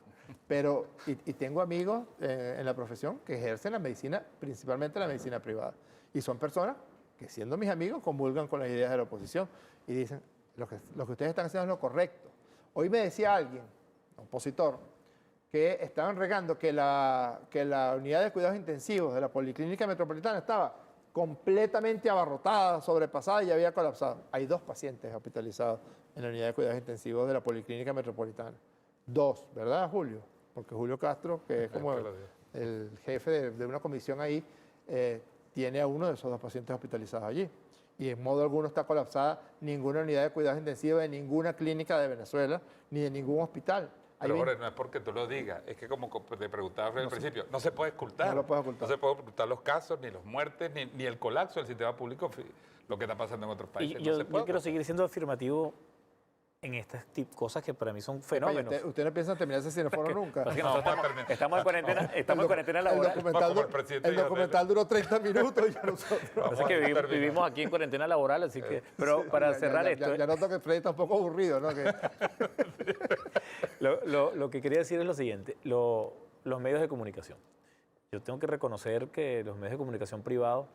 pero y tengo amigos en la profesión que ejercen la medicina, principalmente la medicina privada. Y son personas que, siendo mis amigos, comulgan con las ideas de la oposición y dicen, lo que ustedes están haciendo es lo correcto. Hoy me decía alguien, opositor, que estaban regando que la unidad de cuidados intensivos de la Policlínica Metropolitana estaba completamente abarrotada, sobrepasada y había colapsado. Hay 2 pacientes hospitalizados en la unidad de cuidados intensivos de la Policlínica Metropolitana. 2, ¿verdad, Julio? Porque Julio Castro, que es como el jefe de una comisión ahí, tiene a uno de esos 2 pacientes hospitalizados allí. Y en modo alguno está colapsada ninguna unidad de cuidados intensivos de ninguna clínica de Venezuela, ni de ningún hospital. Pero Jorge, no es porque tú lo digas, es que como te preguntaba al principio, no se puede ocultar. No lo puedes ocultar. No se puede ocultar los casos, ni los muertes, ni el colapso del sistema público, lo que está pasando en otros Y países. yo, no se puede yo quiero ocultar. seguir siendo afirmativo en estas cosas que para mí son fenómenos. Usted no piensa terminar ese cineforo nunca. Pasa que No, nosotros vamos a terminar. estamos en cuarentena, estamos en cuarentena El laboral. documental, Como el presidente el dijo, documental duró 30 minutos y ya nosotros... Pasa que vivimos aquí en cuarentena laboral, así que... Pero para cerrar esto... Ya noto que Freddy está un poco aburrido, ¿no? Que, Lo que quería decir es lo siguiente, los medios de comunicación. Yo tengo que reconocer que los medios de comunicación privados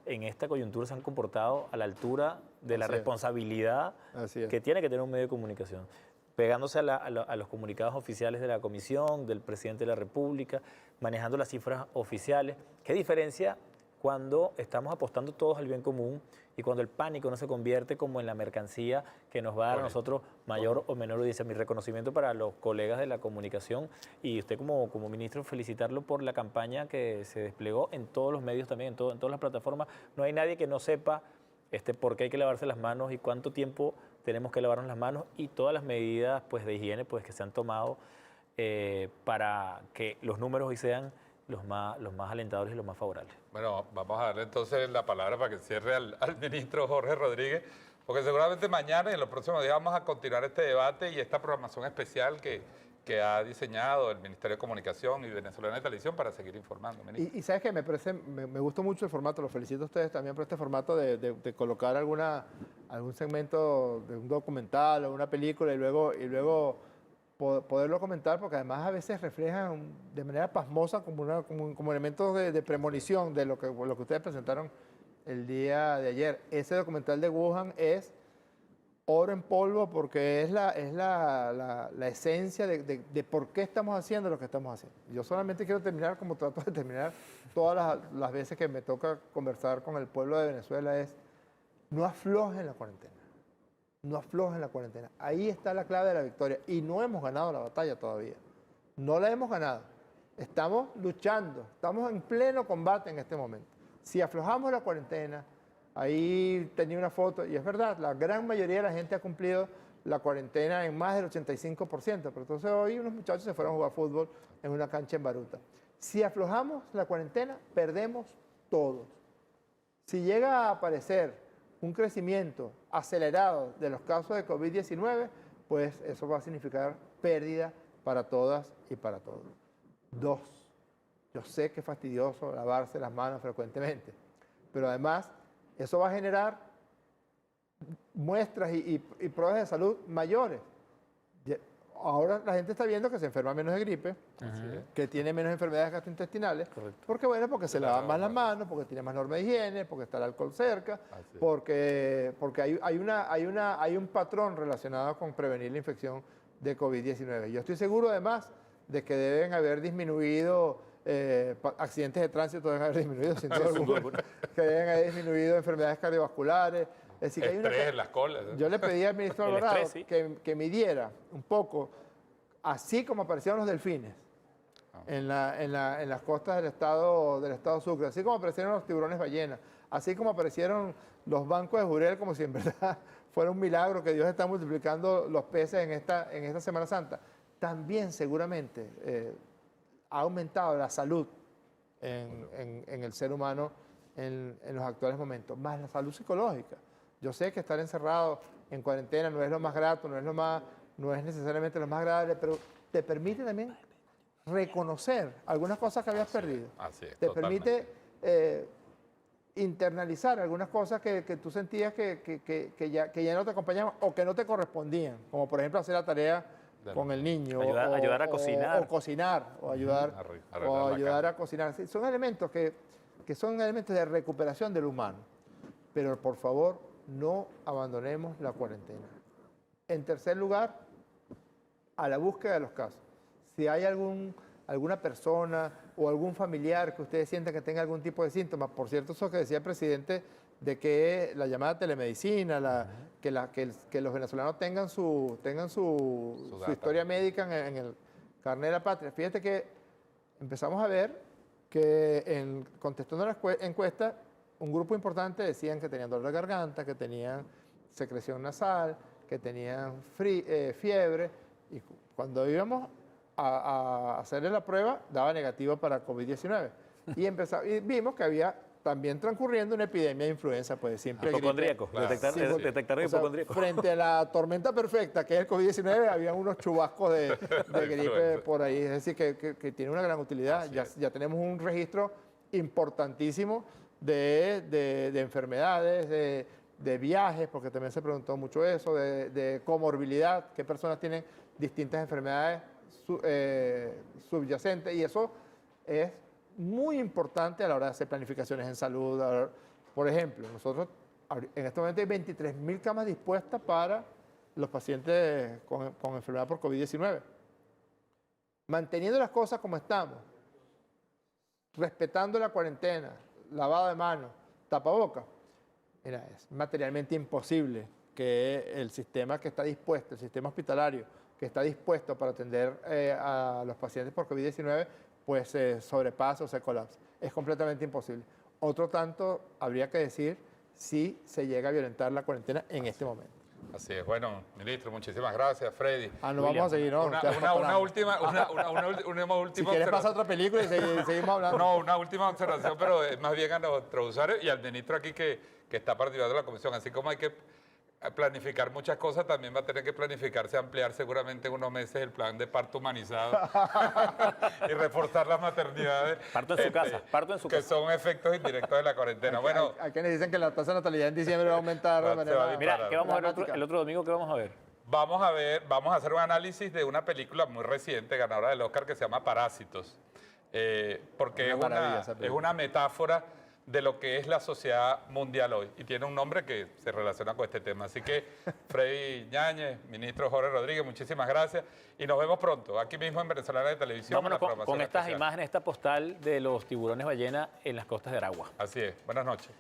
en esta coyuntura se han comportado a la altura de la Así es. responsabilidad Así es. que tiene que tener un medio de comunicación. pegándose a los comunicados oficiales de la Comisión, del presidente de la República, manejando las cifras oficiales. ¿Qué diferencia cuando estamos apostando todos al bien común y cuando el pánico no se convierte como en la mercancía que nos va a dar a nosotros mayor o menor audiencia? Mi reconocimiento para los colegas de la comunicación y usted como ministro, felicitarlo por la campaña que se desplegó en todos los medios también, en todas las plataformas. No hay nadie que no sepa por qué hay que lavarse las manos y cuánto tiempo tenemos que lavarnos las manos y todas las medidas pues, de higiene pues, que se han tomado para que los números hoy sean los más alentadores y los más favorables. Bueno, vamos a darle entonces la palabra para que cierre al ministro Jorge Rodríguez, porque seguramente mañana y en los próximos días vamos a continuar este debate y esta programación especial que ha diseñado el Ministerio de Comunicación y Venezolana de Televisión para seguir informando. Y sabes que me gustó mucho el formato, los felicito a ustedes también por este formato de colocar algún segmento de un documental o una película y luego poderlo comentar, porque además a veces reflejan de manera pasmosa como elementos de premonición de lo que ustedes presentaron el día de ayer. Ese documental de Wuhan es oro en polvo porque es la esencia de por qué estamos haciendo lo que estamos haciendo. Yo solamente quiero terminar, como trato de terminar todas las veces que me toca conversar con el pueblo de Venezuela, es no aflojen la cuarentena. No aflojen la cuarentena. Ahí está la clave de la victoria. Y no hemos ganado la batalla todavía. No la hemos ganado. Estamos luchando. Estamos en pleno combate en este momento. Si aflojamos la cuarentena, ahí tenía una foto, y es verdad, la gran mayoría de la gente ha cumplido la cuarentena en más del 85%. Pero entonces hoy unos muchachos se fueron a jugar fútbol en una cancha en Baruta. Si aflojamos la cuarentena, perdemos todos. Si llega a aparecer un crecimiento acelerado de los casos de COVID-19, pues eso va a significar pérdida para todas y para todos. 2, yo sé que es fastidioso lavarse las manos frecuentemente, pero además eso va a generar muestras y pruebas de salud mayores. Ahora la gente está viendo que se enferma menos de gripe, que tiene menos enfermedades gastrointestinales. Correcto. Porque se lavan más las manos, porque tiene más normas de higiene, porque está el alcohol cerca, porque hay un patrón relacionado con prevenir la infección de COVID-19. Yo estoy seguro además de que deben haber disminuido accidentes de tránsito, deben haber disminuido sin duda alguna, que deben haber disminuido enfermedades cardiovasculares. Es decir, que hay estrés en las colas. Yo le pedí al ministro Alvarado que midiera un poco, así como aparecieron los delfines en las costas del estado Sucre, así como aparecieron los tiburones ballenas, así como aparecieron los bancos de jurel, como si en verdad fuera un milagro que Dios está multiplicando los peces en esta Semana Santa. También seguramente ha aumentado la salud en el ser humano en los actuales momentos, más la salud psicológica. Yo sé que estar encerrado en cuarentena no es lo más grato, no es necesariamente lo más agradable, pero te permite también reconocer algunas cosas que habías perdido. Así es, te totalmente. permite internalizar algunas cosas que tú sentías que ya no te acompañaban o que no te correspondían, como por ejemplo hacer la tarea con el niño. Ayudar a cocinar. O cocinar, o ayudar a cocinar. Sí, son elementos que son elementos de recuperación del humano. Pero por favor, no abandonemos la cuarentena. En tercer lugar, a la búsqueda de los casos. Si hay alguna persona o algún familiar que ustedes sientan que tenga algún tipo de síntomas, por cierto, eso que decía el presidente, de que la llamada telemedicina, que los venezolanos tengan su historia médica en el carnet de la patria. Fíjate que empezamos a ver que contestando a la encuesta, un grupo importante decían que tenían dolor de garganta, que tenían secreción nasal, que tenían fiebre, y cuando íbamos a hacerle la prueba, daba negativo para COVID-19. Y vimos que había también transcurriendo una epidemia de influenza, pues siempre hipocondríaco, Claro. detectaron hipocondríaco. Frente a la tormenta perfecta, que es el COVID-19, había unos chubascos de gripe por ahí. Es decir, que tiene una gran utilidad. Ya tenemos un registro importantísimo de enfermedades, de viajes, porque también se preguntó mucho eso, de comorbilidad, qué personas tienen distintas enfermedades subyacentes, y eso es muy importante a la hora de hacer planificaciones en salud. Por ejemplo, nosotros en este momento hay 23.000 camas dispuestas para los pacientes con enfermedad por COVID-19. Manteniendo las cosas como estamos, respetando la cuarentena, lavado de manos, tapabocas, mira, es materialmente imposible que el sistema que está dispuesto, el sistema hospitalario que está dispuesto para atender a los pacientes por COVID-19, pues se sobrepase o se colapse. Es completamente imposible. Otro tanto habría que decir si se llega a violentar la cuarentena en este momento. Así es. Bueno, ministro, muchísimas gracias, Freddy. No vamos a seguir, ¿no? Una última Si quieres pasar otra película y seguimos hablando. No, una última observación, pero más bien a nuestros usuarios y al ministro aquí que está participando de la comisión. Así como hay que planificar muchas cosas, también va a tener que planificarse, ampliar seguramente en unos meses el plan de parto humanizado y reforzar las maternidades. Parto en su casa, parto en su que casa. son efectos indirectos de la cuarentena. Bueno, hay quienes dicen que la tasa de natalidad en diciembre va a aumentar de manera... Mira, ¿qué vamos a ver el otro domingo? ¿Qué vamos a ver? vamos a hacer un análisis de una película muy reciente, ganadora del Oscar, que se llama Parásitos, porque es una metáfora de lo que es la sociedad mundial hoy y tiene un nombre que se relaciona con este tema. Así que Freddy Ñáñez, ministro Jorge Rodríguez, muchísimas gracias y nos vemos pronto aquí mismo en Venezolana de Televisión. Vámonos con estas imágenes, esta postal de los tiburones ballena en las costas de Aragua. Así es, buenas noches.